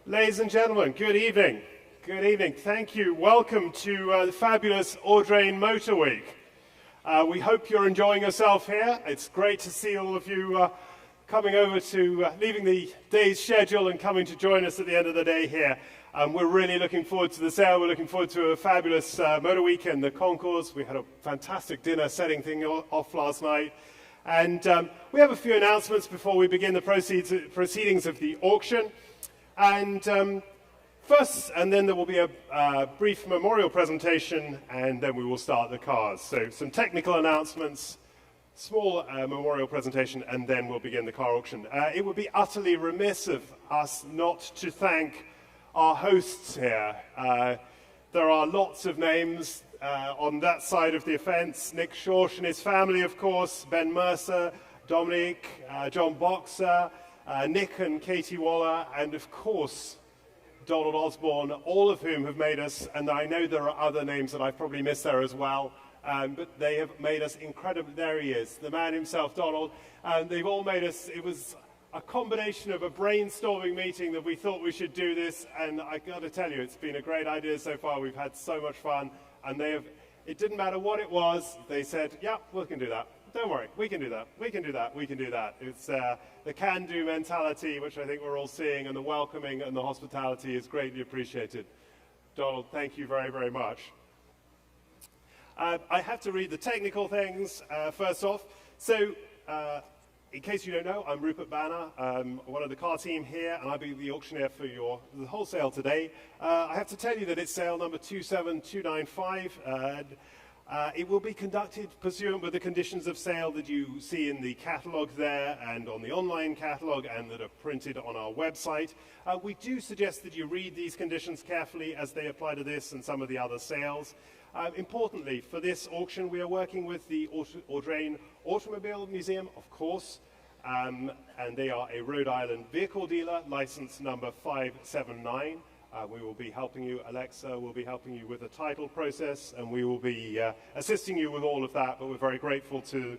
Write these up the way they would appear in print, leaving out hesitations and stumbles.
Ladies and gentlemen, good evening. Good evening. Thank you. Welcome to the fabulous Audrain Motor Week. We hope you're enjoying yourself here. It's great to see all of you coming over to, leaving the day's schedule and coming to join us at the end of the day here. We're really looking forward to the sale. We're looking forward to a fabulous motor weekend, the Concourse. We had a fantastic dinner setting things off last night. And we have a few announcements before we begin the proceedings of the auction. And first, and then there will be a brief memorial presentation, and then we will start the cars. So some technical announcements, small memorial presentation, and then we'll begin the car auction. It would be utterly remiss of us not to thank our hosts here. There are lots of names on that side of the fence. Nick Schorsch and his family, of course, Ben Mercer, Dominic, John Boxer, Nick and Katie Waller, and of course, Donald Osborne, all of whom have made us, and I know there are other names that I've probably missed there as well, but they have made us incredible. There he is, the man himself, Donald, and they've all made us. It was a combination of a brainstorming meeting that we thought we should do this, and I got to tell you, it's been a great idea so far. We've had so much fun, and it didn't matter what it was, they said, yeah, we can do that. Don't worry, we can do that, we can do that, we can do that. It's the can-do mentality, which I think we're all seeing, and the welcoming and the hospitality is greatly appreciated. Donald, thank you very, very much. I have to read the technical things first off. So, in case you don't know, I'm Rupert Banner, one of the car team here, and I'll be the auctioneer for the wholesale today. I have to tell you that it's sale number 27295. It will be conducted pursuant with the conditions of sale that you see in the catalogue there and on the online catalogue and that are printed on our website. We do suggest that you read these conditions carefully as they apply to this and some of the other sales. Importantly, for this auction, we are working with the Audrain Automobile Museum, of course, and they are a Rhode Island vehicle dealer, license number 579. We will be helping you, Alexa will be helping you with the title process, and we will be assisting you with all of that, but we're very grateful to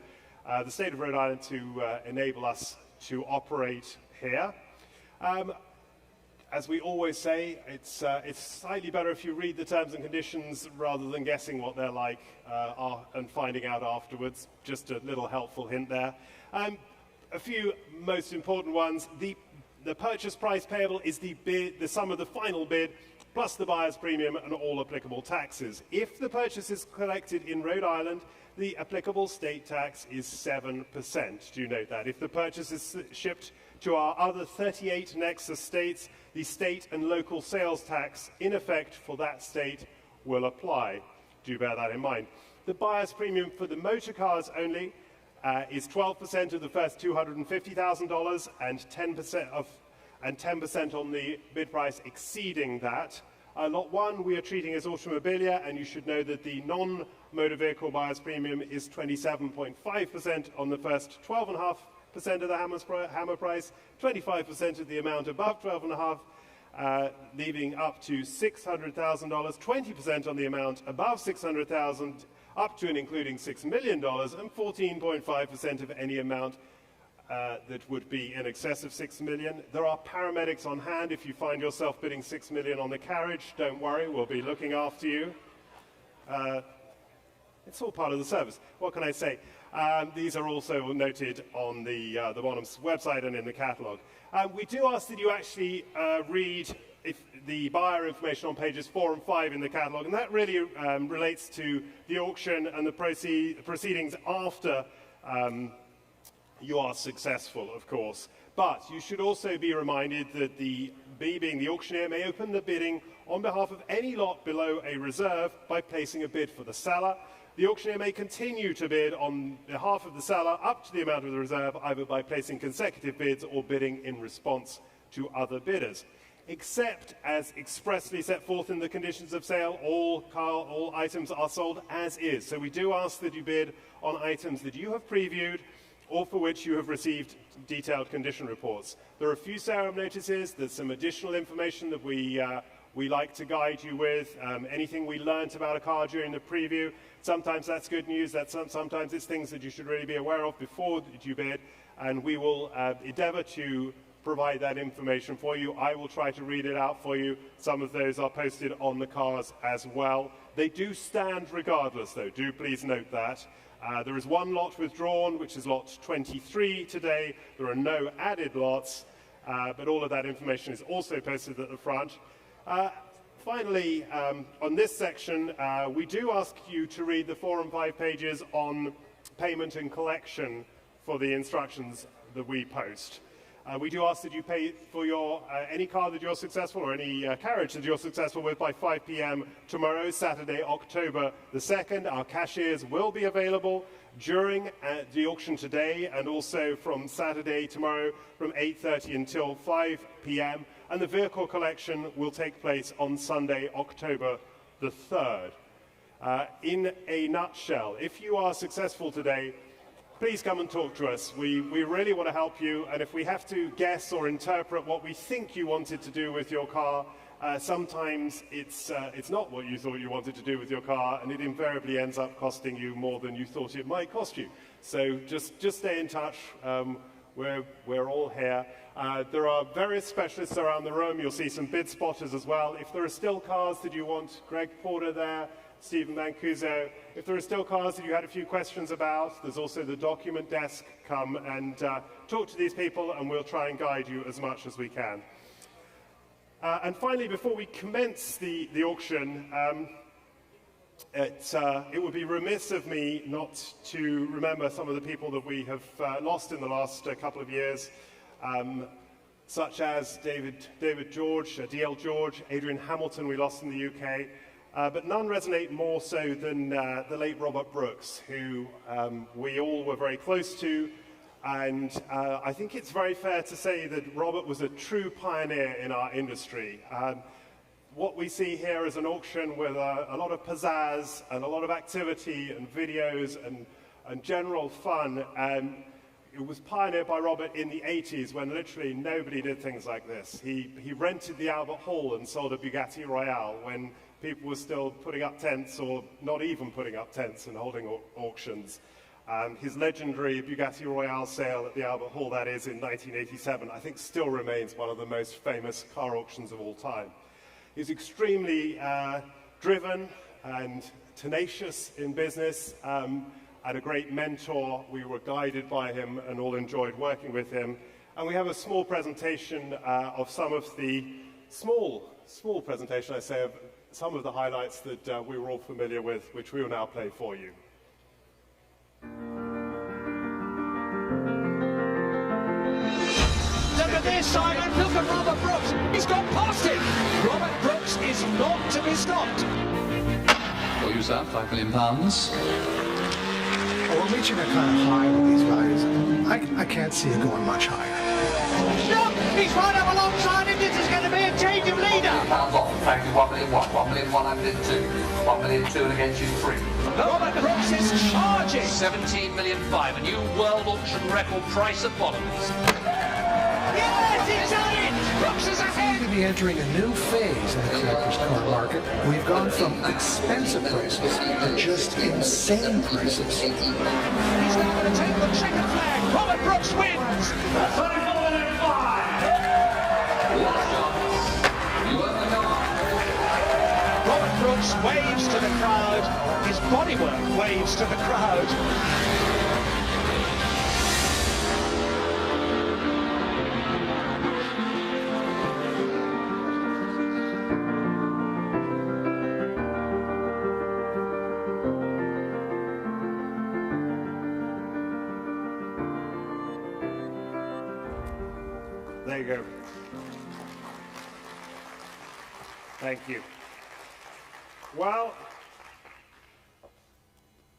the state of Rhode Island to enable us to operate here. As we always say, it's slightly better if you read the terms and conditions rather than guessing what they're like and finding out afterwards. Just a little helpful hint there. A few most important ones. The purchase price payable is the sum of the final bid plus the buyer's premium and all applicable taxes. If the purchase is collected in Rhode Island, the applicable state tax is 7%. Do note that. If the purchase is shipped to our other 38 Nexus states, the state and local sales tax in effect for that state will apply. Do bear that in mind. The buyer's premium for the motor cars only is 12% of the first $250,000 and 10% on the bid price exceeding that. Lot 1 we are treating as automobilia, and you should know that the non-motor vehicle buyer's premium is 27.5% on the first 12.5% of the hammer price, 25% of the amount above 12.5%, leaving up to $600,000, 20% on the amount above $600,000, up to and including $6 million, and 14.5% of any amount that would be in excess of $6 million. There are paramedics on hand if you find yourself bidding $6 million on the carriage. Don't worry, we'll be looking after you. It's all part of the service. What can I say? These are also noted on the Bonham's website and in the catalogue. We do ask that you actually read the buyer information on pages 4 and 5 in the catalogue, and that really relates to the auction and the proceedings after you are successful, of course. But you should also be reminded that the being the auctioneer may open the bidding on behalf of any lot below a reserve by placing a bid for the seller. The auctioneer may continue to bid on behalf of the seller up to the amount of the reserve, either by placing consecutive bids or bidding in response to other bidders. Except as expressly set forth in the conditions of sale, all items are sold as is. So we do ask that you bid on items that you have previewed or for which you have received detailed condition reports. There are a few serum notices. There's some additional information that we like to guide you with. Anything we learnt about a car during the preview, sometimes that's good news. Sometimes it's things that you should really be aware of before you bid. And we will endeavor to provide that information for you. I will try to read it out for you. Some of those are posted on the cars as well. They do stand regardless, though. Do please note that. There is one lot withdrawn, which is lot 23 today. There are no added lots, but all of that information is also posted at the front. Finally, on this section, we do ask you to read the 4 and 5 pages on payment and collection for the instructions that we post. We do ask that you pay for your any car that you're successful or any carriage that you're successful with by 5 p.m. tomorrow, Saturday, October the 2nd. Our cashiers will be available during the auction today and also from Saturday tomorrow from 8:30 until 5 p.m. And the vehicle collection will take place on Sunday, October the 3rd. In a nutshell, if you are successful today, please come and talk to us. We really want to help you, and if we have to guess or interpret what we think you wanted to do with your car, sometimes it's not what you thought you wanted to do with your car, and it invariably ends up costing you more than you thought it might cost you. So just stay in touch. We're all here. There are various specialists around the room. You'll see some bid spotters as well. If there are still cars that you want, Greg Porter there, Stephen Mancuso. If there are still cars that you had a few questions about, there's also the document desk. Come and talk to these people, and we'll try and guide you as much as we can. And finally, before we commence the auction, it would be remiss of me not to remember some of the people that we have lost in the last couple of years, such as David George, DL George, Adrian Hamilton we lost in the UK. But none resonate more so than the late Robert Brooks, who we all were very close to. And I think it's very fair to say that Robert was a true pioneer in our industry. What we see here is an auction with a lot of pizzazz and a lot of activity and videos and general fun. And it was pioneered by Robert in the 80s when literally nobody did things like this. He rented the Albert Hall and sold a Bugatti Royale when people were still putting up tents or not even putting up tents and holding auctions. His legendary Bugatti Royale sale at the Albert Hall, that is, in 1987, I think still remains one of the most famous car auctions of all time. He's extremely driven and tenacious in business, and a great mentor. We were guided by him and all enjoyed working with him. And we have a small presentation of some of the small presentation, I say, of some of the highlights that we were all familiar with, which we will now play for you. Look at this, Simon. Look at Robert Brooks. He's gone past him. Robert Brooks is not to be stopped. For you, sir, £5 million. Well, we're reaching a kind of high with these values. I can't see it going much higher. Look, he's right up alongside him. This is going to be a change of leader. Pounds off, thank you, £1 million, £1 million, £1 million, £1 million, and against you, £3. Robert Brooks is charging. 17 million five, a new world auction record price at bottoms. Yes, he's done it. Brooks is ahead. We're going to be entering a new phase in the collector's car market. We've gone from expensive prices to just insane prices. He's now going to take the checkered flag. Robert Brooks wins. 24 million five. Robert Brooks waves to the crowd. His bodywork waves to the crowd. There you go. Thank you. Well,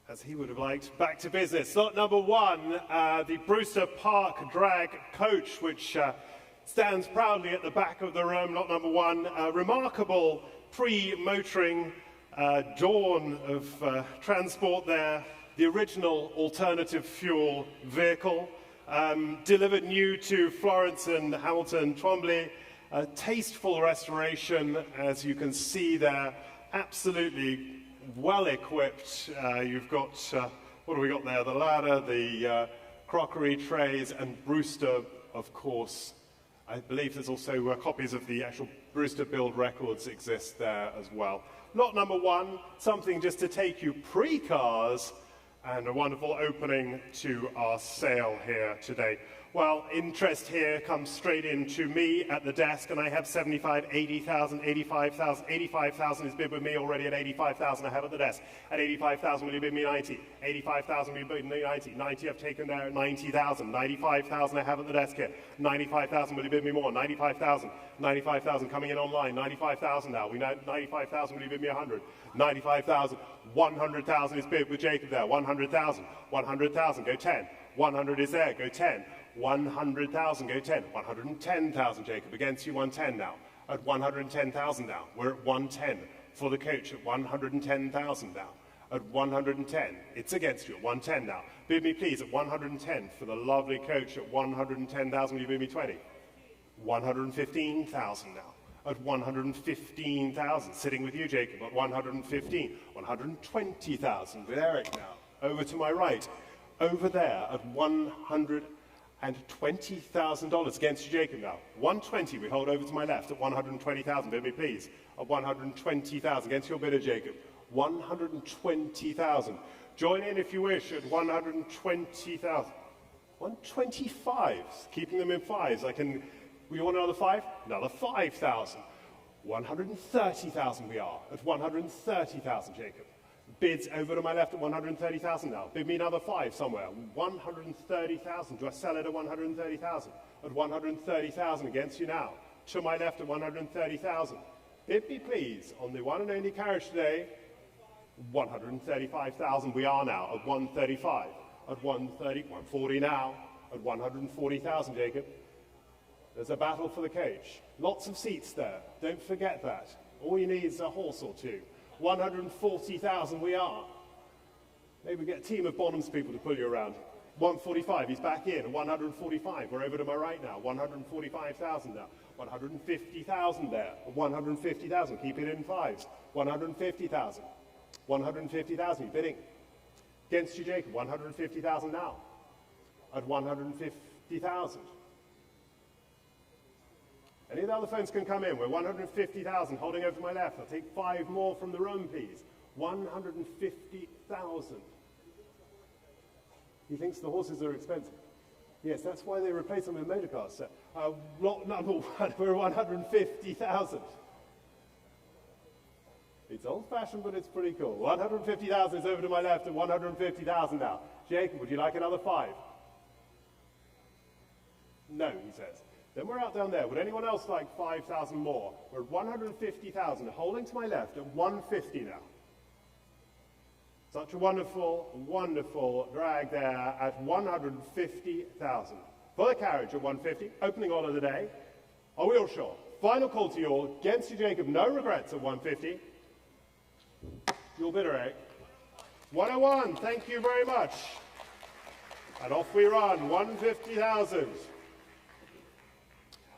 as he would have liked, back to business. Slot number one, the Brewster Park Drag Coach, which stands proudly at the back of the room. Lot number one, remarkable pre-motoring dawn of transport there. The original alternative fuel vehicle, delivered new to Florence and Hamilton Twombly. A tasteful restoration, as you can see there, absolutely well equipped. You've got, what have we got there? The ladder, the crockery trays, and Brewster, of course, I believe there's also copies of the actual Brewster build records exist there as well. Lot number one, something just to take you pre-cars, and a wonderful opening to our sale here today. Well, interest here comes straight into me at the desk, and I have 75, 80,000, 85,000. 85,000 is bid with me already at 85,000 I have at the desk. At 85,000, will you bid me 90? 85,000, will you bid me 90? 90 I've taken there at 90,000. 95,000 I have at the desk here. 95,000, will you bid me more? 95,000. 95,000 coming in online. 95,000 now. We know 95,000, will you bid me 100? 95,000. 100,000 is bid with Jacob there. 100,000. 100,000, go 10. 100 is there, go 10. 100,000, go 10. 110,000, Jacob, against you, 110 now. At 110,000 now. We're at 110 for the coach at 110,000 now. At 110, it's against you at 110 now. Bid me please at 110 for the lovely coach at 110,000, will you bid me 20? 115,000 now. At 115,000, sitting with you, Jacob, at 115. 120,000 with Eric now. Over to my right. Over there at $120,000 against you, Jacob now. 120, we hold over to my left at 120,000. Bid me please. At 120,000 against your bidder, Jacob. 120,000. Join in if you wish at 120,000. 125, keeping them in fives. We want another five? Another 5,000. 130,000 we are at 130,000, Jacob. Bids over to my left at 130,000 now. Bid me another five somewhere. 130,000. Do I sell it at 130,000? At 130,000 against you now. To my left at 130,000. Bid me please on the one and only carriage today. 135,000 we are now at 135. At 130, 140 now. At 140,000, Jacob. There's a battle for the coach. Lots of seats there. Don't forget that. All you need is a horse or two. 140,000 we are. Maybe we get a team of Bonham's people to pull you around. 145, he's back in. 145, we're over to my right now. 145,000 now. 150,000 there. 150,000, keep it in fives. 150,000. 150,000, you're bidding. Against you, Jacob, 150,000 now. At 150,000. Any of the other phones can come in. We're 150,000, holding over to my left. I'll take five more from the room, please. 150,000. He thinks the horses are expensive. Yes, that's why they replace them with motor cars. So, lot number one, we're 150,000. It's old-fashioned, but it's pretty cool. 150,000 is over to my left at 150,000 now. Jacob, would you like another five? No, he says. Then we're out down there. Would anyone else like 5,000 more? We're at 150,000, holding to my left at 150 now. Such a wonderful, wonderful drag there at 150,000. For the carriage at 150, opening order of the day. Are we all sure? Final call to you all. Against you, Jacob, no regrets at 150. Your bidder, Eric. 101, thank you very much. And off we run, 150,000.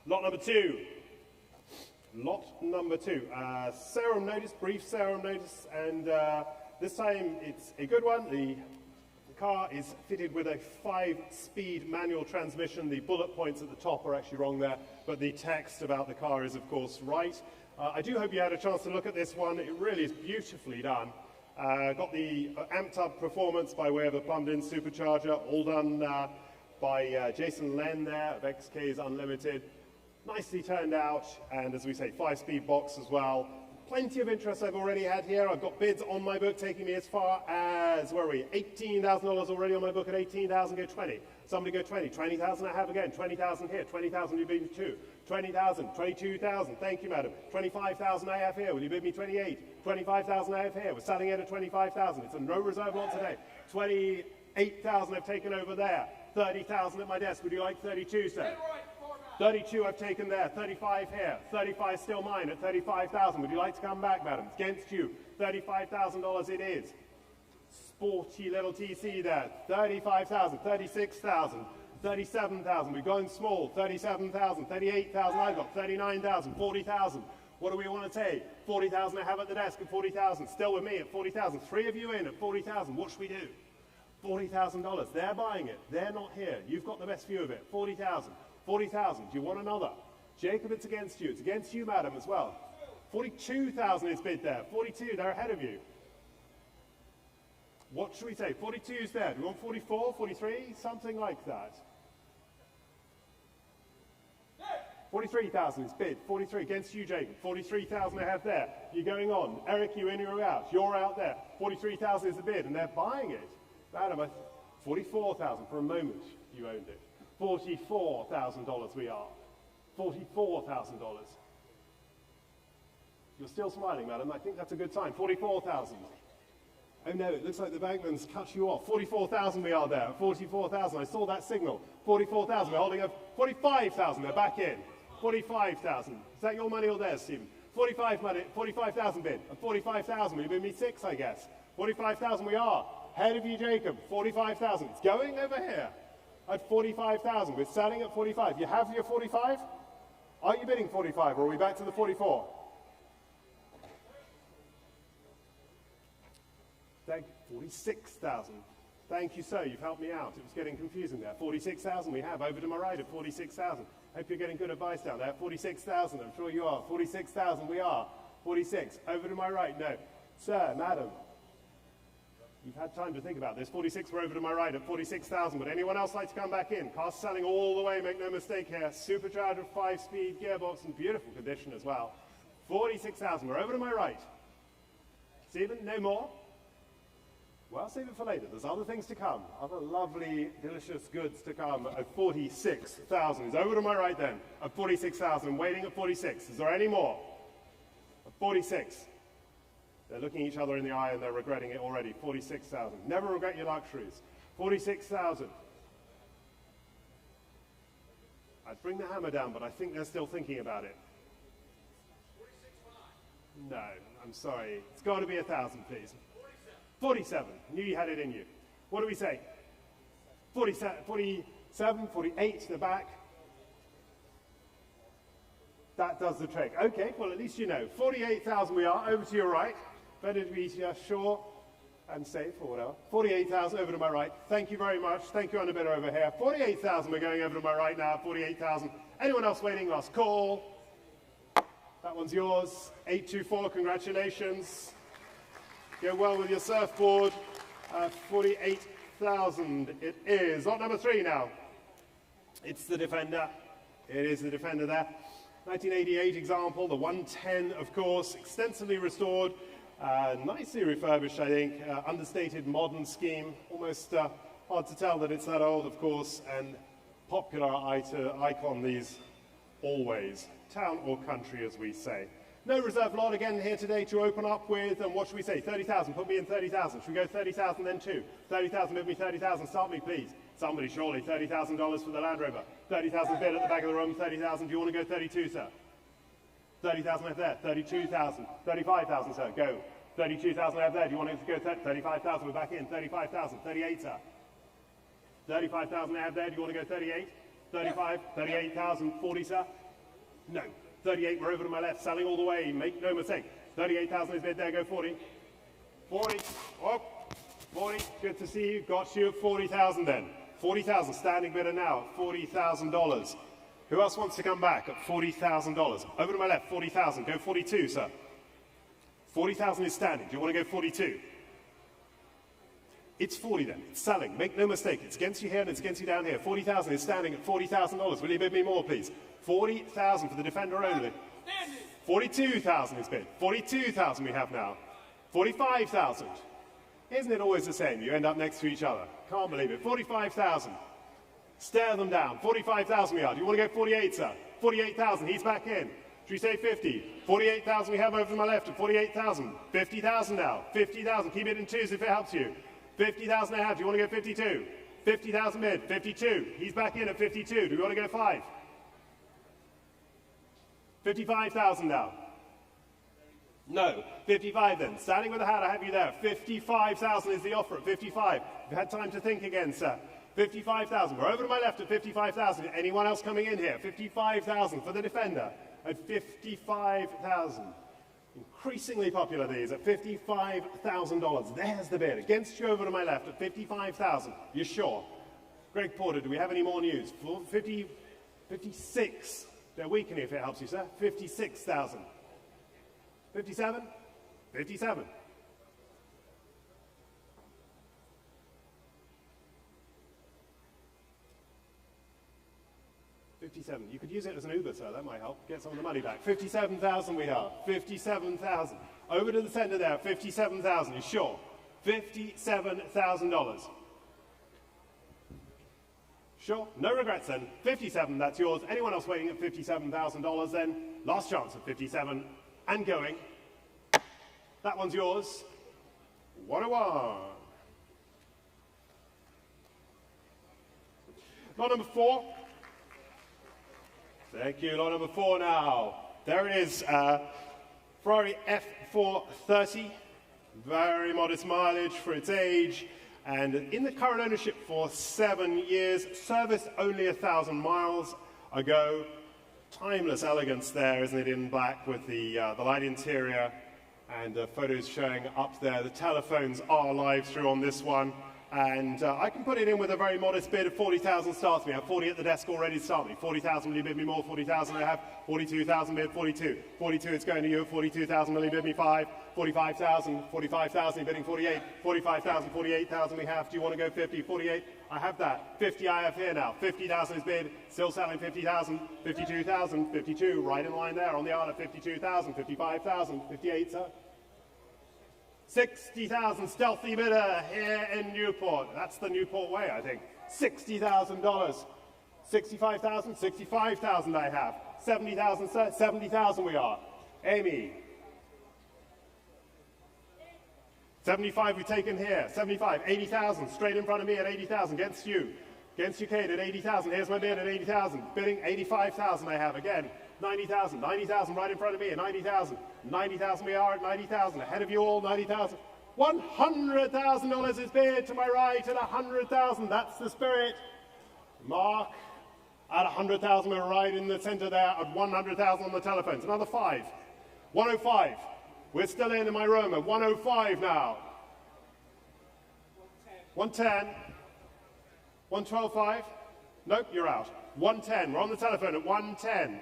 Lot number two. Lot number two. Serum notice, brief serum notice, and this time it's a good one. The car is fitted with a 5-speed manual transmission. The bullet points at the top are actually wrong there, but the text about the car is, of course, right. I do hope you had a chance to look at this one. It really is beautifully done. Got the amped-up performance by way of a plumbed-in supercharger, all done by Jason Len there of XK's Unlimited. Nicely turned out, and as we say, 5-speed box as well. Plenty of interest I've already had here. I've got bids on my book taking me as far as, where are we? $18,000 already on my book at 18,000, go 20. Somebody go 20. 20,000 I have again. 20,000 here. 20,000 you bid me 2. 20,000. 22,000. Thank you, madam. 25,000 I have here. Will you bid me 28? 25,000 I have here. We're selling it at 25,000. It's a no reserve lot today. 28,000 I've taken over there. 30,000 at my desk. Would you like 32, sir? 32 I've taken there, 35 here, 35 still mine at 35,000. Would you like to come back, madam? Against you, $35,000 it is. Sporty little TC there, 35,000, 36,000, 37,000. We're going small, 37,000, 38,000 I've got, 39,000, 40,000. What do we want to take? 40,000 I have at the desk at 40,000. Still with me at 40,000. 3 of you in at 40,000. What should we do? $40,000. They're buying it. They're not here. You've got the best view of it. 40,000. 40,000. Do you want another? Jacob, it's against you. It's against you, madam, as well. 42,000 is bid there. 42, they're ahead of you. What should we say? 42 is there. Do we want 44, 43? Something like that. 43,000 is bid. 43 against you, Jacob. 43,000 I have there. You're going on. Eric, you in or out? You're out there. 43,000 is the bid, and they're buying it. Madam, 44,000 for a moment you owned it. $44,000 we are. $44,000. You're still smiling, madam. I think that's a good sign. 44,000. Oh no, it looks like the bankman's cut you off. 44,000 we are there. 44,000. I saw that signal. 44,000. We're holding up. 45,000. They're back in. 45,000. Is that your money or theirs, Stephen? 45,000 bid. At 45,000. Will you bid me 6, I guess? 45,000 we are. Head of you, Jacob. 45,000. It's going over here. At 45,000. We're selling at 45. You have your 45? Are you bidding 45 or are we back to the 44? Thank you. 46,000. Thank you, sir. You've helped me out. It was getting confusing there. 46,000 we have. Over to my right at 46,000. Hope you're getting good advice down there. 46,000. I'm sure you are. 46,000 we are. 46. Over to my right. No. Sir, madam. You've had time to think about this. 46, we're over to my right at 46,000. Would anyone else like to come back in? Car's selling all the way, make no mistake here. Supercharged 5-speed gearbox in beautiful condition as well. 46,000, we're over to my right. Stephen, no more? Well, save it for later. There's other things to come. Other lovely, delicious goods to come at 46,000. It's over to my right then at 46,000. Waiting at 46. Is there any more? At 46. They're looking each other in the eye and they're regretting it already. 46,000. Never regret your luxuries. 46,000. I'd bring the hammer down, but I think they're still thinking about it. 46,500. No, I'm sorry. It's got to be 1,000, please. 47. Knew you had it in you. What do we say? 47, 48 to the back. That does the trick. Okay, well, at least you know. 48,000 we are. Over to your right. Better to be sure and safe or whatever. 48,000 over to my right. Thank you very much. Thank you, underbidder over here. 48,000 we're going over to my right now. 48,000. Anyone else waiting? Last call. That one's yours. 824, congratulations. Go well with your surfboard. 48,000 it is. Lot number 3 now. It's the Defender. It is the Defender there. 1988 example, the 110, of course, extensively restored, nicely refurbished, I think, understated modern scheme, almost hard to tell that it's that old, of course, and popular icon these always, town or country, as we say. No reserve lot again here today to open up with, and what should we say, 30,000, put me in 30,000. Should we go 30,000 then too? 30,000, bid me 30,000, start me please. Somebody surely, $30,000 for the Land Rover. 30,000 bid at the back of the room, 30,000, do you want to go 32, sir? 30,000 left there, 32,000, 35,000, sir, go. 32,000 left there, do you want to go 35,000, we're back in, 35,000, 38, sir. 35,000 left there, do you want to go 38? 35, 38,000, 40, sir? No. 38, we're over to my left, selling all the way, make no mistake. 38,000 is bid there, go 40. 40, oh, 40, good to see you, got you at 40,000 then. 40,000, standing bidder now at $40,000. Who else wants to come back at $40,000? Over to my left, 40,000, go 42, sir. 40,000 is standing, do you want to go 42? It's 40 then, it's selling, make no mistake, it's against you here and it's against you down here. 40,000 is standing at $40,000, will you bid me more please? 40,000 for the Defender only. 42,000 is bid. 42,000 we have now. 45,000. Isn't it always the same? You end up next to each other. Can't believe it. 45,000. Stare them down. 45,000 we are. Do you want to go 48, sir? 48,000. He's back in. Should we say 50? 48,000 we have over to my left at 48,000. 50,000 now. 50,000. Keep it in twos if it helps you. 50,000 I have. Do you want to go 52? 50,000 bid. 52. He's back in at 52. Do we want to go 5? 55,000 now. No, 55 then. Standing with a hat, I have you there. 55,000 is the offer at 55. You've had time to think again, sir. 55,000. We're over to my left at 55,000. Anyone else coming in here? 55,000 for the Defender at 55,000. Increasingly popular these at $55,000. There's the bid. Against you over to my left at 55,000. You sure? Greg Porter, do we have any more news? 50. 56. They're weakening if it helps you, sir. 56,000. 57? 57. 57. You could use it as an Uber, sir. That might help. Get some of the money back. 57,000 we are. 57,000. Over to the center there. 57,000. You sure? $57,000. Sure? No regrets then. 57, that's yours. Anyone else waiting at $57,000 then? Last chance at 57 and going. That one's yours. 101. Lot number 4. Thank you. Lot number 4 now. There it is. Ferrari F430. Very modest mileage for its age. And in the current ownership for 7 years. Serviced only 1,000 miles ago. Timeless elegance there, isn't it, in black with the light interior and the photos showing up there. The telephones are live through on this one. And I can put it in with a very modest bid of 40,000 starts me. I have 40 at the desk already to start me. 40,000, will you bid me more? 40,000 I have. 42,000 bid, 42. 42, it's going to you. 42,000, will you bid me 5? 45,000, 45,000, you're bidding 48. 45,000, 48,000 we have. Do you want to go 50? 48, I have that. 50 I have here now. 50,000 is bid, still selling 50,000. 52,000, 52, right in line there on the other. 52,000, 55,000, 58, sir. 60,000 stealthy bidder here in Newport. That's the Newport way, I think. $60,000. 65,000, 65,000 I have. 70,000, sir, 70,000 we are. Amy. 75 we've taken here. 75, 80,000, straight in front of me at 80,000. Against you. Against you, Kate, at 80,000. Here's my bid at 80,000. Bidding 85,000 I have again. 90,000, 90,000 right in front of me at 90,000. 90,000 we are at 90,000. Ahead of you all, 90,000. $100,000 is bid to my right at 100,000. That's the spirit. Mark at 100,000. We're right in the center there at 100,000 on the telephones. Another 5. 105. We're still in my room at 105 now. 110. 112.5. Nope, you're out. 110. We're on the telephone at 110.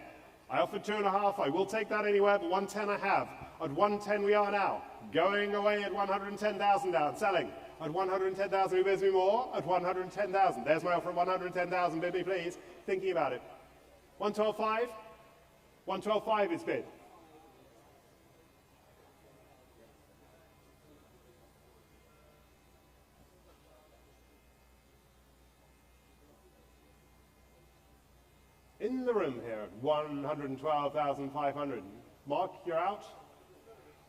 I offered 2.5. I will take that anywhere, but 110 I have. At 110 we are now. Going away at 110,000 down. Selling at 110,000. Who bids me more? At 110,000. There's my offer at 110,000. Bid me, please. Thinking about it. 112.5. 112.5 is bid. In the room here at 112,500. Mark, you're out.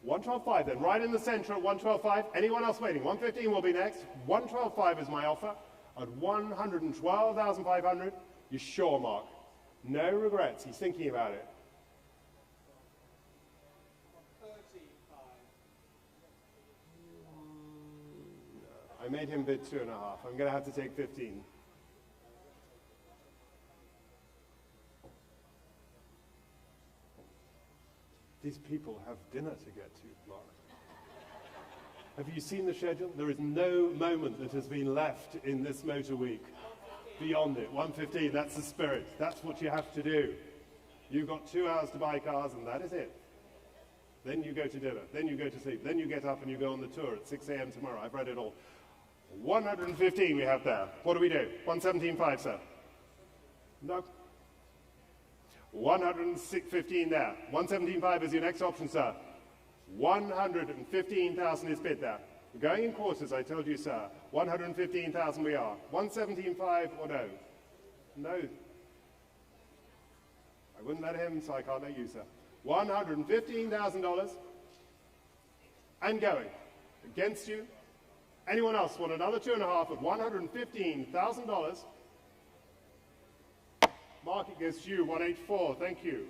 112.5 then, right in the center at 112.5. Anyone else waiting? 115 will be next. 112.5 is my offer at 112,500. You sure, Mark? No regrets. He's thinking about it. 35. I made him bid 2.5. I'm going to have to take 15. These people have dinner to get to, Mark. Have you seen the schedule? There is no moment that has been left in this motor week beyond it. 1:15, that's the spirit. That's what you have to do. You've got 2 hours to buy cars and that is it. Then you go to dinner, then you go to sleep, then you get up and you go on the tour at 6 a.m. tomorrow. I've read it all. 115 we have there. What do we do? 117.5, sir. No. 115 there. 117.5 is your next option, sir. 115,000 is bid there. We're going in quarters, I told you, sir. 115,000 we are. 117.5 or no? No. I wouldn't let him, so I can't let you, sir. $115,000 and going. Against you. Anyone else want another 2.5 at $115,000? Mark, it goes to you, 184, thank you.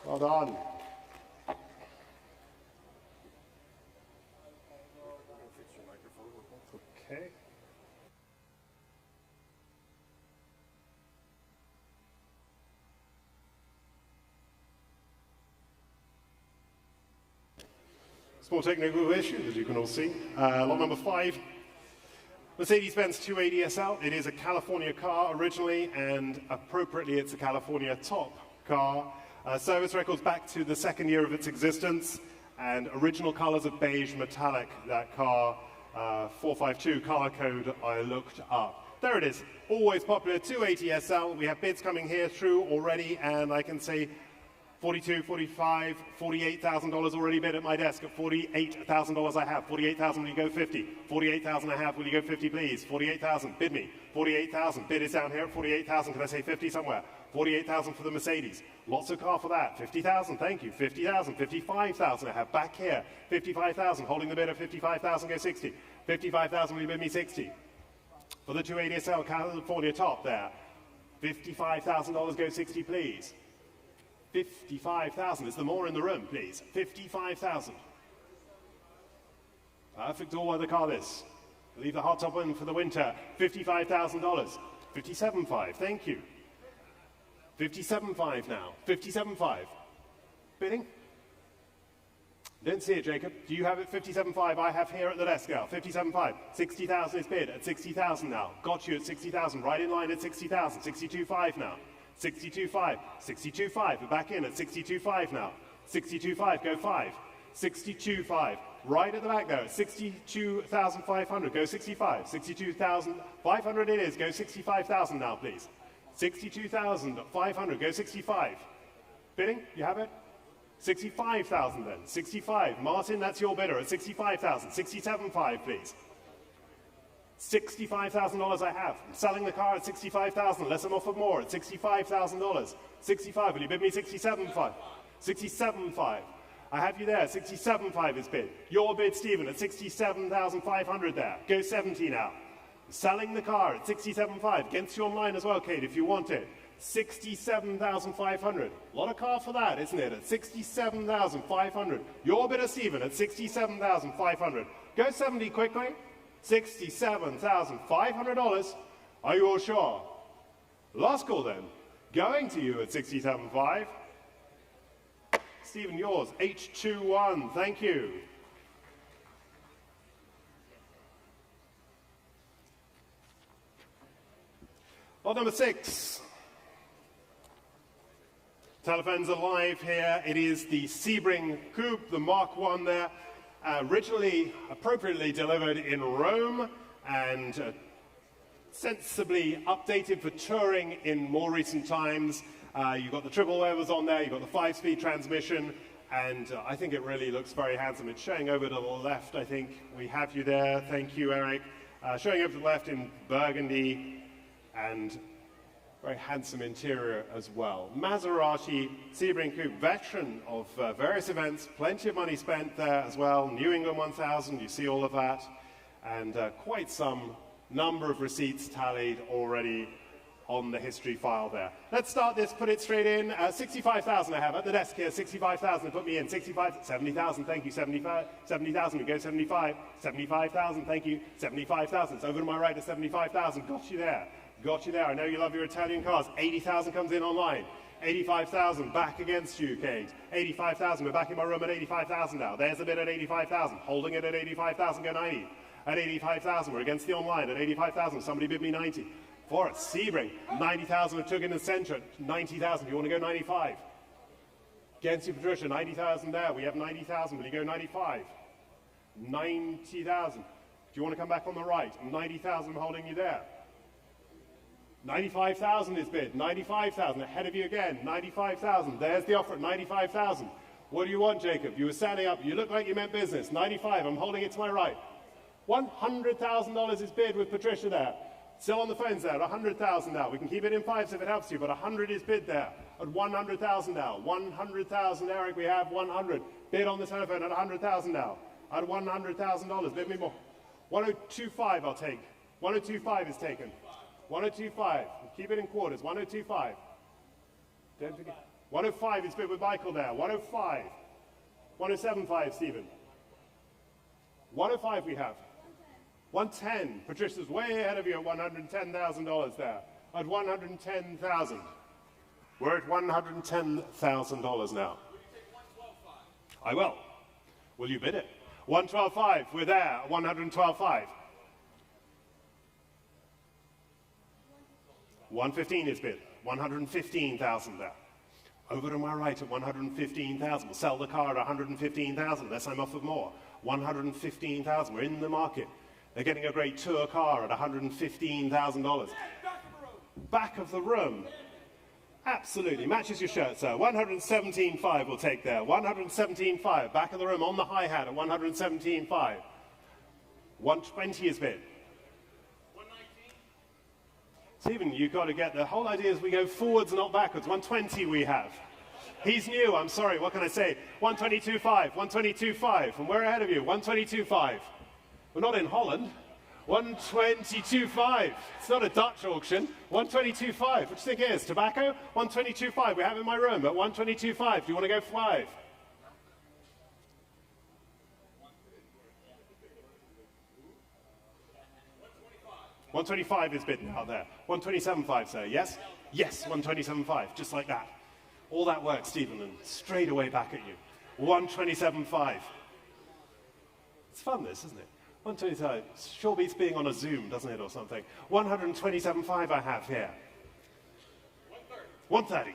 Well done. Okay. Small technical issue, as you can all see. Lot number 5. Mercedes-Benz 280 SL, it is a California car originally, and appropriately it's a California top car. Service records back to the second year of its existence, and original colors of beige metallic, that car, 452 color code I looked up. There it is, always popular 280 SL. We have bids coming here through already, and I can say $42, $45, $48,000 already bid at my desk. At $48,000 I have. $48,000, will you go 50? $48,000 I have, will you go 50 please? $48,000, bid me. $48,000, bid is down here at $48,000, can I say 50 somewhere? $48,000 for the Mercedes. Lots of car for that. $50,000, thank you. $50,000, $55,000 I have back here. $55,000, holding the bid at $55,000, go 60. $55,000, will you bid me 60? For the 280 SL California top there. $55,000, go 60 please. 55,000. Is there more in the room, please? 55,000. Perfect all-weather car this. Leave the hot top in for the winter. $55,000. 57.5. Thank you. 57.5 now. 57.5. Bidding? Didn't see it, Jacob. Do you have it? 57.5. I have here at the desk now. 57.5. 60,000 is bid at 60,000 now. Got you at 60,000. Right in line at 60,000. 62.5 now. 62.5, 62.5, we're back in at 62.5 now. 62.5, go 5. 62.5, right at the back there, 62,500, go 65. 62,500 it is, go 65,000 now, please. 62,500, go 65. Bidding, you have it? 65,000 then, 65. Martin, that's your bidder at 65,000. 67.5, please. $65,000 I have. I'm selling the car at $65,000, unless I'm offered more at $65,000. 65, will you bid me 67.5? 67.5. I have you there, 67.5 is bid. Your bid, Stephen, at 67,500 there. Go 70 now. Selling the car at 67.5. Against you online as well, Kate, if you want it. 67,500. A lot of car for that, isn't it? At 67,500. Your bidder, Stephen, at 67,500. Go 70 quickly. $67,500. Are you all sure? Last call then. Going to you at 67.5. Stephen, yours. H21. Thank you. Lot number 6. Telephones are live here. It is the Sebring Coupe, the Mark 1 there. Originally, appropriately delivered in Rome and sensibly updated for touring in more recent times. You've got the triple levers on there, you've got the 5-speed transmission, and I think it really looks very handsome. It's showing over to the left, I think. We have you there. Thank you, Eric. Showing over to the left in burgundy, and very handsome interior as well. Maserati Sebring Coupe, veteran of various events, plenty of money spent there as well. New England 1000, you see all of that, and quite some number of receipts tallied already on the history file there. Let's start this, put it straight in. 65,000 I have at the desk here, 65,000, put me in. 65, 70,000, thank you, 75, 70,000, we go 75, 75,000, thank you, 75,000, it's over to my right at 75,000, got you there. Got you there. I know you love your Italian cars. 80,000 comes in online. 85,000 back against you, Kate. 85,000. We're back in my room at 85,000 now. There's a bid at 85,000. Holding it at 85,000. Go 90. At 85,000. We're against the online at 85,000. Somebody bid me 90. For it. Sebring. 90,000. I took in the center at 90,000. You want to go 95? Against you, Patricia. 90,000 there. We have 90,000. Will you go 95? 90,000. Do you want to come back on the right? 90,000. I'm holding you there. 95,000 is bid. 95,000, ahead of you again. 95,000, there's the offer at 95,000. What do you want, Jacob? You were standing up, you look like you meant business. 95, I'm holding it to my right. $100,000 is bid with Patricia there. Still on the phones there at 100,000 now. We can keep it in fives if it helps you, but 100 is bid there at 100,000 now. 100,000, Eric, we have 100. Bid on the telephone at 100,000 now. At $100,000, bid me more. 102.5 I'll take. 102.5 is taken. 102.5. Keep it in quarters. 102.5. Don't forget. 105 is bid with Michael there. 105. 107.5, Stephen. 105 we have. 110. Patricia's way ahead of you at $110,000 there. At 110,000. We're at $110,000 now. I will. Will you bid it? 112.5. We're there. 112.5. 115 is bid. 115,000 there. Over to my right at 115,000. We'll sell the car at 115,000 unless I'm offered more. 115,000. We're in the market. They're getting a great tour car at $115,000. Back of the room. Absolutely. Matches your shirt, sir. 117.5 we'll take there. 117.5. Back of the room on the hi-hat at 117.5. 120 is bid. Stephen, you've got to get the whole idea is we go forwards, not backwards. 120 we have. He's new, I'm sorry, what can I say? 122.5, 122.5, and we're ahead of you, 122.5. We're not in Holland. 122.5. It's not a Dutch auction. 122.5. What do you think it is? Tobacco? 122.5. We have it in my room at 122.5. Do you want to go 5? $125 is bid out there. 127.5, sir. Yes? Yes, 127.5. Just like that. All that work, Stephen, and straight away back at you. 127.5. It's fun, this, isn't it? 125. Sure beats being on a Zoom, doesn't it, or something? 127.5 I have here. 130.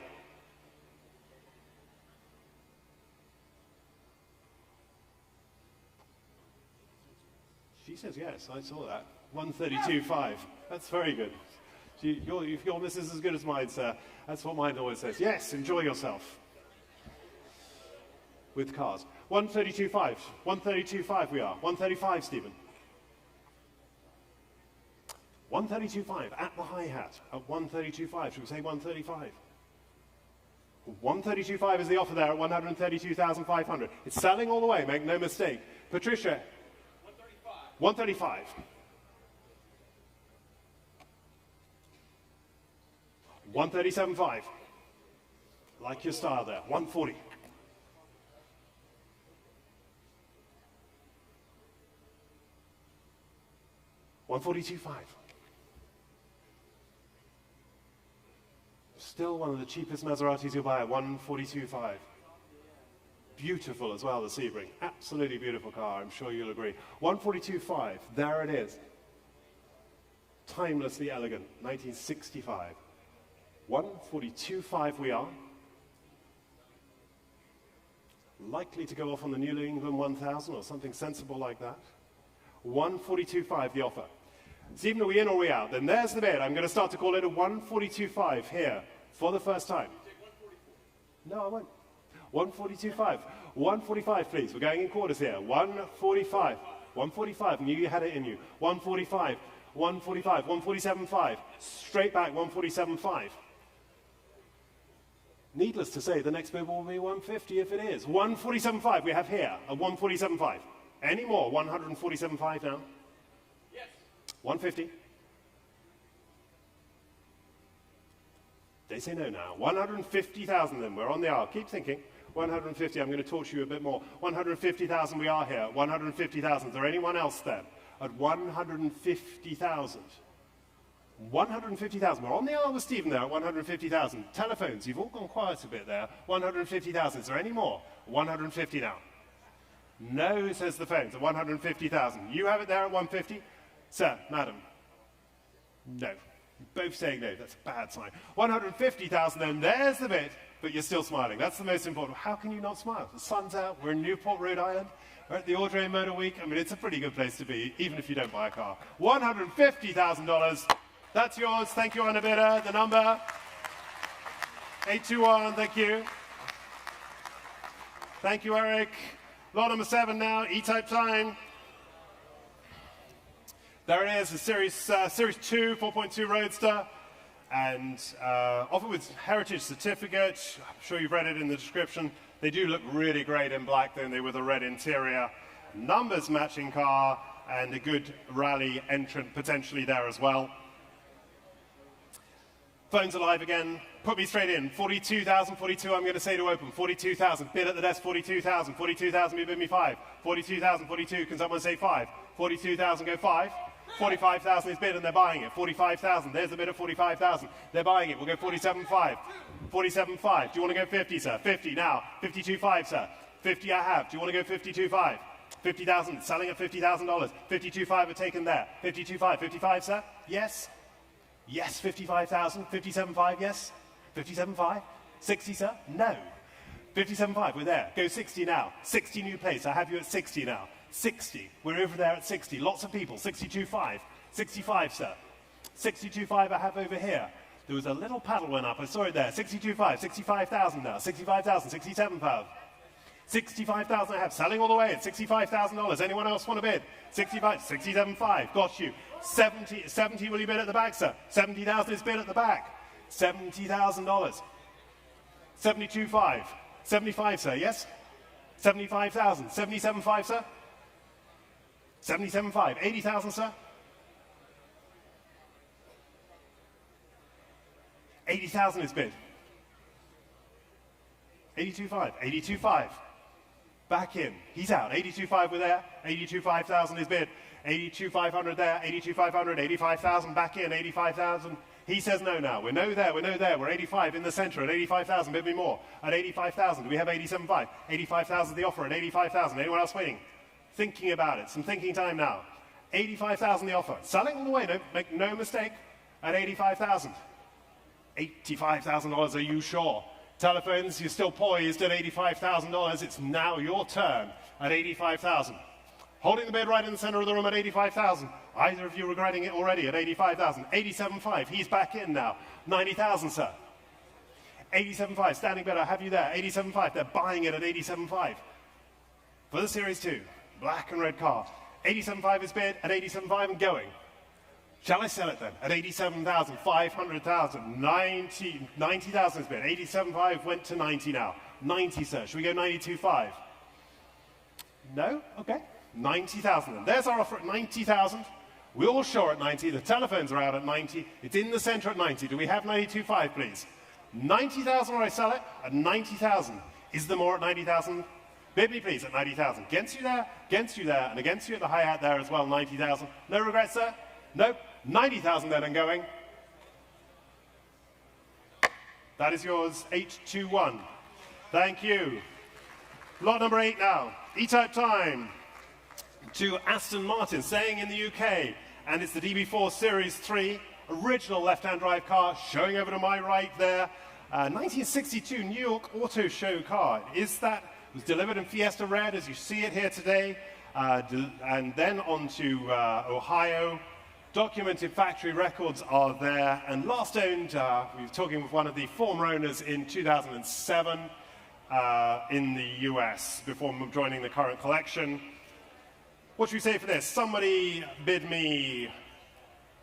She says yes, I saw that. 132.5. That's very good. Your missus is as good as mine, sir. That's what mine always says. Yes, enjoy yourself. With cars. 132.5. 132.5 we are. 135, Stephen. 132.5 at the hi-hat. At 132.5. Should we say 135? 132.5 is the offer there at 132,500. It's selling all the way, make no mistake. Patricia. 135. 137.5. Like your style there. 140. 142.5. Still one of the cheapest Maseratis you'll buy at 142.5. Beautiful as well, the Sebring. Absolutely beautiful car, I'm sure you'll agree. 142.5, there it is. Timelessly elegant, 1965. 142.5 we are. Likely to go off on the New England 1000 or something sensible like that. 142.5 the offer. Stephen, are we in or are we out? Then there's the bid. I'm going to start to call it a 142.5 here for the first time. No, I won't. 142.5. 145, please. We're going in quarters here. 145. 145. Knew you had it in you. 145. 145. 147.5. Straight back. 147.5. Needless to say, the next bid will be 150 if it is. 147.5 we have here. A 147.5. Any more? 147.5 now? Yes. 150. They say no now. 150,000 then. We're on the hour. Keep thinking. 150. I'm going to torture you a bit more. 150,000 we are here. 150,000. Is there anyone else then? At 150,000. 150,000. We're on the hour with Stephen there at 150,000. Telephones. You've all gone quiet a bit there. 150,000. Is there any more? 150 now. No, says the phones, at 150,000. You have it there at 150? Sir, madam? No. Both saying no. That's a bad sign. 150,000 then. There's the bid, but you're still smiling. That's the most important. How can you not smile? The sun's out. We're in Newport, Rhode Island. We're at the Audrain Motor Week. I mean, it's a pretty good place to be, even if you don't buy a car. $150,000. That's yours. Thank you, Anna Bidder. The number? 821. Thank you. Thank you, Eric. Lot number 7 now, E-Type time. There it is, the Series 2, 4.2 Roadster, and offered with Heritage Certificate. I'm sure you've read it in the description. They do look really great in black, don't they, with a red interior. Numbers matching car, and a good rally entrant potentially there as well. Phones alive again. Put me straight in. 42,000, 42, I'm going to say to open. 42,000. Bid at the desk, 42,000. 42,000, you bid me 5. 42,000, 42, can someone say 5? 42,000, go 5. 45,000 is bid and they're buying it. 45,000, there's the bid at 45,000. They're buying it. We'll go 47.5. 47.5. Do you want to go 50, sir? 50 now. 52.5, sir. 50 I have. Do you want to go 52.5? 50,000, selling at $50,000. 52.5 are taken there. 52.5. 55, sir? Yes? Yes, 55,000. 57.5, yes? 57.5? 60, sir? No. 57.5, we're there. Go 60 now. 60 new place. I have you at 60 now. 60. We're over there at 60. Lots of people. 62.5. 65, sir. 62.5 I have over here. There was a little paddle went up. I saw it there. 62.5. 65,000 now. 65,000. 67,000. 65,000 I have. Selling all the way at $65,000. Anyone else want to bid? 65. 67.5. Got you. 70 will you bid at the back, sir? 70,000 is bid at the back. $70,000. 72.5. 75, sir, yes? 75,000. 77.5, sir? 77.5. 80,000, sir? 80,000 is bid. 82.5. 82.5. Back in. He's out. 82.5 we're there. 82.5,000 is bid. 82.500 there. 82.500. 85,000 back in. 85,000. He says no now. We're no there. We're no there. We're 85 in the center at 85,000. Bid me more. At 85,000. Do we have 87.5? 85,000 the offer at 85,000. Anyone else waiting? Thinking about it. Some thinking time now. 85,000 the offer. Selling all the way. No, make no mistake. At 85,000. $85,000. Are you sure? Telephones, you're still poised at $85,000. It's now your turn at 85,000. Holding the bid right in the center of the room at 85,000. Either of you regretting it already at 85,000. 87.5. He's back in now. 90,000, sir. 87.5. Standing bid. I have you there. 87.5. They're buying it at 87.5. For the Series 2. Black and red car. 87.5 is bid at 87.5 and going. Shall I sell it then? At 87,000, 500,000, 90,000 is bid. 87.5 went to 90 now. 90, sir. Should we go 92.5? No? Okay. 90,000 then. There's our offer at 90,000. We're all sure at 90. The telephones are out at 90. It's in the center at 90. Do we have 92.5, please? 90,000 or I sell it at 90,000. Is there more at 90,000? Bid me, please, at 90,000. Against you there, and against you at the hi-hat there as well, 90,000. No regrets, sir? Nope. 90,000 then and going. That is yours, 821. Thank you. Lot number 8 now. E-type time to Aston Martin, staying in the UK. And it's the DB4 Series 3, original left-hand drive car, showing over to my right there. 1962 New York Auto Show car. It was delivered in Fiesta Red, as you see it here today. And then on to Ohio. Documented factory records are there, and last owned, we were talking with one of the former owners in 2007 in the US before joining the current collection. What should we say for this? Somebody bid me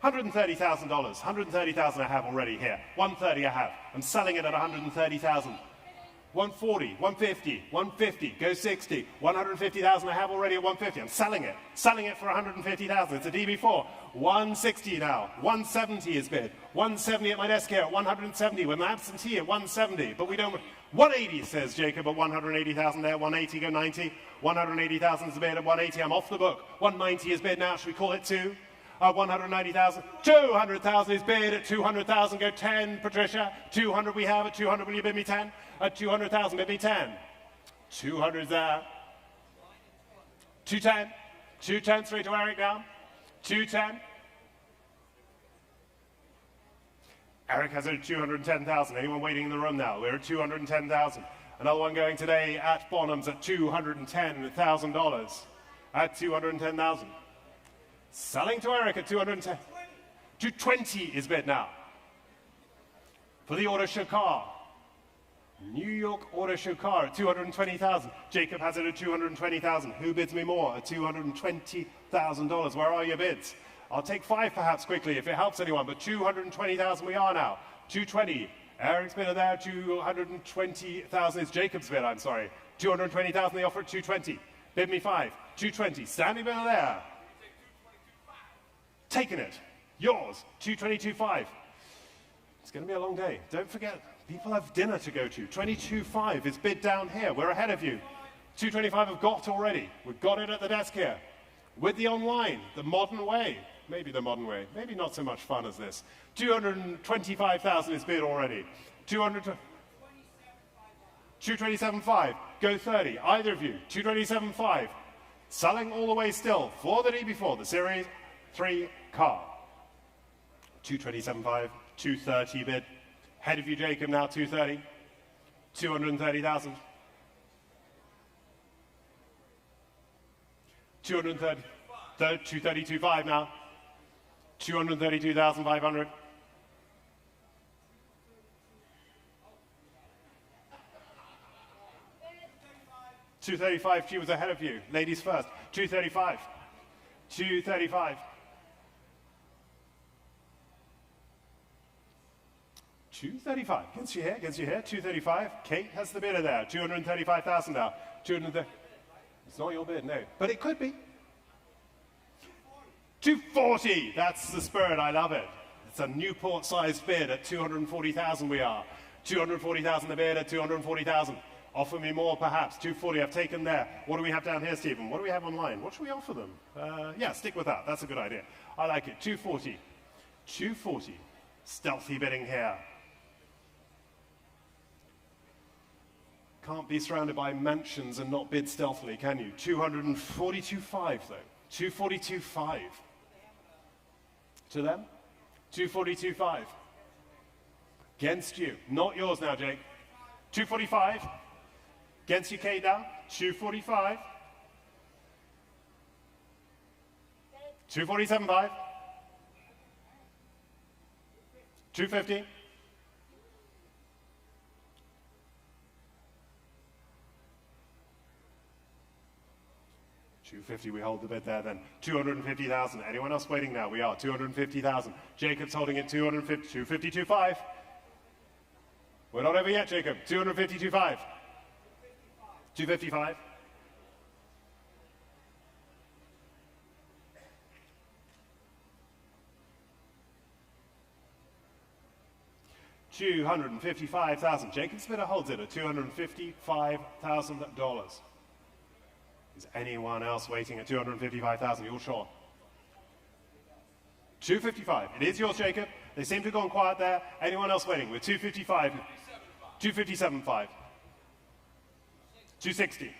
$130,000. $130,000 I have already here. $130 I have. I'm selling it at $130,000. 140, 150, 150, go 60, 150,000 I have already at 150. I'm selling it for 150,000. It's a DB4. 160 now. 170 is bid. 170 at my desk here at 170 with an absentee at 170. But we don't. 180 says Jacob at 180,000 there. 180 go 90. 180,000 is the bid at 180. I'm off the book. 190 is bid now. Should we call it 2? 190,000. 200,000 is bid at 200,000. Go 10, Patricia. 200 we have at 200. Will you bid me 10? At 200,000, bid me 10. 200 there. 210. 210 straight to Eric now. 210. Eric has it at 210,000. Anyone waiting in the room now? We're at 210,000. Another one going today at Bonham's at $210,000. At 210,000. Selling to Eric at 210. 220 is bid now. For the Auto Show car. New York Auto Show car at 220,000. Jacob has it at 220,000. Who bids me more at $220,000? Where are your bids? I'll take 5 perhaps quickly if it helps anyone, but 220,000 we are now. 220. Eric's bid there. 220,000 is Jacob's bid, I'm sorry. 220,000 they offer at 220. Bid me 5. 220. Standing bid there. Taking it. Yours. 222.5. It's going to be a long day. Don't forget, people have dinner to go to. 22.5 is bid down here. We're ahead of you. 225 have got already. We've got it at the desk here. With the online, the modern way. Maybe the modern way. Maybe not so much fun as this. 225,000 is bid already. 227.5. Go 30. Either of you. 227.5. Selling all the way still for the DB4, the Series 3 car. 227.5, 230 bid. Head of you, Jacob, now 230. 230,000. 230, 232.5 now. 232,500. 235, she was ahead of you. Ladies first. 235. 235. 235. Against you here. 235. Kate has the bidder there. 235,000 now. 230. It's not your bid, no. But it could be. 240. That's the spirit. I love it. It's a Newport-sized bid at 240,000 we are. 240,000 the bid at 240,000. Offer me more, perhaps. 240 I've taken there. What do we have down here, Stephen? What do we have online? What should we offer them? Yeah, stick with that. That's a good idea. I like it. 240. 240. Stealthy bidding here. Can't be surrounded by mansions and not bid stealthily, can you? 242.5 though. 242.5. To them? 242.5. Against you. Not yours now, Jake. 245. Against you, Kate, now. 245. 247.5. 250. 250, we hold the bid there then. 250,000. Anyone else waiting now? We are. 250,000. Jacob's holding it. 250. 252.5. We're not over yet, Jacob. 252.5. 255. 255,000. Jacob's bidder holds it at $255,000. Is anyone else waiting at 255,000? You're sure? 255. It is yours, Jacob. They seem to have gone quiet there. Anyone else waiting with 255? 257.5. 260.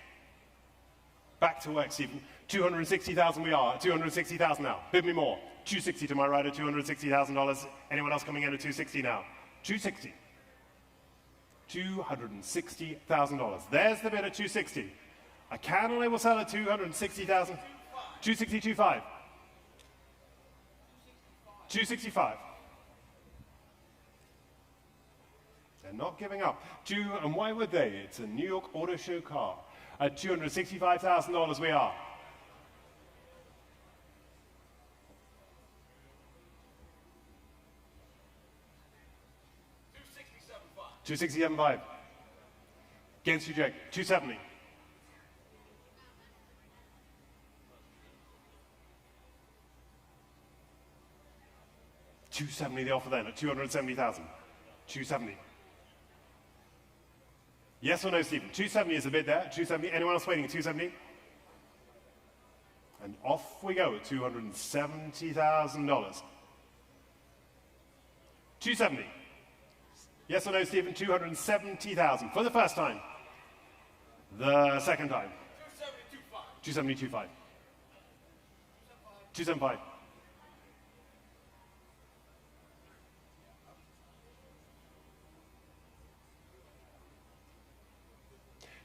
Back to work, Stephen. 260,000 we are. 260,000 now. Bid me more. 260 to my right at $260,000. Anyone else coming in at 260 now? 260. $260,000. There's the bid at 260. I can and I will sell at 260,000. 262.5. 265. They're not giving up. And why would they? It's a New York Auto Show car. At $265,000 we are. $267.5. Against you, Jake. 270. $270 the offer then at 270,000. 270. Yes or no, Stephen? 270 is the bid there. 270. Anyone else waiting at 270? And off we go at $270,000. 270. Yes or no, Stephen? 270,000 for the first time. The second time. 272.5. 275.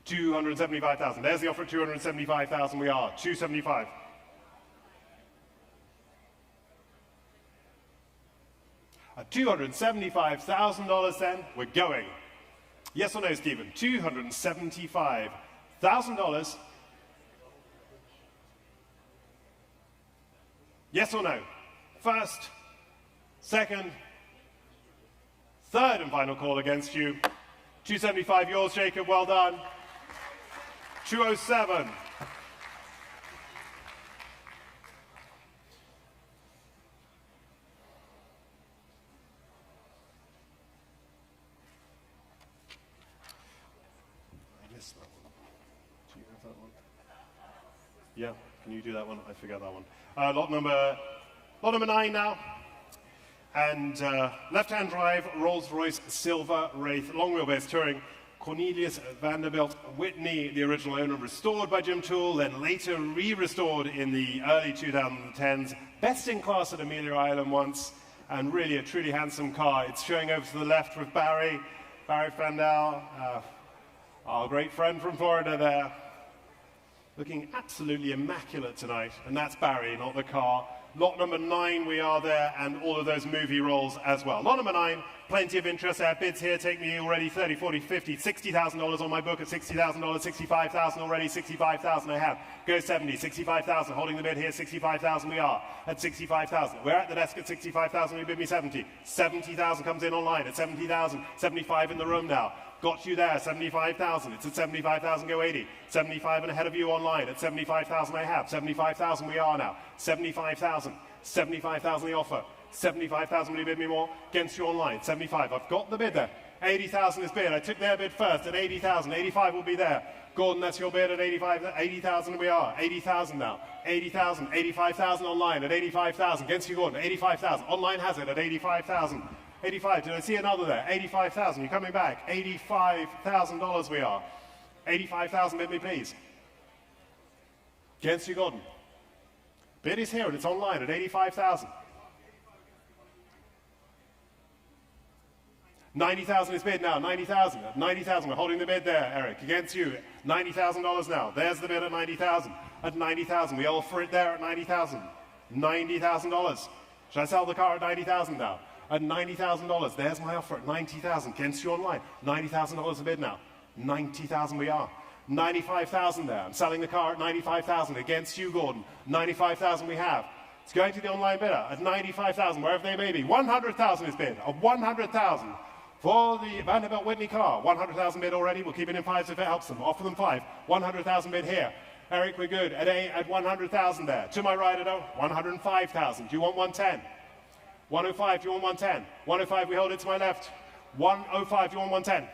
275,000. There's the offer at 275,000. We are 275. At $275,000 then, we're going. Yes or no, Stephen? $275,000. Yes or no? First, second, third and final call against you. 275 yours, Jacob. Well done. 207. I missed that one. Do you have that one? Yeah, can you do that one? I forgot that one. Lot number 9 now. And left-hand drive, Rolls-Royce Silver Wraith, long wheelbase touring. Cornelius Vanderbilt Whitney, the original owner, restored by Jim Toole, then later re-restored in the early 2010s. Best in class at Amelia Island once, and really a truly handsome car. It's showing over to the left with Barry Fandel, our great friend from Florida there, looking absolutely immaculate tonight, and that's Barry, not the car. Lot number 9, we are there, and all of those movie roles as well. Lot number 9, plenty of interest. I have bids here, take me already 30, 40, 50, $60,000 on my book at $60,000, 65,000 already, 65,000 I have. Go 70, 65,000, holding the bid here, 65,000 we are at 65,000. We're at the desk at 65,000, we bid me 70. 70,000 comes in online at 70,000, 75 in the room now. Got you there, 75,000. It's at 75,000, go 80. 75 and ahead of you online at 75,000 I have. 75,000 we are now. 75,000. 75,000 the offer. 75,000, will you bid me more? Against you online, 75. I've got the bid there. 80,000 is bid. I took their bid first at 80,000. 85 will be there. Gordon, that's your bid at 85. 80,000 we are. 80,000 now. 80,000. 85,000 online at 85,000. Against you, Gordon. 85,000. Online has it at 85,000. 85, did I see another there? 85,000, you're coming back. $85,000 we are. 85,000, bid me please. Against you, Gordon. Bid is here and it's online at 85,000. 90,000 is bid now, 90,000. At 90,000, we're holding the bid there, Eric. Against you, $90,000 now. There's the bid at 90,000. At 90,000, we all for it there at 90,000. $90,000. Should I sell the car at 90,000 now? At $90,000, there's my offer at 90,000. Against you online, $90,000 a bid now. 90,000 we are. 95,000 there. I'm selling the car at 95,000. Against you, Gordon. 95,000 we have. It's going to the online bidder at 95,000, wherever they may be. 100,000 is bid. Of 100,000 for the Vanderbilt Whitney car. 100,000 bid already. We'll keep it in 5s if it helps them. Offer them 5. 100,000 bid here. Eric, we're good. At 100,000 there. To my right at 105,000. Do you want 110? 105, do you want 110? 105, we hold it to my left. 105, do you want 110?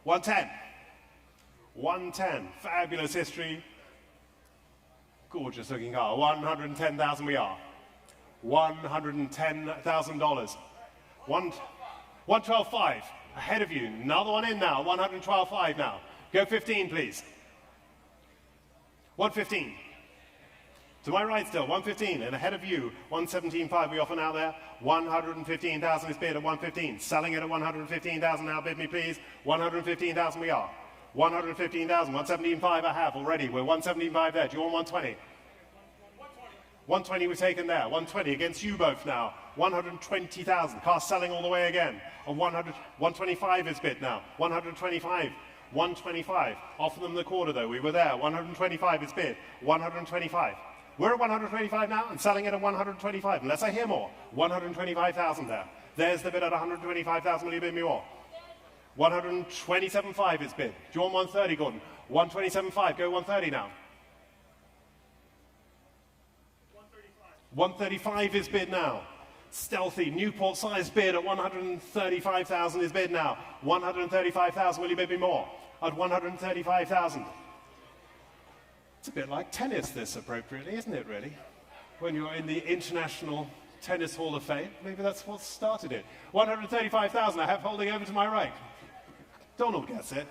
110. 110. Fabulous history. Gorgeous looking car. 110,000 we are. $110,000. 112.5. Ahead of you. Another one in now. 112.5 now. Go 15, please. 115. To my right still, 115, and ahead of you, 117.5 we offer now there. 115,000 is bid at 115. Selling it at 115,000 now, bid me please. 115,000 we are. 115,000, 117.5 I have already. We're 117.5 there. Do you want 120? 120 we've taken there. 120 against you both now. 120,000. Car selling all the way again. 125 is bid now. 125. 125. Offer them the quarter though. We were there. 125 is bid. 125. We're at 125 now and selling it at 125, unless I hear more. 125,000 there. There's the bid at 125,000. Will you bid me more? 127.5 is bid. Do you want 130, Gordon? 127.5. Go 130 now. 135 is bid now. Stealthy Newport size bid at 135,000 is bid now. 135,000. Will you bid me more? At 135,000. It's a bit like tennis, this, appropriately, isn't it, really? When you're in the International Tennis Hall of Fame, maybe that's what started it. 135,000 I have holding over to my right. Donald gets it.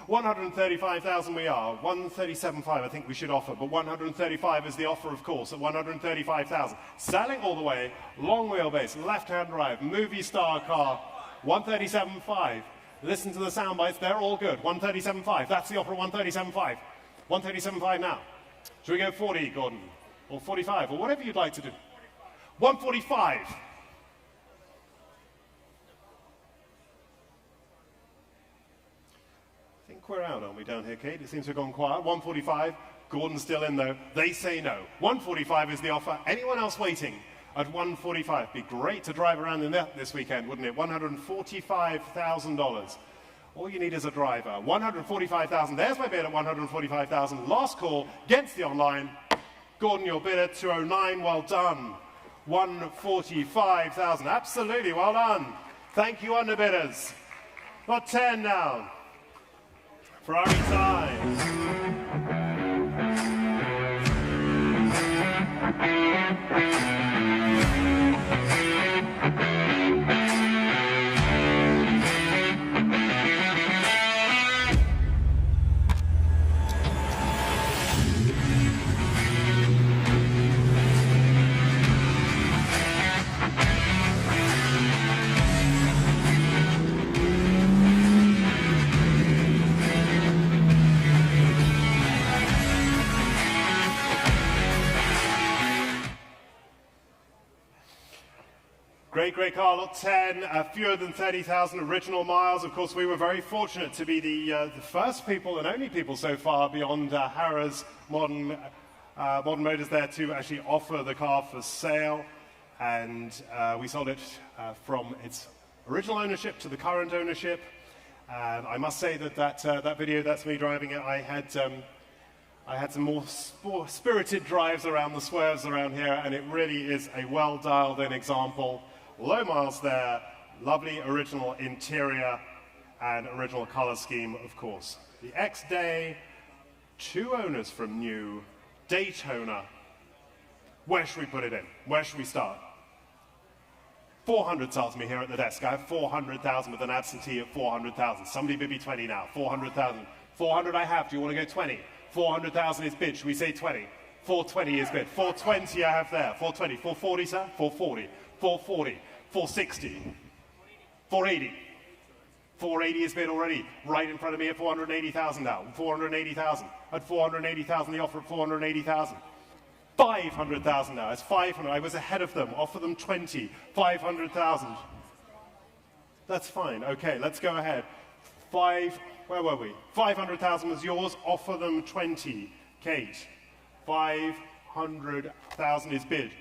135,000 we are. 137.5 I think we should offer, but 135 is the offer, of course, at 135,000. Selling all the way, long wheelbase, left-hand drive, movie star car, 137.5. Listen to the sound bites, they're all good. 137.5, that's the offer at 137.5. 137.5 now. Should we go 40, Gordon? Or 45, or whatever you'd like to do. 145. I think we're out, aren't we, down here, Kate? It seems to have gone quiet. 145. Gordon's still in, though. They say no. 145 is the offer. Anyone else waiting at 145? Be great to drive around in that this weekend, wouldn't it? $145,000. All you need is a driver. 145,000. There's my bid at 145,000. Last call against the online. Gordon, your bid at 209. Well done. 145,000. Absolutely, well done. Thank you, underbidders. Got 10 now. Ferrari time. Great, great car, lot 10, fewer than 30,000 original miles. Of course, we were very fortunate to be the first people and only people so far beyond Harrah's Modern Motors there to actually offer the car for sale. And we sold it from its original ownership to the current ownership. And I must say that that video, that's me driving it, I had some more spirited drives around the swerves around here, and it really is a well-dialed-in example. Low miles there, lovely original interior, and original color scheme, of course. The X-Day, 2 owners from new, Daytona. Where should we put it in? Where should we start? 400 tells me here at the desk. I have 400,000 with an absentee at 400,000. Somebody bid me 20 now. 400,000. 400 I have. Do you want to go 20? 400,000 is bid. Should we say 20? 420 is bid. 420 I have there. 420. 440, sir? 440. 440. 460. 480. 480 is bid already. Right in front of me at 480,000 now. 480,000. At 480,000, the offer at 480,000. 500,000 now. It's 500. I was ahead of them. Offer them 20. 500,000. That's fine. Okay, let's go ahead. Where were we? 500,000 was yours. Offer them 20. Kate. 500,000 is bid.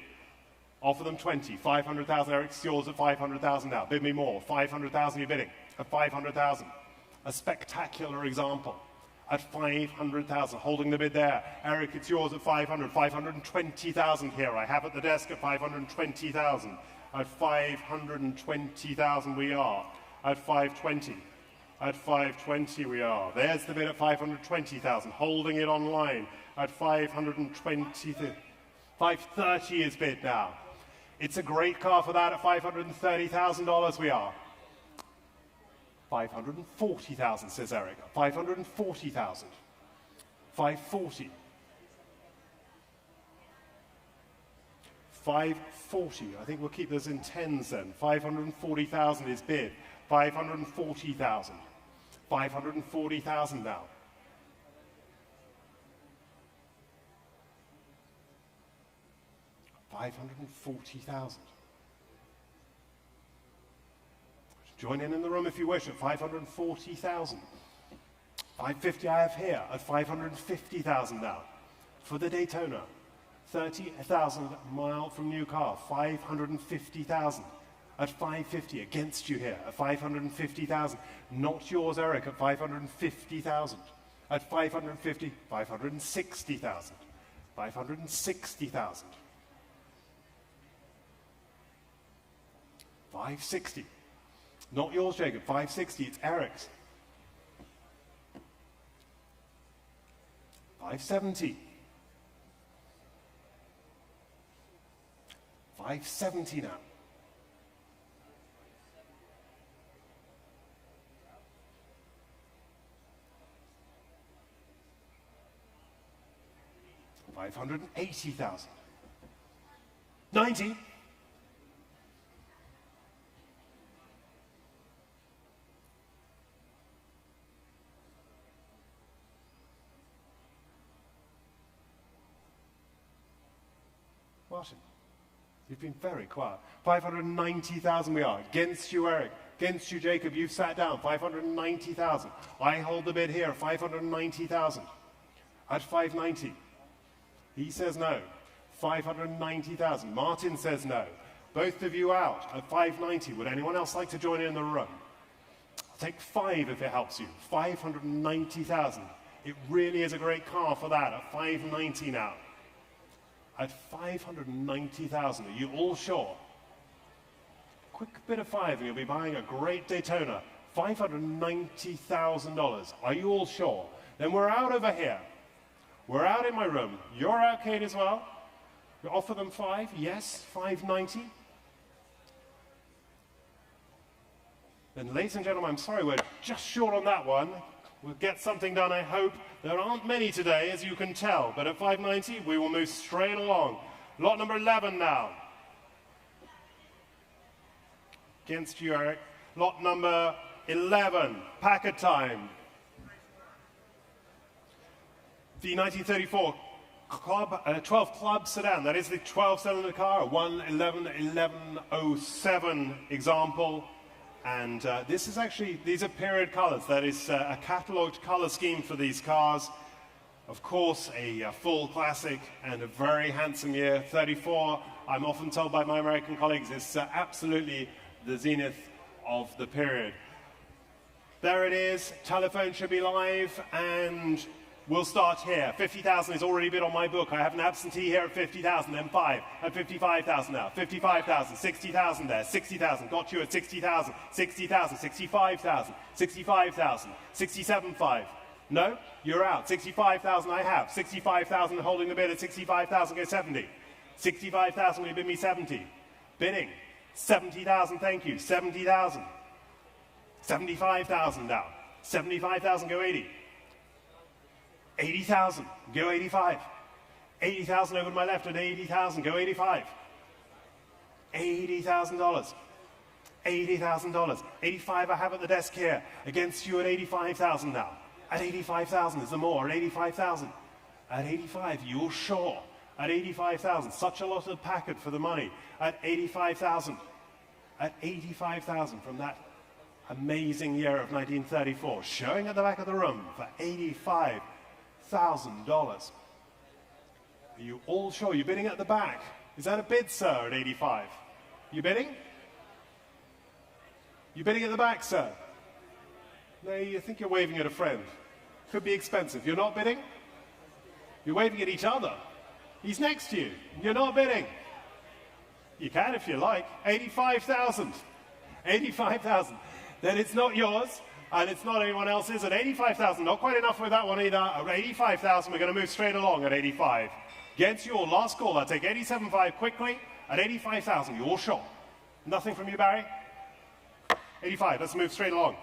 Offer them 20. 500,000. Eric's yours at 500,000 now. Bid me more. 500,000 you're bidding. At 500,000. A spectacular example. At 500,000, holding the bid there. Eric, it's yours at 500. 520,000 here. I have at the desk at 520,000. At 520,000 we are. At 520. At 520 we are. There's the bid at 520,000. Holding it online at 520. 530 is bid now. It's a great car for that at $530,000 we are. 540,000, says Eric. 540,000. 540. 540. I think we'll keep those in tens then. 540,000 is bid. 540,000. 540,000 now. 540,000. Join in the room if you wish at 540,000. 550 I have here at 550,000 now. For the Daytona, 30,000 mile from new car, 550,000. At 550 against you here at 550,000. Not yours, Eric, at 550,000. At 550, 560,000. 560,000. 560. Not yours, Jacob. 560. It's Eric's. 570. 570 now. 580,000. 90. 'Martin, you've been very quiet. 590,000 we are. Against you, Eric. Against you, Jacob. You've sat down. 590,000. I hold the bid here. 590,000. At 590. He says no. 590,000. Martin says no. Both of you out at 590. Would anyone else like to join in the room? I'll take 5 if it helps you. 590,000. It really is a great car for that at 590 now. At 590,000. Are you all sure? Quick bit of 5 and you'll be buying a great Daytona. $590,000. Are you all sure? Then we're out over here. We're out in my room. You're out, Kate, as well. You offer them 5? Yes, 590. Then, ladies and gentlemen, I'm sorry, we're just short on that one. We'll get something done, I hope. There aren't many today, as you can tell, but at 590, we will move straight along. Lot number 11 now. Against you, Eric. Lot number 11, Packard time. The 1934 12 Club sedan. That is the 12-cylinder car, a 1107 example. And this is actually, these are period colors. That is a catalogued color scheme for these cars. Of course, a full classic and a very handsome year. 34, I'm often told by my American colleagues, is absolutely the zenith of the period. There it is. Telephone should be live, and we'll start here. 50,000 is already bid on my book. I have an absentee here at 50,000, then 5 at 55,000 now. 55,000, 60,000 there, 60,000, got you at 60,000, 60,000, 65,000, 65,000, 67,500. No, you're out. 65,000 I have. 65,000 holding the bid at 65,000, go 70. 65,000, will you bid me 70? Bidding. 70,000, thank you. 70,000. 75,000 now. 75,000, go 80. 80,000, go 85. 80,000 over to my left at 80,000, go 85. $80,000. $80,000. 85 I have at the desk here. Against you at 85,000 now. At 85,000, is there more? At 85,000. At 85, you're sure. At 85,000, such a lot of Packard for the money. At 85,000. At 85,000 from that amazing year of 1934. Showing at the back of the room for $85,000. Are you all sure? You're bidding at the back. Is that a bid, sir, at 85? You bidding? You bidding at the back, sir? No, you think you're waving at a friend. Could be expensive. You're not bidding? You're waving at each other. He's next to you. You're not bidding. You can if you like. 85,000. 85,000. Then it's not yours, and it's not anyone else's. At 85,000, not quite enough with that one either. At 85,000, we're going to move straight along at 85. Against your last call, I'll take 87.5 quickly. At 85,000, you're sure. Nothing from you, Barry? 85, let's move straight along.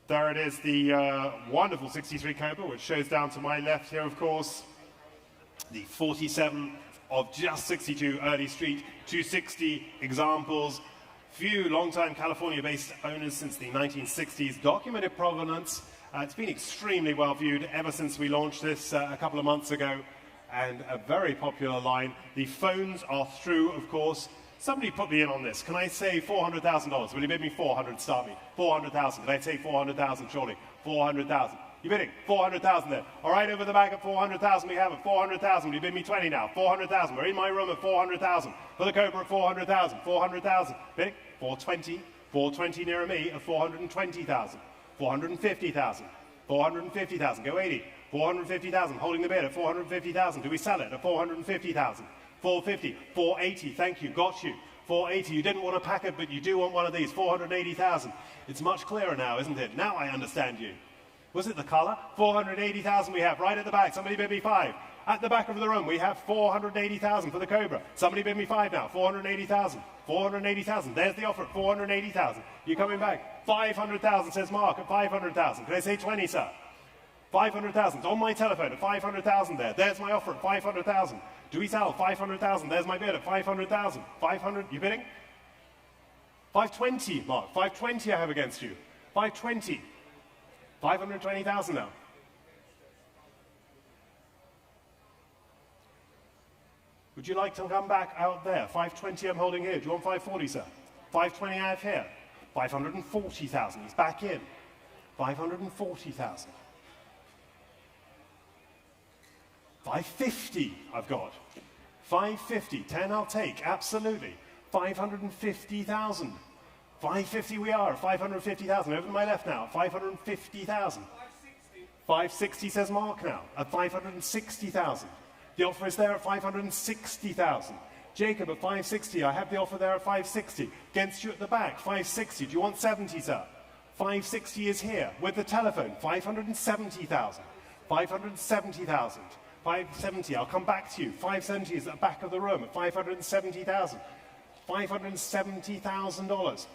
There it is, the wonderful 63 Cobra, which shows down to my left here, of course. The 47 of just 62 early street 260 examples. Few long-time California-based owners since the 1960s. Documented provenance. It's been extremely well viewed ever since we launched this a couple of months ago. And a very popular line. The phones are through, of course. Somebody put me in on this. Can I say $400,000? Will you bid me 400 to start me? 400,000. Can I say 400,000 surely? 400,000. You bidding? 400,000 there. All right, over the back at 400,000 we have it. 400,000. Will you bid me 20 now? 400,000. We're in my room at 400,000. For the Cobra at 400,000. 400,000. Bidding? 420. 420 nearer me at 420,000. 450,000. 450,000. Go 80. 450,000. Holding the bid at 450,000. Do we sell it at 450,000? 450, 480, thank you, got you. 480, you didn't want a Packard, but you do want one of these. 480,000. It's much clearer now, isn't it? Now I understand you. Was it the color? 480,000 we have right at the back. Somebody bid me 5. At the back of the room, we have 480,000 for the Cobra. Somebody bid me 5 now. 480,000. 480,000. There's the offer at 480,000. You coming back? 500,000, says Mark, at 500,000. Can I say 20, sir? 500,000. It's on my telephone at 500,000 there. There's my offer at 500,000. Do we sell? 500,000. There's my bid at 500,000. 500. You bidding? 520, Mark. 520 I have against you. 520. 520,000 now. Would you like to come back out there? 520 I'm holding here. Do you want 540, sir? 520 I have here. 540,000. He's back in. 540,000. 550 I've got. 550. 10 I'll take. Absolutely. 550,000. 550 we are. 550,000. Over to my left now. 550,000. 560 says Mark now. At 560,000. The offer is there at 560,000. Jacob at 560. I have the offer there at 560. Against you at the back. 560. Do you want 70, sir? 560 is here with the telephone, 570,000. 570,000. 570, I'll come back to you. 570 is at the back of the room at 570,000. $570,000.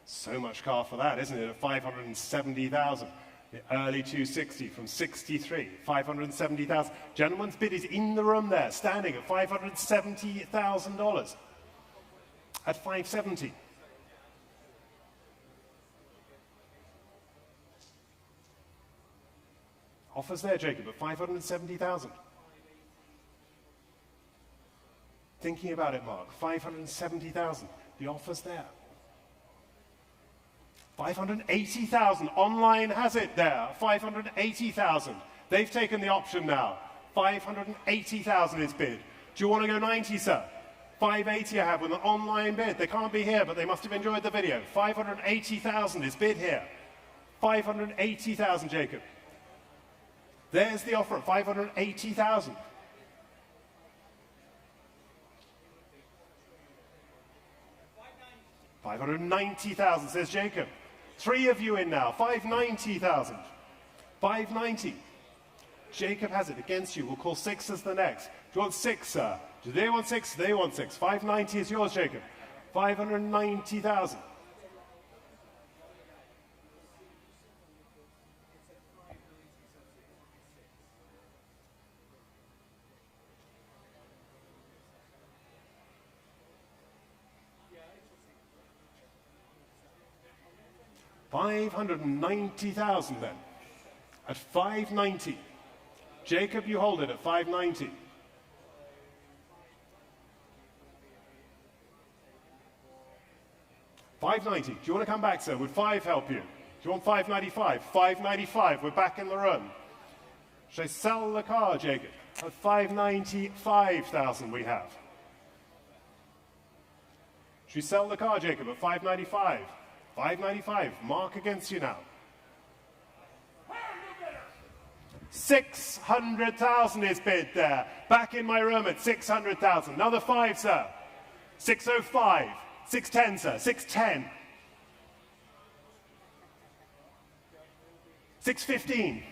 So much car for that, isn't it? At 570,000. The early 260 from 63, 570,000. Gentleman's bid is in the room there, standing at $570,000. At 570. Offers there, Jacob, at 570,000. Thinking about it, Mark, 570,000. The offer's there. 580,000. Online has it there. 580,000. They've taken the option now. 580,000 is bid. Do you want to go 90, sir? 580 I have with an online bid. They can't be here, but they must have enjoyed the video. 580,000 is bid here. 580,000, Jacob. There's the offer at 580,000. $590,000, says Jacob. 3 of you in now. 590,000. 590. Jacob has it against you. We'll call 6 as the next. Do you want 6, sir? Do they want 6? They want 6. 590 is yours, Jacob. 590,000. $590,000 then. At 590. Jacob, you hold it at 590. $590. Do you want to come back, sir? Would 5 help you? Do you want 595? 595. We're back in the room. Should I sell the car, Jacob? At 595,000 we have. Should we sell the car, Jacob, at 595? 595. Mark against you now. 600,000 is bid there. Back in my room at 600,000. Another 5, sir. 605. 610, sir. 610. 615.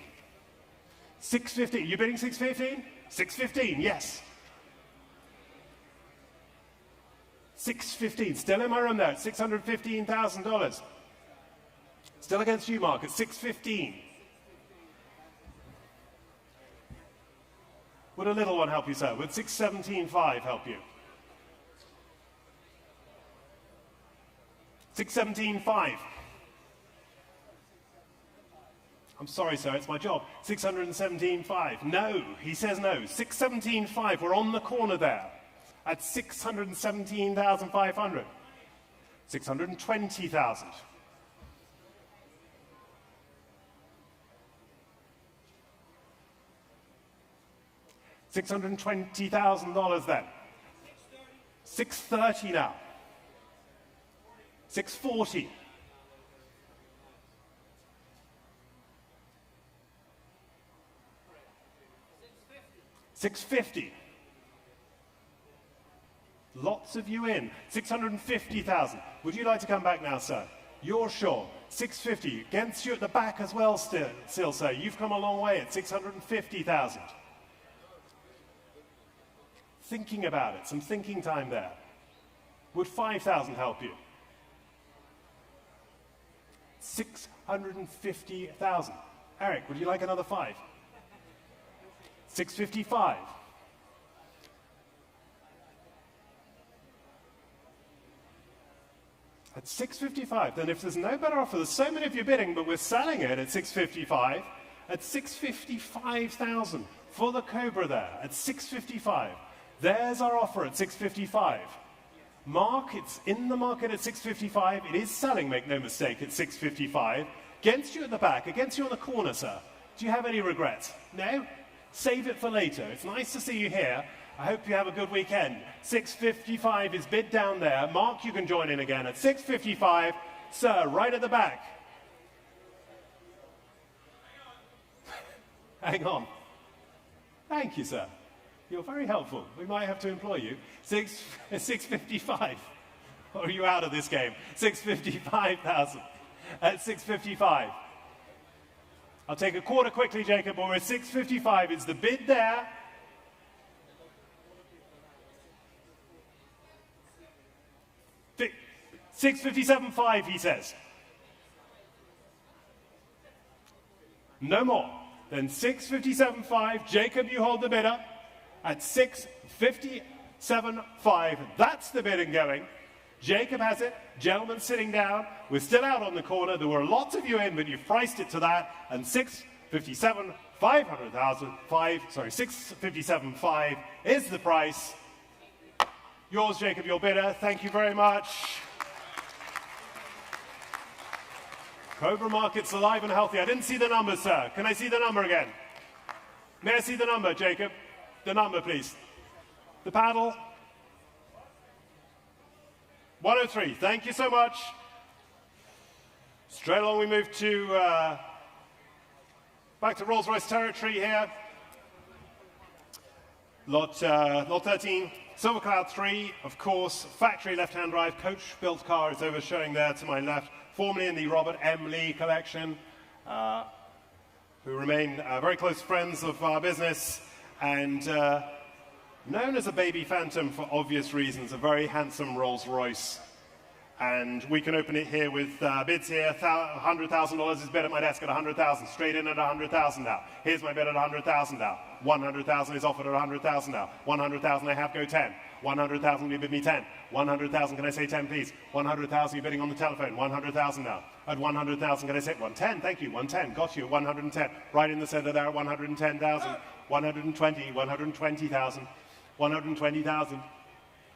615. You bidding 615? 615, yes. 615. Still in my room there at $615,000. Still against you, Mark, at 615. Would a little one help you, sir? Would 617.5 help you? 617.5. I'm sorry, sir, it's my job. 617.5. No, he says no. 617.5. We're on the corner there at 617,500. 620,000. $620,000 then. 630 now. 640. 650. Lots of you in. 650,000. Would you like to come back now, sir? You're sure. 650. Against you at the back as well, still, sir. You've come a long way at 650,000. Thinking about it. Some thinking time there. Would 5,000 help you? 650,000. Eric, would you like another 5? 655. At 655, then if there's no better offer, there's so many of you bidding, but we're selling it at 655, at 655,000 for the Cobra there, at 655. There's our offer at 655. Mark, it's in the market at 655. It is selling, make no mistake, at 655. Against you at the back, against you on the corner, sir. Do you have any regrets? No? Save it for later. It's nice to see you here. I hope you have a good weekend. 655 is bid down there. Mark, you can join in again at 655. Sir, right at the back. Hang on. Thank you, sir. You're very helpful. We might have to employ you. 655. Or are you out of this game? 655,000. At 655. I'll take a quarter quickly, Jacob. We're at 655. It's the bid there. Fi 657.5, he says. No more. Then 657.5. Jacob, you hold the bidder. At 657.5. That's the bidding going. Jacob has it. Gentlemen sitting down. We're still out on the corner. There were lots of you in, but you've priced it to that. And 657.5 657.5 is the price. Yours, Jacob, your bidder. Thank you very much. Cobra Market's alive and healthy. I didn't see the number, sir. Can I see the number again? May I see the number, Jacob? The number, please. The paddle. 103. Thank you so much. Straight along we move to back to Rolls-Royce territory here. Lot 13. Silver Cloud 3, of course, factory left-hand drive, coach-built car is over showing there to my left, formerly in the Robert M. Lee collection, who remain very close friends of our business, and known as a baby Phantom for obvious reasons, a very handsome Rolls-Royce. And we can open it here with bids here. $100,000 is bid at my desk at $100,000. Straight in at $100,000 now. Here's my bid at $100,000 now. $100,000 is offered at $100,000 now. $100,000 I have, go 10. $100,000 you bid me 10. $100,000, can I say 10 please? $100,000 you're bidding on the telephone. $100,000 now. At $100,000, can I say 110? Thank you, 110. Got you, 110. Right in the center there at $110,000. 120, 120,000. 120,000.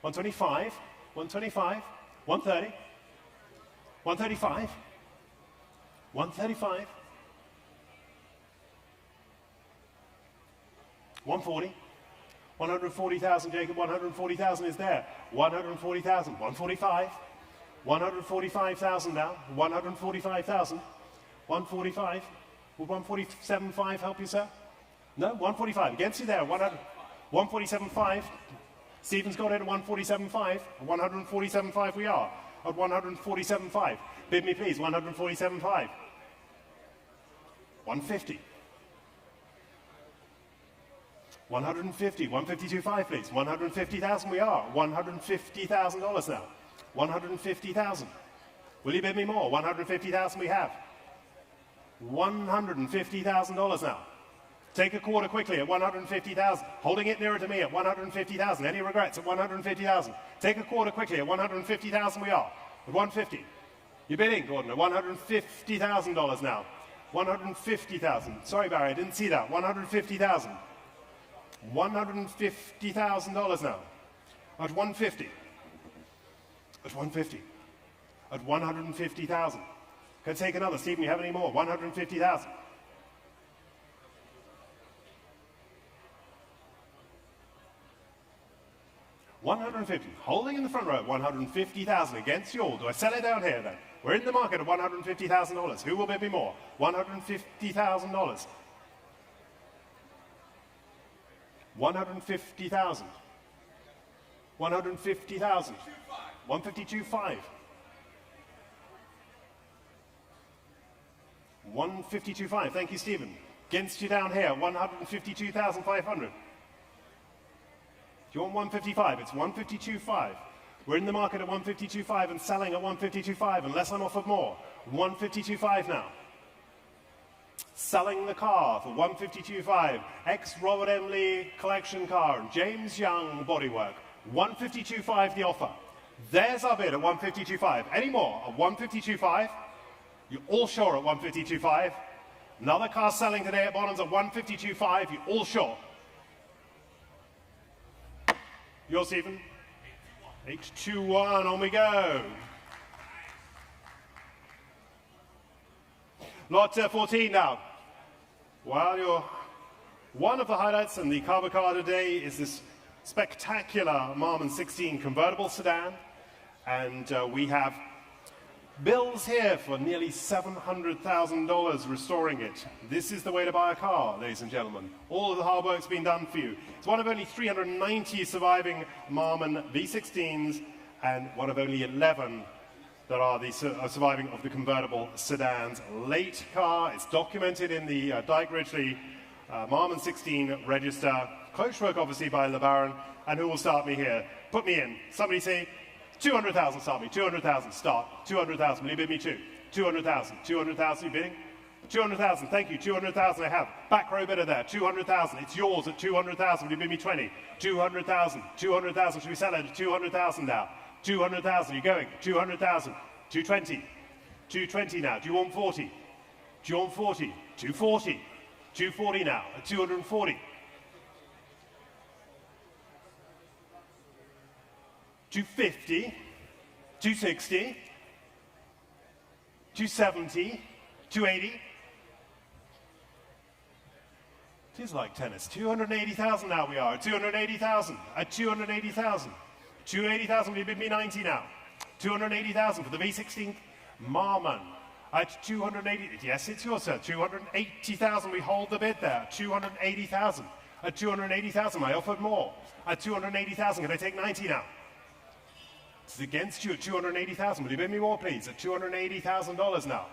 125, 125. 130, 135, 135, 140, 140,000, Jacob, 140,000 is there, 140,000, 145, 145,000 now, 145,000, 145, would 147.5 help you, sir? No, 145, against you there, 147.5. Stephen's got it at 147.5. 147.5 we are. At 147.5. Bid me please, 147.5. 150. 150. 152.5 please. 150,000 we are. $150,000 now. 150,000. Will you bid me more? 150,000 we have. $150,000 now. Take a quarter quickly at 150,000. Holding it nearer to me at 150,000. Any regrets at 150,000? Take a quarter quickly at 150,000 we are. At 150. You're bidding, Gordon, at $150,000 now. 150,000. Sorry, Barry, I didn't see that. 150,000. $150,000 now. At 150. At 150. At 150,000. Can I take another? Stephen, you have any more? 150,000. $150, holding in the front row, $150,000 against you all. Do I sell it down here then? We're in the market at $150,000. Who will bid me more? $150,000. 150,000. 150,000. 152.5. 152.5. Thank you, Stephen. Against you down here, 152,500. Do you want 155? It's 152.5. We're in the market at 152.5 and selling at 152.5 unless I'm offered more. 152.5 now. Selling the car for 152.5. Ex-Robert M. Lee collection car, James Young bodywork. 152.5 the offer. There's our bid at 152.5. Any more at 152.5? You're all sure at 152.5. Another car selling today at Bonhams at 152.5. You're all sure. Yours, Stephen. H21, on we go. Lot 14 now. Well, one of the highlights in the cover car today is this spectacular Marmon 16 convertible sedan. And we have Bills here for nearly $700,000 restoring it. This is the way to buy a car, ladies and gentlemen. All of the hard work's been done for you. It's one of only 390 surviving Marmon V16s and one of only 11 that are surviving of the convertible sedans. Late car, it's documented in the Dyke Ridgely Marmon 16 register. Coachwork obviously by LeBaron. And who will start me here? Put me in. Somebody say 200,000, start me. 200,000, start. 200,000, will you bid me two? 200,000, 200,000, you bidding? 200,000, thank you, 200,000 I have. Back row bidder there, 200,000, it's yours at 200,000, will you bid me 20? 200,000, 200,000, should we sell it at 200,000 now? 200,000, you going? 200,000, 220, 220 now, do you want 40? Do you want 40? 240, 240 now, at 240. 250, 260, 270, 280. It is like tennis. 280,000 now we are. At 280,000. At 280,000. 280,000, we bid me 90 now. 280,000 for the V16 Marmon. At 280, yes, it's yours, sir. 280,000, we hold the bid there. 280,000. At 280,000, I offered more. At 280,000, can I take 90 now? It's against you at 280,000. Will you bid me more, please? At $280,000 now.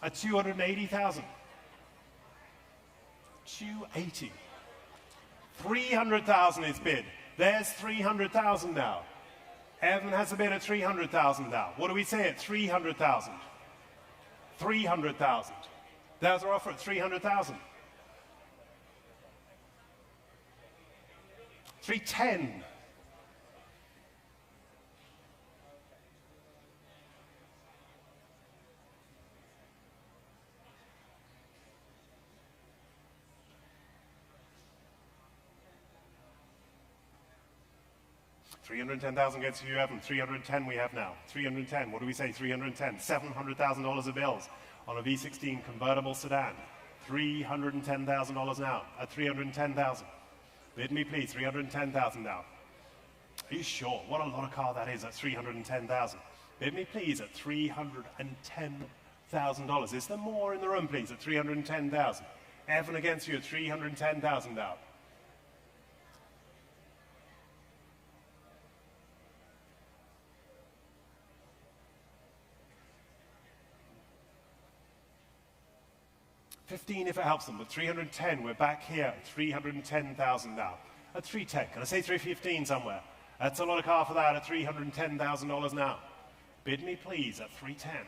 At 280,000. 280. 300,000 is bid. There's 300,000 now. Evan has a bid at 300,000 now. What do we say at 300,000? 300,000. There's our offer at 300,000. 310. $310,000 gets you, Evan. 310 we have now. 310. What do we say? 310. $700,000 of bills on a V16 convertible sedan. $310,000 now at 310,000. Bid me, please. 310,000 now. Are you sure? What a lot of car that is at 310,000. Bid me, please, at $310,000. Is there more in the room, please, at 310,000? Evan against you at 310,000 now. $15 if it helps them, but 310, we're back here at 310,000 now. At 310, can I say 315 somewhere? That's a lot of car for that at $310,000 now. Bid me please at 310.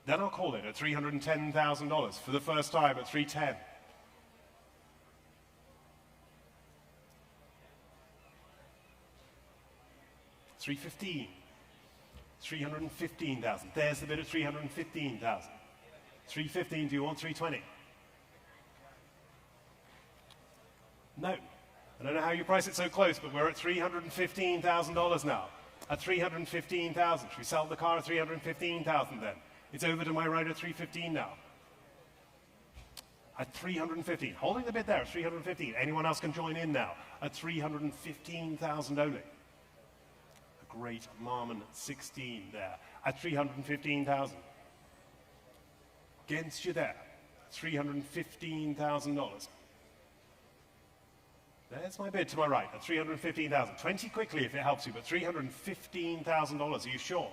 Then I'll call it at $310,000 for the first time at 310. $315. 315,000. There's the bid at 315,000. 315, do you want 320? No. I don't know how you price it so close, but we're at $315,000 now. At 315,000. Should we sell the car at 315,000 then? It's over to my right at 315 now. At 315. Holding the bid there at 315. Anyone else can join in now. At 315,000 only. Great Marmon 16 there at 315,000. Against you there, $315,000. There's my bid to my right at 315,000. 20 quickly if it helps you, but $315,000. Are you sure?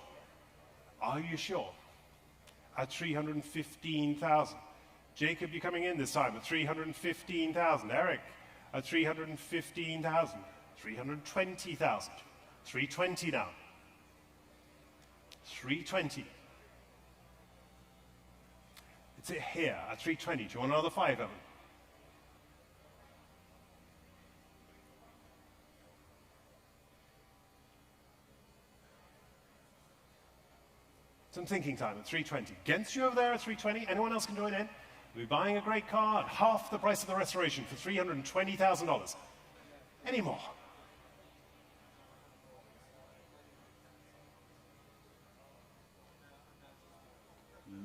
Are you sure? At 315,000. Jacob, you coming in this time at 315,000. Eric at 315,000. 320,000. 320 now. 320. It's it here at 320. Do you want another 5 of them? Some thinking time at 320. Against you over there at 320. Anyone else can join in? We're buying a great car at half the price of the restoration for $320,000. Any more?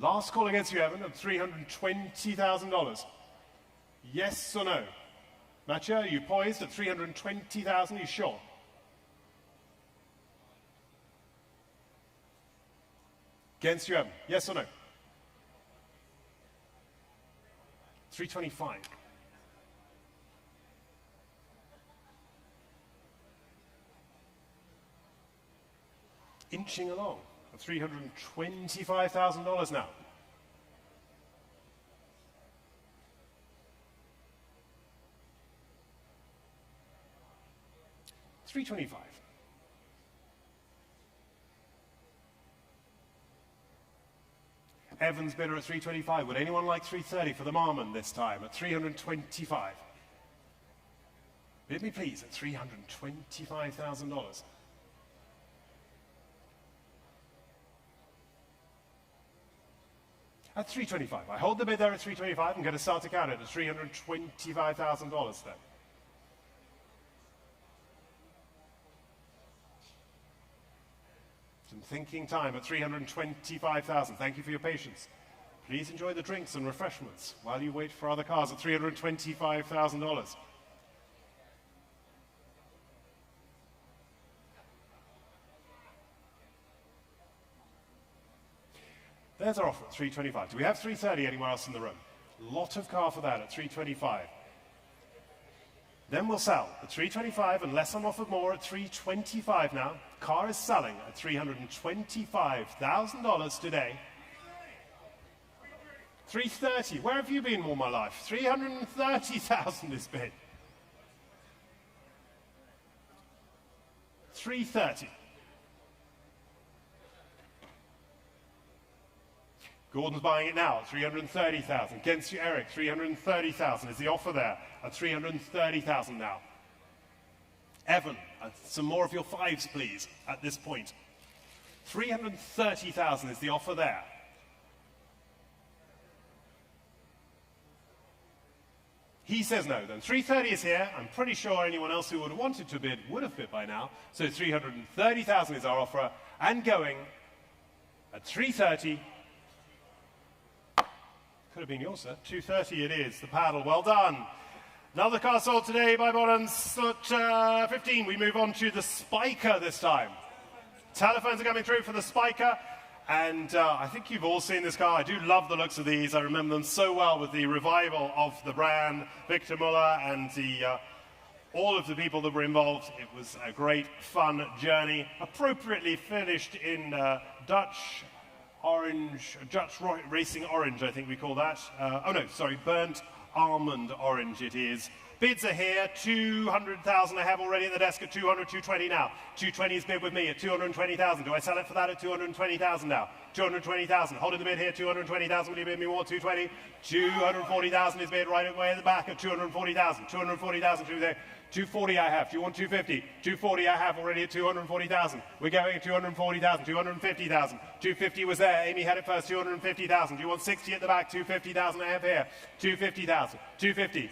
Last call against you, Evan, of $320,000. Yes or no? Matcha, are you poised at $320,000? Are you sure? Against you, Evan. Yes or no? 325. Inching along at $325,000 now. $325. Evans bidder at 325. Would anyone like 330 for the Marmon this time at 325? Bid me please at $325,000. At 325. I hold the bid there at 325 and get a start to count it at $325,000 then. Some thinking time at 325,000. Thank you for your patience. Please enjoy the drinks and refreshments while you wait for other cars at $325,000. There's our offer at 325. Do we have 330 anywhere else in the room? Lot of car for that at 325. Then we'll sell at 325 unless I'm offered more at 325 now. Car is selling at $325,000 today. 330. Where have you been all my life? 330,000 is bid. 330. Gordon's buying it now at 330,000. Against you, Eric, 330,000 is the offer there at 330,000 now. Evan, some more of your fives, please, at this point. 330,000 is the offer there. He says no, then. 330 is here. I'm pretty sure anyone else who would have wanted to bid would have bid by now. So 330,000 is our offer, and going at 330. Could have been yours, sir. 230 it is, the paddle. Well done. Another car sold today by Bonans at 15. We move on to the Spyker this time. Telephones are coming through for the Spyker. And I think you've all seen this car. I do love the looks of these. I remember them so well with the revival of the brand, Victor Muller and all of the people that were involved. It was a great, fun journey. Appropriately finished in Dutch orange, Dutch racing orange, I think we call that. Oh no, sorry, burnt almond orange it is. Bids are here, 200,000 I have already at the desk at 200, 220 now. 220 is bid with me at 220,000. Do I sell it for that at 220,000 now? 220,000, holding the bid here, 220,000, will you bid me more? 220, 240,000 is bid right away at the back at 240,000. 240,000, 240 I have. Do you want 250? 240 I have already at 240,000. We're going at 240,000, 250,000. 250 was there. Amy had it first, 250,000. Do you want 60 at the back? 250,000 I have here. 250,000. 250.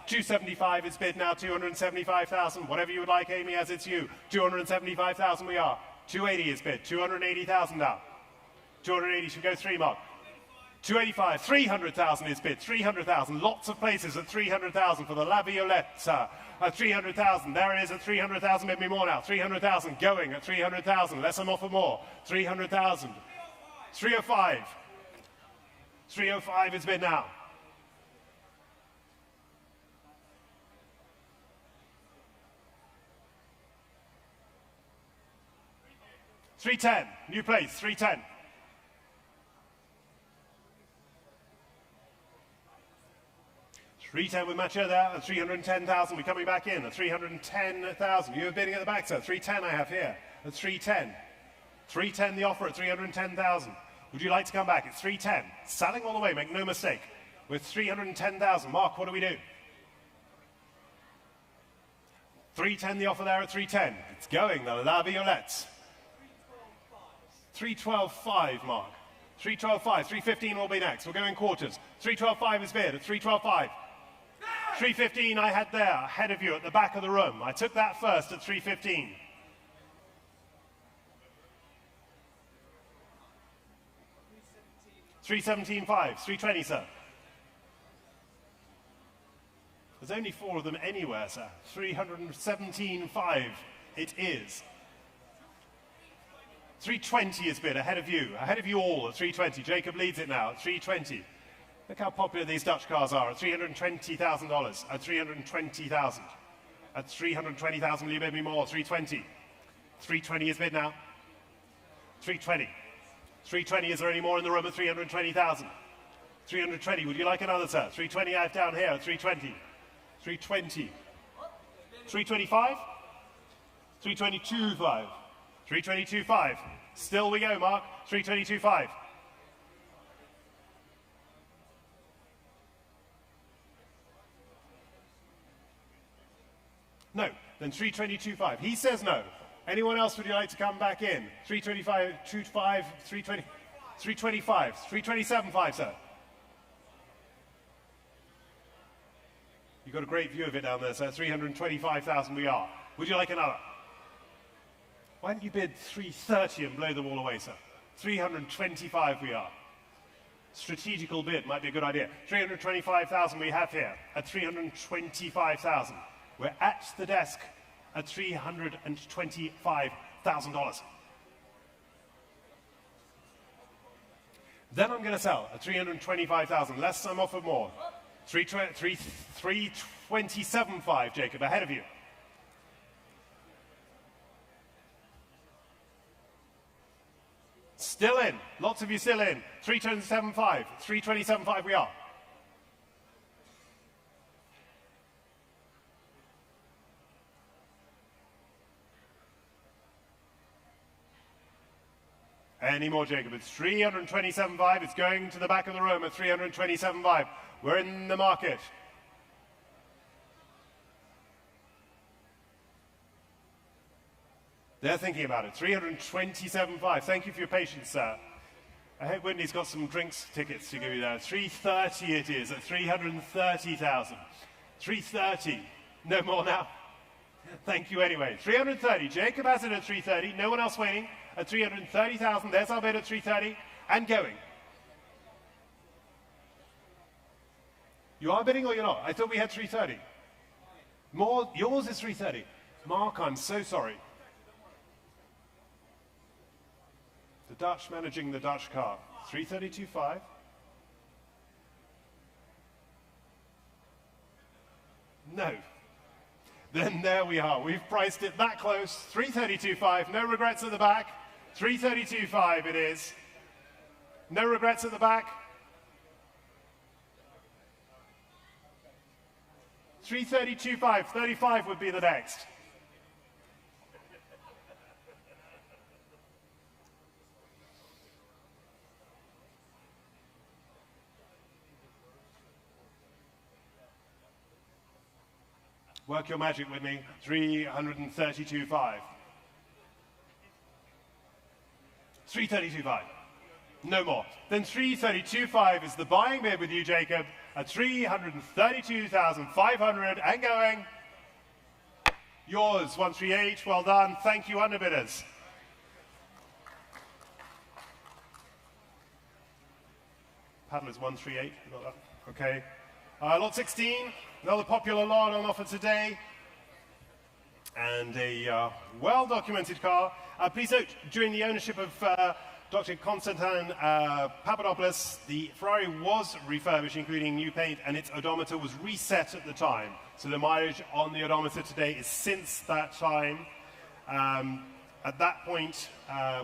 275 is bid now, 275,000. Whatever you would like, Amy, as it's you. 275,000 we are. 280 is bid. 280,000 now. 280 should go 3 mark. 285, 300,000 is bid, 300,000, lots of places at 300,000 for the Laviolette, at 300,000, there it is at 300,000, maybe more now, 300,000, going at 300,000, less I'm offer more, 300,000, 305, 305 is bid now. $310, new place, 310. $310 with Macho there at 310,000. We're coming back in at 310,000. You were bidding at the back, sir. 310 I have here at 310. 310 the offer at 310,000. Would you like to come back? It's 310. Selling all the way, make no mistake. With 310,000. Mark, what do we do? 310 the offer there at 310. It's going, the Laviolette. 312.5, Mark. 312.5. 315 will be next. We'll go in quarters. 312.5 is bid at 312.5. 315 I had there, ahead of you at the back of the room. I took that first at 315. $317.5, 320, sir. There's only 4 of them anywhere, sir. 317.5 it is. 320 is bid, ahead of you all at 320. Jacob leads it now at 320. Look how popular these Dutch cars are at $320,000, at 320,000. At 320,000, will you bid me more? 320. 320 is bid now. 320. 320, is there any more in the room at 320,000? 320, would you like another, sir? 320 I have down here at 320. 320. 325? 322.5. 322.5. Still we go, Mark. 322.5. No, then 322.5. He says no. Anyone else would you like to come back in? 325, 25, 320, 325, 327.5, sir. You've got a great view of it down there, sir. 325,000 we are. Would you like another? Why don't you bid 330 and blow them all away, sir? 325 we are. Strategical bid might be a good idea. 325,000 we have here at 325,000. We're at the desk at $325,000. Then I'm going to sell at 325,000, less I'm offered more. 327.5, Jacob, ahead of you. Still in, lots of you still in. 327.5, 327.5 we are. Any more, Jacob? It's 327.5. It's going to the back of the room at 327.5. We're in the market. They're thinking about it. 327.5. Thank you for your patience, sir. I hope Wendy's got some drinks tickets to give you there. 330 it is at 330,000. 330. No more now. Thank you anyway. 330. Jacob has it at 330. No one else waiting. At 330,000, there's our bid at 330, and going. You are bidding or you're not? I thought we had 330. More, yours is 330. Mark, I'm so sorry. The Dutch managing the Dutch car. 332.5. No. Then there we are. We've priced it that close. 332.5. No regrets at the back. 332.5 it is. No regrets at the back. 332.5. 35 would be the next. Work your magic with me. 332.5. 332.5. No more. Then 332.5 is the buying bid with you, Jacob, at 332,500 and going. Yours, 138. Well done. Thank you, underbidders. Paddlers 138. Okay. Lot 16. Another popular lot on offer today. And a well-documented car. Please note, during the ownership of Dr. Konstantin Papadopoulos, the Ferrari was refurbished, including new paint, and its odometer was reset at the time. So the mileage on the odometer today is since that time. At that point,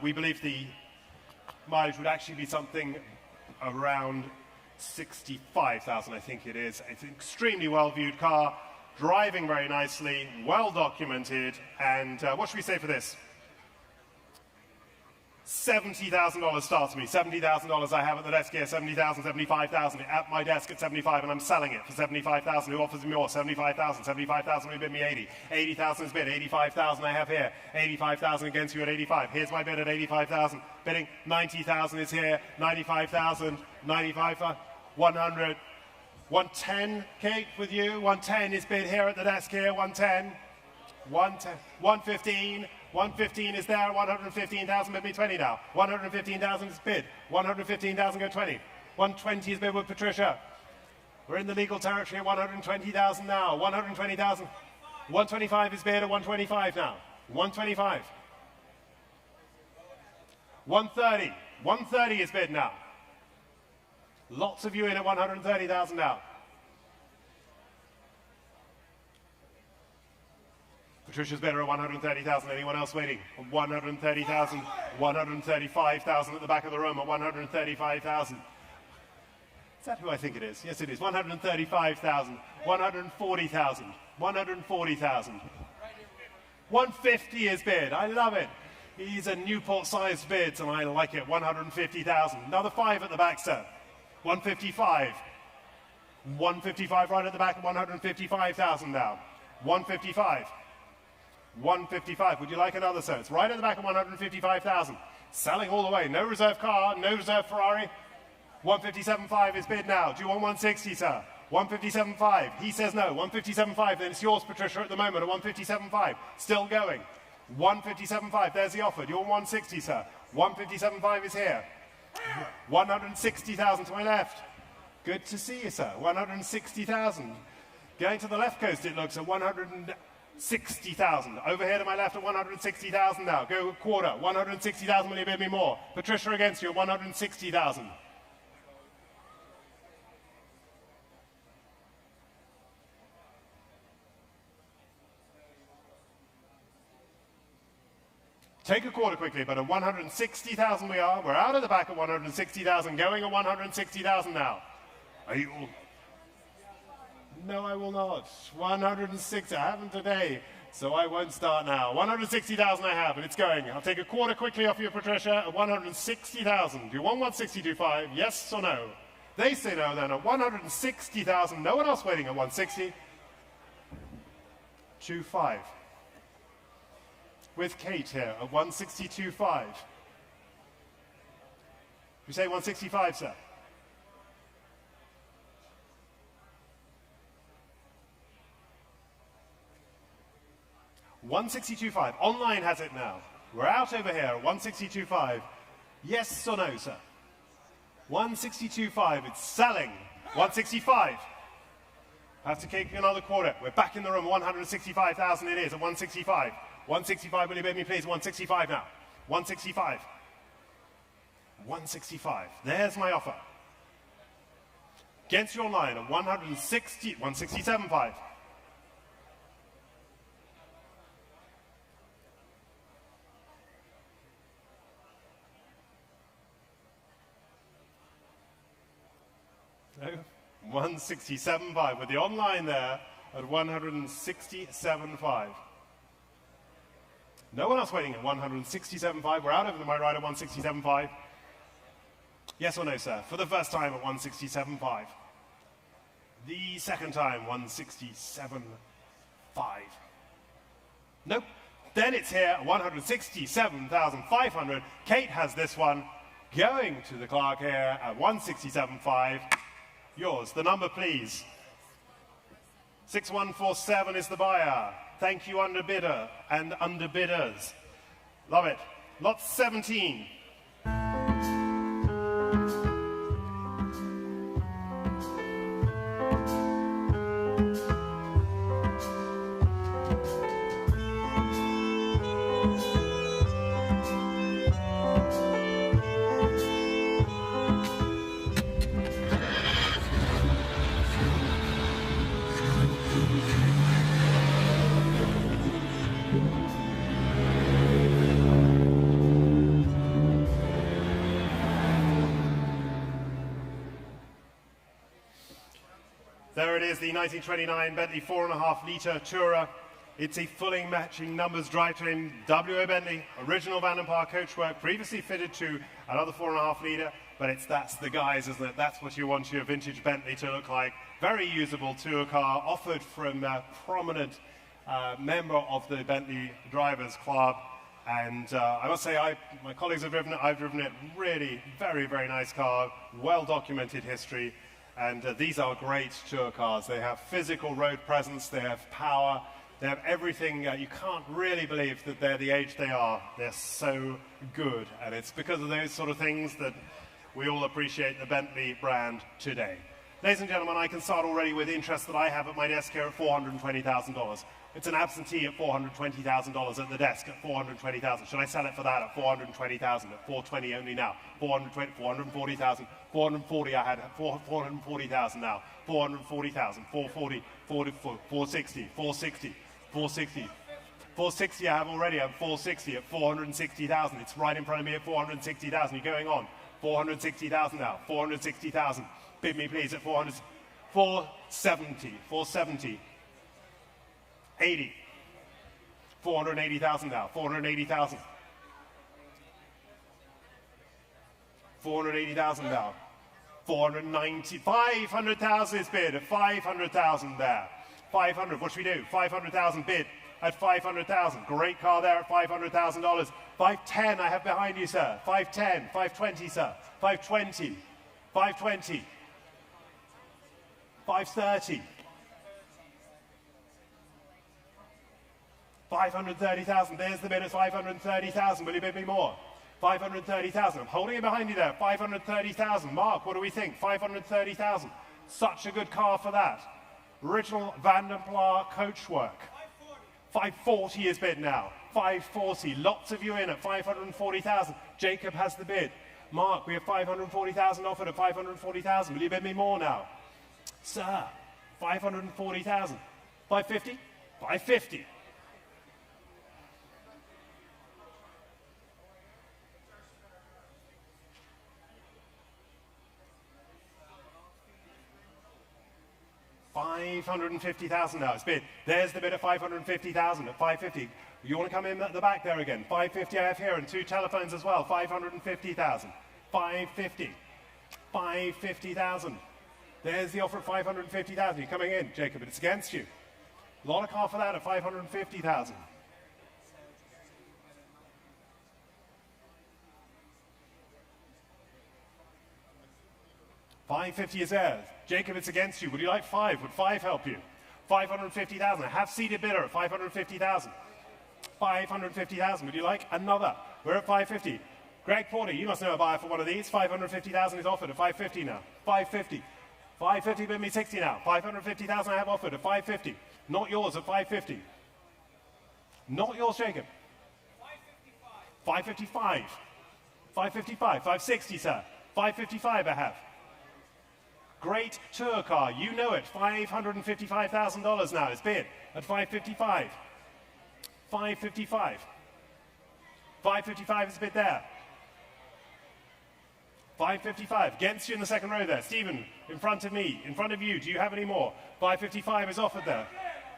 we believe the mileage would actually be something around 65,000, I think it is. It's an extremely well-viewed car, driving very nicely, well-documented, and what should we say for this? $70,000 starts me. $70,000 I have at the desk here. 70,000, 75,000 at my desk at 75, and I'm selling it for 75,000. Who offers me more? 75,000. 75,000. Who bid me 80? 80,000 is bid. 85,000 I have here. 85,000 against you at 85. Here's my bid at 85,000. Bidding 90,000 is here. 95,000. 95,000. 100. 110. Kate with you. 110 is bid here at the desk here. 110. 110. 115. 115 is there, 115,000, bid me 20 now. 115,000 is bid. 115,000 go 20. 120 is bid with Patricia. We're in the legal territory at 120,000 now. 120,000. 125 is bid at 125 now. 125. 130. 130 is bid now. Lots of you in at 130,000 now. Patricia's bidder at 130,000. Anyone else waiting? 130,000. 135,000 at the back of the room at 135,000. Is that who I think it is? Yes, it is. 135,000. 140,000. 140,000. 150 is bid. I love it. He's a Newport-sized bids, and I like it. 150,000. Another 5 at the back, sir. 155. 155 right at the back. 155,000 now. 155. 155. Would you like another, sir? It's right at the back of 155,000. Selling all the way. No reserve car, no reserve Ferrari. 157.5 is bid now. Do you want 160, sir? 157.5. He says no. 157.5. Then it's yours, Patricia, at the moment at 157.5. Still going. 157.5. There's the offer. Do you want 160, sir? 157.5 is here. 160,000 to my left. Good to see you, sir. 160,000. Going to the left coast, it looks at 160,000. Over here to my left at 160,000 now. Go a quarter. 160,000. Will you bid me more? Patricia against you at 160,000. Take a quarter quickly, but at 160,000 we are. We're out of the back at 160,000, going at 160,000 now. Are you? No, I will not. 160, I haven't today, so I won't start now. 160,000 I have, and it's going. I'll take a quarter quickly off you, Patricia, at 160,000. Do you want 162.5? Yes or no? They say no, then at 160,000. No one else waiting at 160. 2.5. With Kate here at 162.5. You say 165, sir? $162.5. Online has it now. We're out over here at 162.5. Yes or no, sir? 162.5. It's selling. 165. Have to kick another quarter. We're back in the room. 165,000 it is at 165. 165, will you bid me please? 165 now. 165. 165. There's my offer. Against you online at 160, 167.5. No, 167.5 with the online there at 167.5. No one else waiting at 167.5. We're out over to my right at 167.5. Yes or no, sir? For the first time at 167.5. The second time, 167.5. Nope. Then it's here at 167,500. Kate has this one going to the clerk here at 167.5. Yours. The number, please. 6147 is the buyer. Thank you, underbidder and underbidders. Love it. Lot 17. There it is, the 1929 Bentley 4.5 litre Tourer. It's a fully matching numbers drivetrain, WO Bentley, original Van den Park coachwork, previously fitted to another 4.5 litre, but that's the guys, isn't it? That's what you want your vintage Bentley to look like. Very usable tour car, offered from a prominent member of the Bentley Drivers Club. And I must say, my colleagues have driven it, I've driven it. Really, very, very nice car, well-documented history. And these are great tour cars. They have physical road presence, they have power, they have everything. You can't really believe that they're the age they are. They're so good. And it's because of those sort of things that we all appreciate the Bentley brand today. Ladies and gentlemen, I can start already with interest that I have at my desk here at $420,000. It's an absentee at $420,000 at the desk at $420,000. Should I sell it for that at $420,000? At $420 only now. $440,000. $440 I had at $440,000 now. $440,000. $440, $460, $460, $460. $460 I have already at $460 at $460,000. It's right in front of me at $460,000. You're going on. $460,000 now. $460,000. Bid me please at $470, $470, $80, $480,000 now, $480,000, $480,000 now, $490, $500,000 is bid at $500,000 there, $500. What should we do? $500,000 bid at $500,000. Great car there at $500,000. $510 I have behind you, sir. $510, $520, sir. $520, $520. $530. $530,000. There's the bid at $530,000. Will you bid me more? $530,000. I'm holding it behind you there. $530,000. Mark, what do we think? $530,000. Such a good car for that. Original Van der Pla coachwork. $540 is bid now. $540. Lots of you in at $540,000. Jacob has the bid. Mark, we have $540,000 offered at $540,000. Will you bid me more now? Sir, $540,000. $550? $550. $550,000 now. It's bid. There's the bid at $550,000 at $550. You want to come in at the back there again? $550 I have here and 2 telephones as well. $550,000. $550. $550,000. There's the offer at $550,000. You're coming in, Jacob, but it's against you. A lot of car for that at $550,000. $550 is theirs. Jacob, it's against you. Would you like 5? Would 5 help you? $550,000. Have seated bidder at $550,000. $550,000. Would you like another? We're at $550. Greg Porter, you must know a buyer for one of these. $550,000 is offered at $550 now. $550. $550 bid me 60 now. $550,000 I have offered at $550. Not yours at $550. Not yours, Jacob. $555. $555. $560, sir. $555 I have. Great tour car, you know it. $555,000 now. It's bid at $555. $555. $555 is bid there. $555. Against you in the second row there. Stephen, in front of me, in front of you. Do you have any more? $555 is offered there.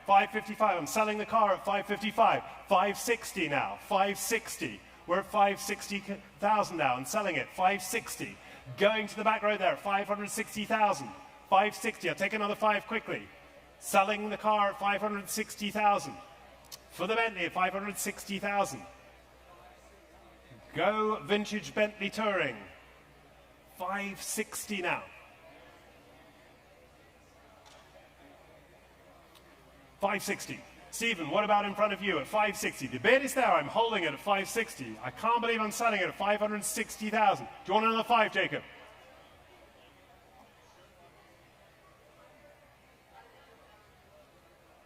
$555. I'm selling the car at $555. $560 now. $560. We're at $560,000 now and selling it. $560. Going to the back row there at $560,000. $560. I'll take another 5 quickly. Selling the car at $560,000. For the Bentley at $560,000. Go vintage Bentley Touring. $560 now. $560. Stephen, what about in front of you at $560? The bid is there. I'm holding it at $560. I can't believe I'm selling it at $560,000. Do you want another 5, Jacob?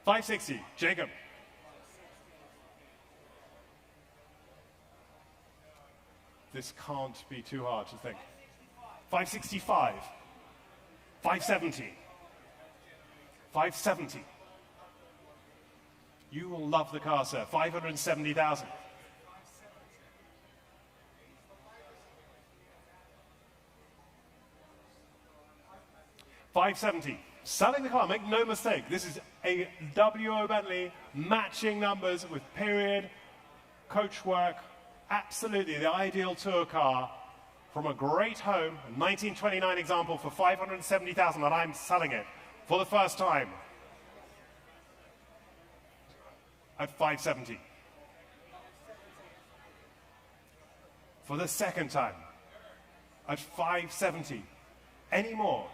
$560. Jacob. This can't be too hard to think. $565. $570. $570. You will love the car, sir. $570,000. $570. Selling the car, make no mistake. This is a WO Bentley, matching numbers with period, coachwork. Absolutely the ideal tour car from a great home. A 1929 example for $570,000, and I'm selling it for the first time at $570. For the second time at $570. Any more?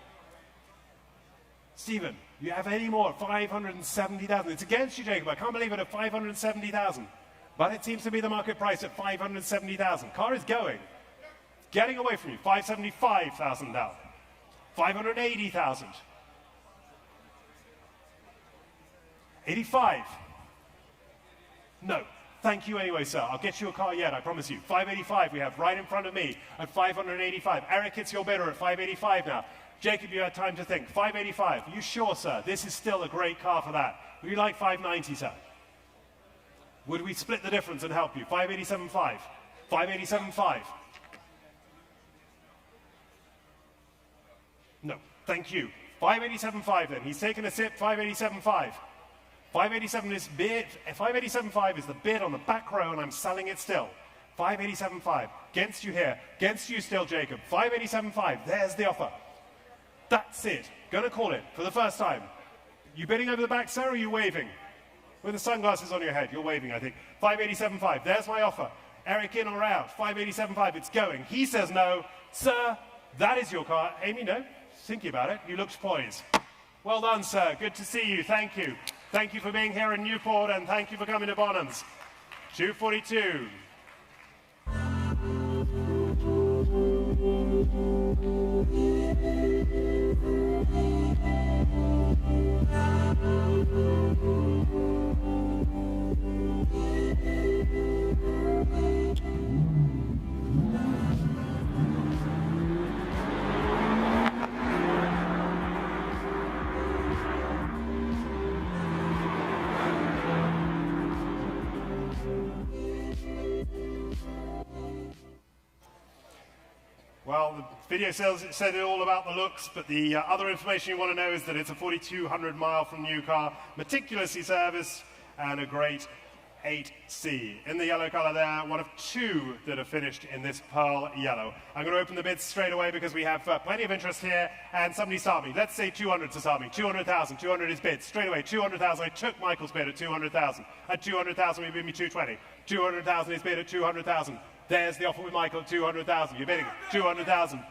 Stephen, you have any more at $570,000? It's against you, Jacob. I can't believe it at $570,000. But it seems to be the market price at $570,000. Car is going. Getting away from you. $575,000 now. 580,000. 85. No. Thank you anyway, sir. I'll get you a car yet, I promise you. 585 we have right in front of me at 585. Eric, it's your bidder at 585 now. Jacob, you had time to think. 585. Are you sure, sir? This is still a great car for that. Would you like 590, sir? Would we split the difference and help you? 587.5. 587.5. No. Thank you. 587.5 then. He's taken a sip. 587.5. 587 is bid. 587.5 is the bid on the back row, and I'm selling it still. 587.5. Against you here. Against you still, Jacob. 587.5. There's the offer. That's it. Gonna call it for the first time. You bidding over the back, sir, or are you waving? With the sunglasses on your head. You're waving, I think. 587.5. There's my offer. Eric, in or out? 587.5. It's going. He says no. Sir, that is your car. Amy, no? Thinking about it. You looked poised. Well done, sir. Good to see you. Thank you. Thank you for being here in Newport, and thank you for coming to Bonhams. 242. Well, the video said it all about the looks, but the other information you want to know is that it's a 4,200 mile from new car, meticulously serviced, and a great 8C. In the yellow color there, one of two that are finished in this pearl yellow. I'm going to open the bids straight away because we have plenty of interest here, and somebody start me. Let's say 200 to start me. 200,000. 200 is bid. Straight away, 200,000. I took Michael's bid at 200,000. At 200,000, we bid me 220. 200,000 is bid at 200,000. There's the offer with Michael, 200,000. You're bidding 200,000.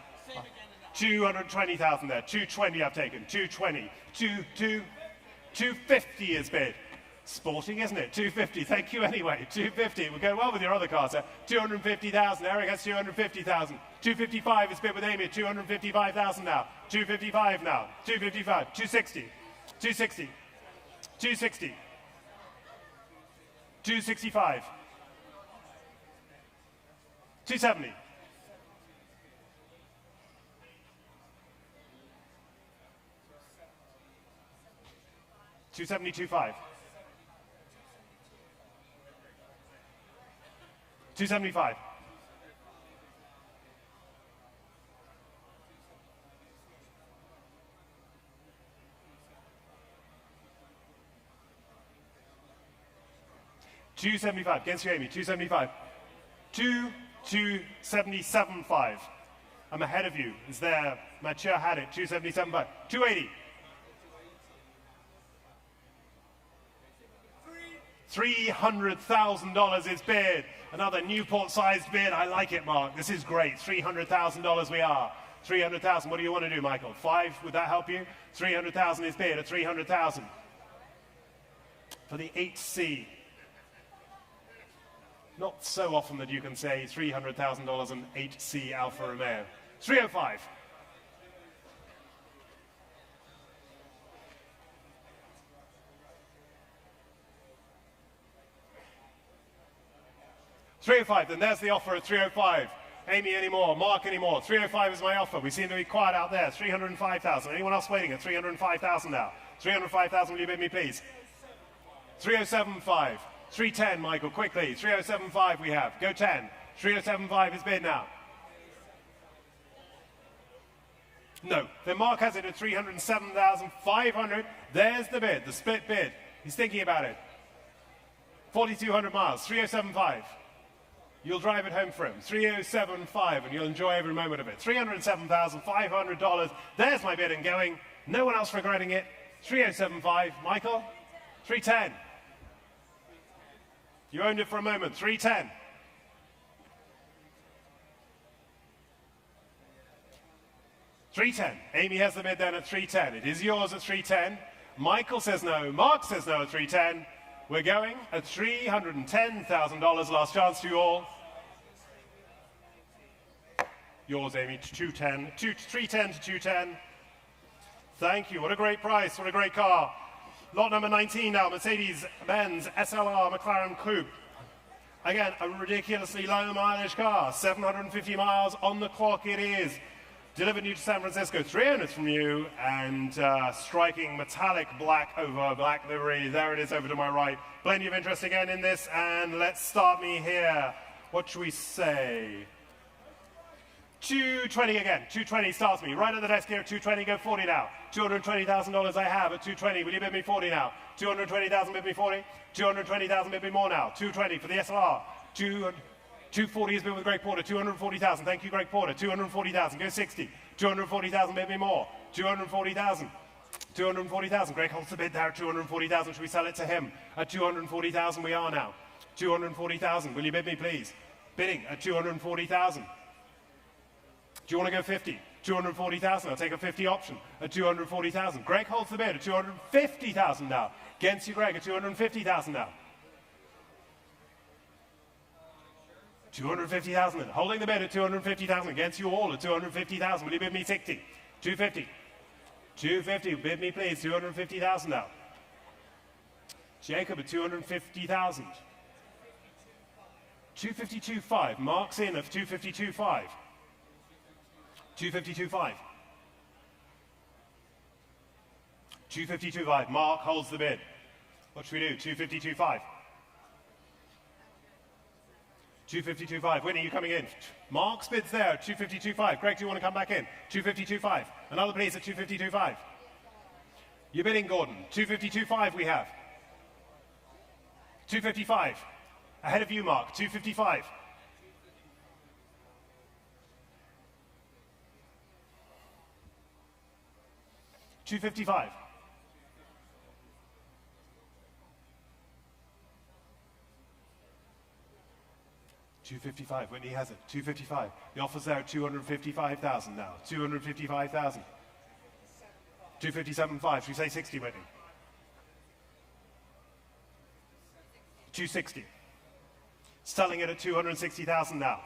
220,000 there. 220 I've taken. 220. 250 is bid. Sporting, isn't it? 250. Thank you anyway. 250. We'll go well with your other cars there. 250,000. Eric has 250,000. 255 is bid with Amy. 255,000 now. 255 now. 255. 260. 260. 260. 265. 270. 270.25. 275. 275. Against you, Amy. 275. 277.5. I'm ahead of you. Is there? Mathieu had it. 277.5. 280. $300,000 is bid. Another Newport-sized bid. I like it, Mark. This is great. $300,000 we are. 300,000. What do you want to do, Michael? 5? Would that help you? 300,000 is bid at 300,000 for the 8C. Not so often that you can say $300,000 an 8C Alfa Romeo. 305. 305, then there's the offer at 305. Amy anymore, Mark anymore. 305 is my offer. We seem to be quiet out there. 305,000. Anyone else waiting at 305,000 now? 305,000, will you bid me, please? 307.5. 310, Michael, quickly. 307.5 we have. Go 10. 307.5 is bid now. No. Then Mark has it at 307,500. There's the bid, the split bid. He's thinking about it. 4,200 miles. 307.5. You'll drive it home for him. 307.5, and you'll enjoy every moment of it. $307,500. There's my bid and going. No one else regretting it. 307.5. Michael? 310. You owned it for a moment. 310. 310. Amy has the bid then at 310. It is yours at 310. Michael says no. Mark says no at 310. We're going at $310,000. Last chance to you all. Yours, Amy, to 210. 310 to 210. Thank you. What a great price. What a great car. Lot number 19 now, Mercedes-Benz SLR McLaren Coupe. Again, a ridiculously low mileage car. 750 miles on the clock it is. Delivered you to San Francisco, 3 owners from you, and striking metallic black over black livery. There it is over to my right. Plenty of interest again in this, and let's start me here. What should we say? 220 again. 220 starts me. Right at the desk here at 220, go 40 now. $220,000 I have at 220. Will you bid me 40 now? 220,000, bid me 40. 220,000, bid me more now. 220 for the SLR. 240 is bid with Greg Porter. 240,000. Thank you, Greg Porter. 240,000. Go 60. 240,000, bid me more. 240,000. 240,000. Greg holds the bid there at 240,000. Should we sell it to him? At 240,000 we are now. 240,000. Will you bid me, please? Bidding at 240,000. Do you want to go 50? 240,000. I'll take a 50 option at 240,000. Greg holds the bid at 250,000 now. Against you, Greg, at 250,000 now. 250,000. Holding the bid at 250,000. Against you all at 250,000. Will you bid me 60? 250. 250. Bid me, please. 250,000 now. Jacob at 250,000. 252.5. Mark's in of 252.5. 252.5. 252.5. Mark holds the bid. What should we do? 252.5. 252.5. Whitney, you coming in? Mark's bid's there. 252.5. Greg, do you want to come back in? 252.5. Another please at 252.5. You're bidding, Gordon. 252.5 we have. 255. Ahead of you, Mark. 255. 255. 255. Whitney has it. 255. The offer's there at 255,000 now. 255,000. 257.5. Should we say 60, Whitney? 260. Selling it at 260,000 now.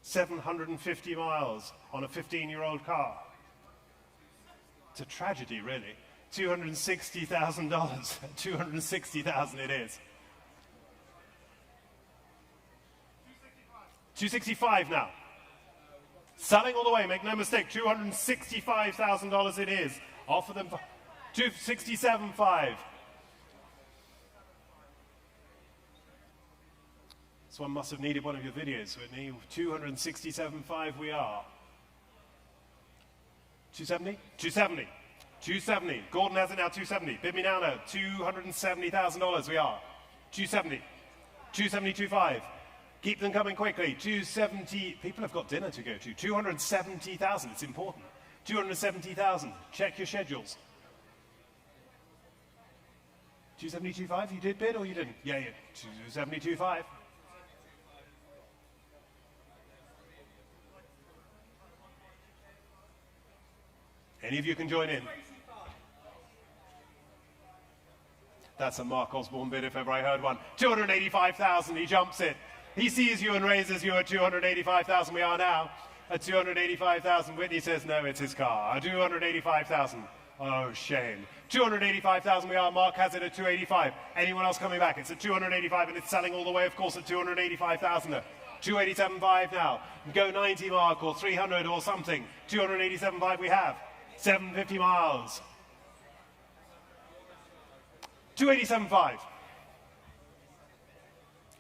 750 miles on a 15-year-old car. It's a tragedy, really. $260,000. 260,000 it is. 265 now. Selling all the way, make no mistake. $265,000 it is. Offer them 267.5. This one must have needed one of your videos, Whitney. 267.5 we are. 270? 270. 270. Gordon has it now, 270. Bid me now, no. $270,000 we are. 270. 272.5. Keep them coming quickly. 270. People have got dinner to go to. 270,000. It's important. 270,000. Check your schedules. 272.5. You did bid or you didn't? Yeah. 272.5. Any of you can join in. That's a Mark Osborne bid if ever I heard one. 285,000. He jumps it. He sees you and raises you at 285,000. We are now at 285,000. Whitney says no, it's his car. 285,000. Oh, shame. 285,000 we are. Mark has it at 285. Anyone else coming back? It's at 285 and it's selling all the way, of course, at 285,000. 287.5 now. Go 90 Mark or 300 or something. 287.5 we have. 750 miles. 287.5.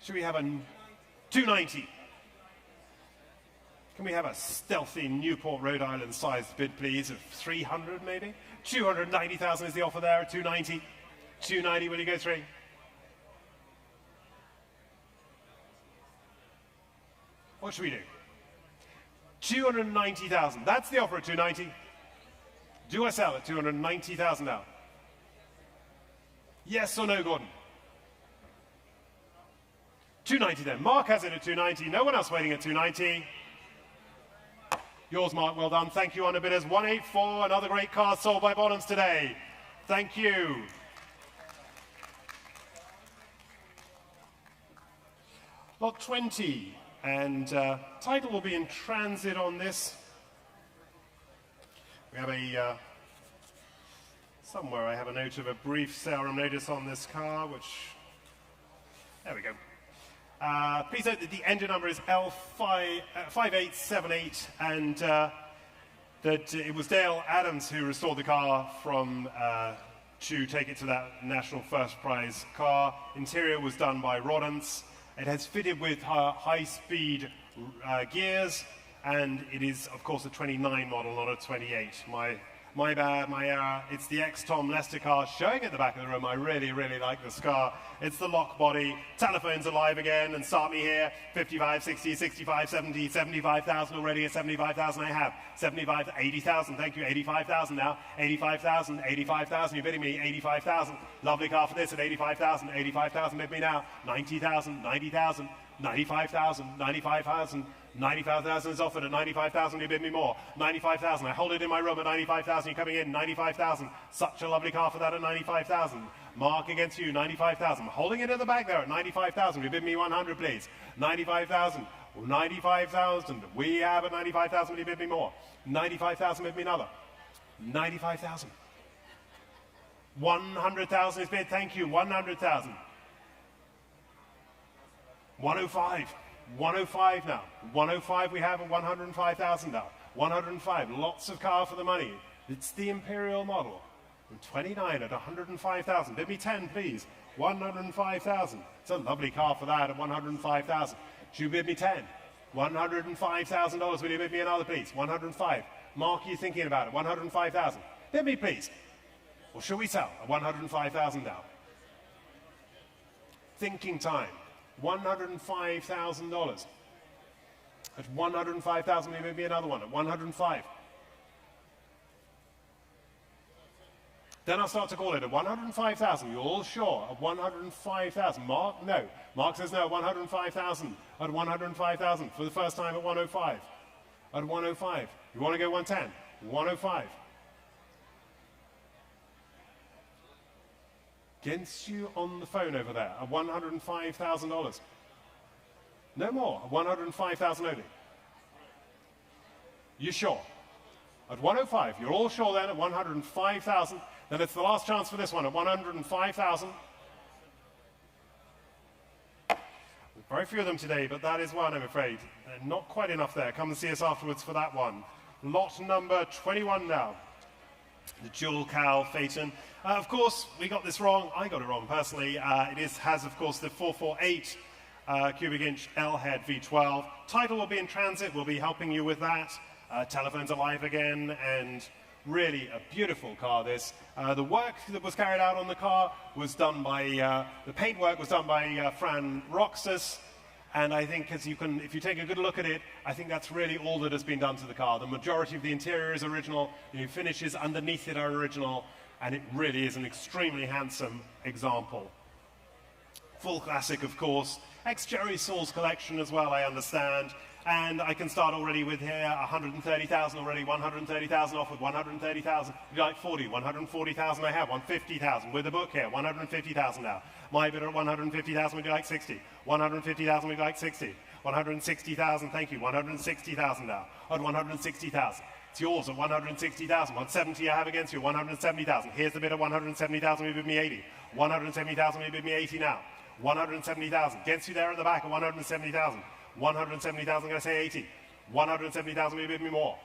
Should we have a 290? Can we have a stealthy Newport, Rhode Island sized bid, please, of 300 maybe? 290,000 is the offer there at 290. 290, will you go 3? What should we do? 290,000. That's the offer at 290. Do I sell at 290,000 now? Yes or no, Gordon? 290 then. Mark has it at 290. No one else waiting at 290. Yours, Mark. Well done. Thank you, honor bidders. 184. Another great car sold by Bottoms today. Thank you. Lot 20. And title will be in transit on this. We have a, somewhere I have a note of a brief sale notice on this car, which, there we go. Please note that the engine number is L5878 and that it was Dale Adams who restored the car from to take it to that national first prize car. Interior was done by Rodance. It has fitted with high-speed gears, and it is, of course, a 29 model, not a 28. My bad, my error. It's the ex-Tom Lester car showing at the back of the room. I really, really like this car. It's the lock body. Telephone's alive again, and start me here. 55, 60, 65, 70, 75,000 already. At 75,000 I have. 75, 80,000. Thank you. 85,000 now. 85,000, 85,000. You're bidding me 85,000. Lovely car for this at 85,000. 85,000 bid me now. 90,000, 90,000, 95,000, 95,000. 95,000 is offered at 95,000, you bid me more. 95,000, I hold it in my room at 95,000, you're coming in, 95,000. Such a lovely car for that at 95,000. Mark against you, 95,000. Holding it at the back there at 95,000, you bid me 100, please. 95,000, 95,000. We have at 95,000, you bid me more. 95,000, bid me another. 95,000. 100,000 is bid, thank you, 100,000. 105. 105 now. 105 we have at 105,000 now. 105, lots of car for the money. It's the Imperial model. 29 at 105,000. Bid me 10, please. 105,000. It's a lovely car for that at 105,000. Should you bid me 10? $105,000. Will you bid me another, please? 105. Mark, you thinking about it? 105,000. Bid me, please. Or should we sell at 105,000 now? Thinking time. $105,000. At 105,000, maybe another one at 105. Then I'll start to call it at 105,000. You're all sure at 105,000. Mark, no. Mark says no. 105,000 at 105,000 for the first time at 105. At 105. You want to go 110? 105. Against you on the phone over there at $105,000. No more, at 105,000 only. You sure? At 105, you're all sure then at 105,000. Then it's the last chance for this one at 105,000. Very few of them today, but that is one, I'm afraid. Not quite enough there. Come and see us afterwards for that one. Lot number 21 now. The dual cowl Phaeton. Of course, we got this wrong. I got it wrong personally. Has, of course, the 448 cubic inch L-head V12. Title will be in transit. We'll be helping you with that. Telephone's alive again, and really a beautiful car, this. The work that was carried out on the car was done by, the paint work was done by Fran Roxas. And I think if you take a good look at it, I think that's really all that has been done to the car. The majority of the interior is original, the finishes underneath it are original, and it really is an extremely handsome example. Full classic, of course. Ex-Jerry Saul's collection as well, I understand. And I can start already with here, 130,000 already, 130,000 offered, 130,000. Would you like 40? 140,000 I have, 150,000 with the book here, 150,000 now. My bidder at 150,000, would you like 60? 150,000, would you like 60? 160,000, thank you, 160,000 now. At 160,000. It's yours at 160,000. 170 I have against you, 170,000. Here's the bid at 170,000, we bid me 80. 170,000, we bid me 80 now. 170,000. Against you there at the back at 170,000. 170,000, going to say 80. 170,000, we bid me more.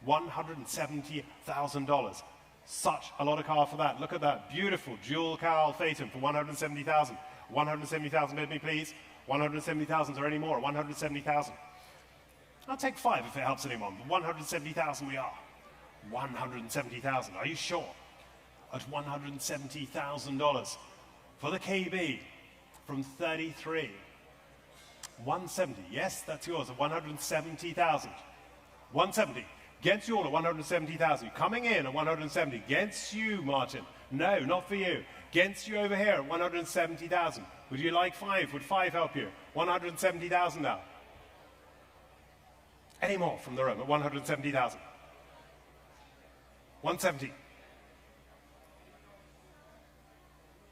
$170,000. Such a lot of car for that. Look at that beautiful dual cowl Phaeton for 170,000. 170,000, bid me please. 170,000, is there any more? 170,000. I'll take 5 if it helps anyone, but 170,000 we are. 170,000, are you sure? At $170,000 for the KB from 33. 170, yes, that's yours at 170,000. 170, against you all at 170,000. Coming in at 170, against you, Martin. No, not for you. Against you over here at 170,000. Would you like 5? Would 5 help you? 170,000 now. Any more from the room at 170,000? 170.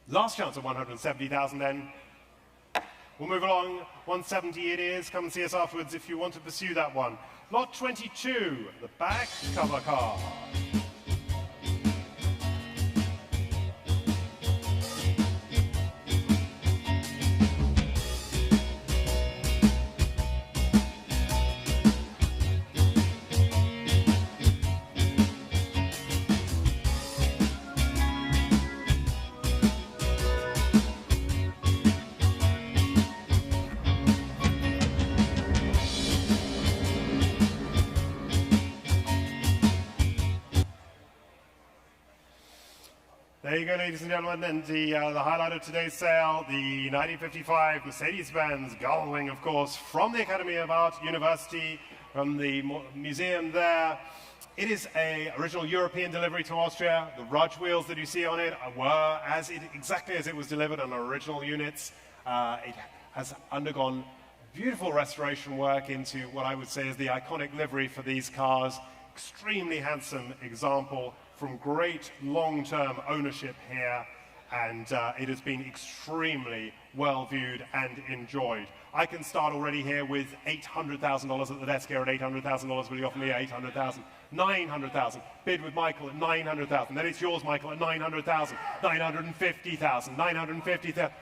Last chance at 170,000 then. We'll move along. 170 it is. Come and see us afterwards if you want to pursue that one. Lot 22, the back cover car. There you go, ladies and gentlemen, and the highlight of today's sale, the 1955 Mercedes-Benz Gullwing, of course, from the Academy of Art University, from the museum there. It is an original European delivery to Austria. The Rhode wheels that you see on it were exactly as it was delivered on original units. It has undergone beautiful restoration work into what I would say is the iconic livery for these cars. Extremely handsome example from great long-term ownership here, and it has been extremely well viewed and enjoyed. I can start already here with $800,000 at the desk here at $800,000. Will you offer me $800,000? $900,000. Bid with Michael at $900,000. Then it's yours, Michael, at $900,000. $950,000. $950,000.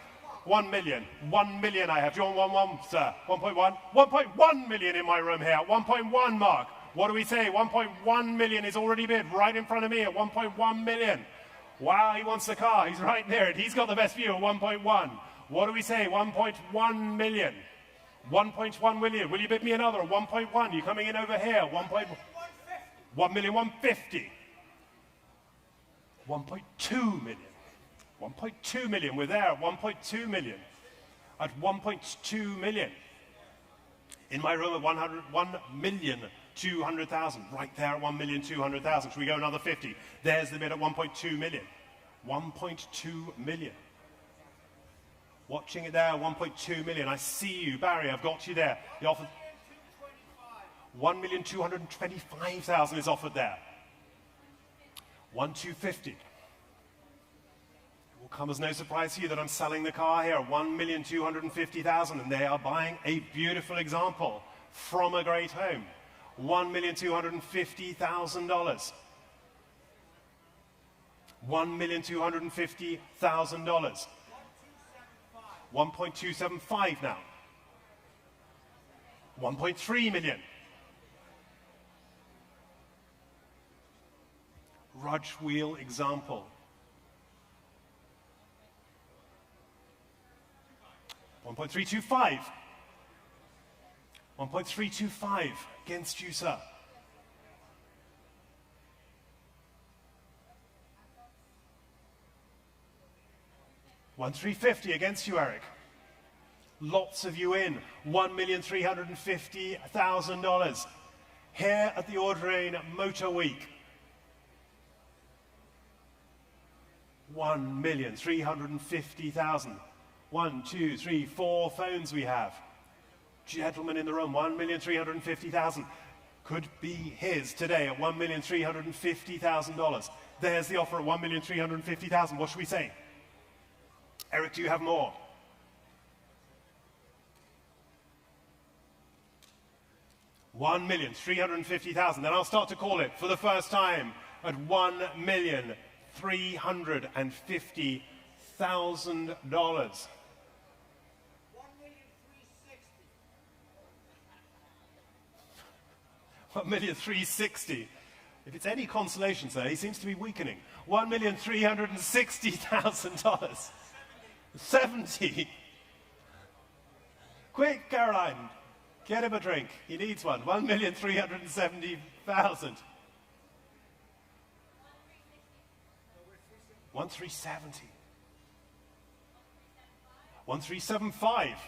1 million. 1 million I have. Do you want 1.1, sir? 1.1? 1.1 million in my room here. 1.1, Mark. What do we say? 1.1 million is already bid right in front of me at 1.1 million. Wow, he wants the car. He's right near it. He's got the best view at 1.1. What do we say? 1.1 million. 1.1 million. Will you bid me another? 1.1. You're coming in over here. 1 million 150. 1.2 million. 1.2 million. We're there at 1.2 million. At 1.2 million. In my room at 1,200,000. Right there at 1,200,000. Should we go another 50? There's the bid at 1.2 million. 1.2 million. Watching it there, 1.2 million. I see you, Barry. I've got you there. The offer. 1,225,000 is offered there. 1,250. It will come as no surprise to you that I'm selling the car here at 1,250,000, and they are buying a beautiful example from a great home. $1,250,000. $1,250,000. 1.275 now. 1.3 million. Rudge wheel example. 1.325. 1.325 against you, sir. $1,350 against you, Eric. Lots of you in. $1,350,000 here at the Audrain Motor Week. 1,350,000. 1, 2, 3, 4 phones we have. Gentlemen in the room, 1,350,000 could be his today at $1,350,000. There's the offer at $1,350,000. What should we say? Eric, do you have more? $1,350,000. Then I'll start to call it for the first time at $1,350,000. $1,360,000. If it's any consolation, sir, he seems to be weakening. $1,360,000. 70. Quick, Caroline, get him a drink. He needs one. 1,370,000. 1,370. 1,375.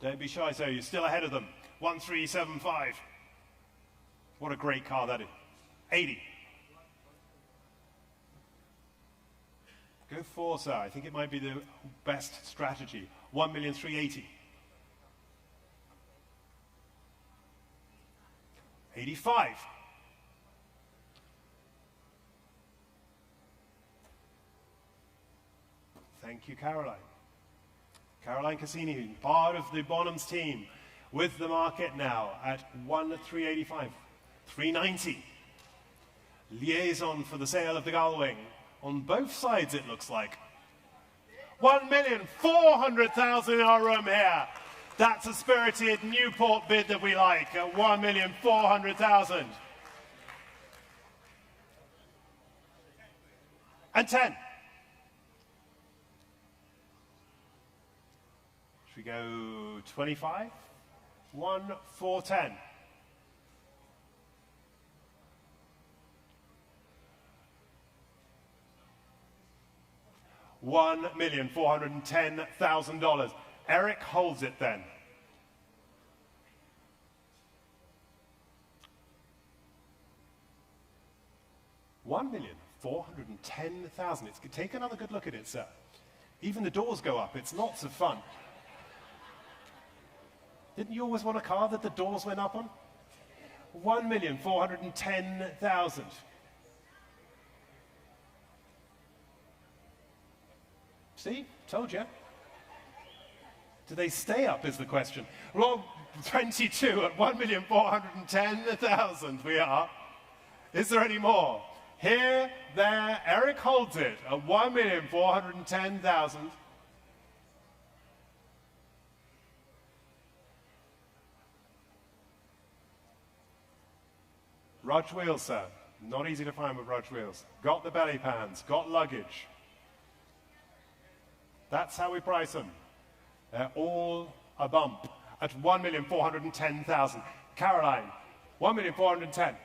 Don't be shy, sir. You're still ahead of them. 1,375. What a great car that is. 80. Go for, sir. I think it might be the best strategy. 1,380,000. 85. Thank you, Caroline. Caroline Cassini, part of the Bonhams team. with the market now at 1,385, 390. Liaison for the sale of the Gullwing. On both sides, it looks like. 1,400,000 in our room here. That's a spirited Newport bid that we like at 1,400,000. And 10. Should we go 25? 1,410. $1,410,000. Eric holds it then. $1,410,000. Take another good look at it, sir. Even the doors go up. It's lots of fun. Didn't you always want a car that the doors went up on? 1,410,000. See? Told you. Do they stay up is the question. Well, 22 at 1,410,000 we are. Is there any more? Here, there, Eric holds it at 1,410,000. Rudge wheels, sir. Not easy to find with Rudge wheels. Got the belly pans, got luggage. That's how we price them. They're all a bump at 1,410,000. Caroline, 1,410,000.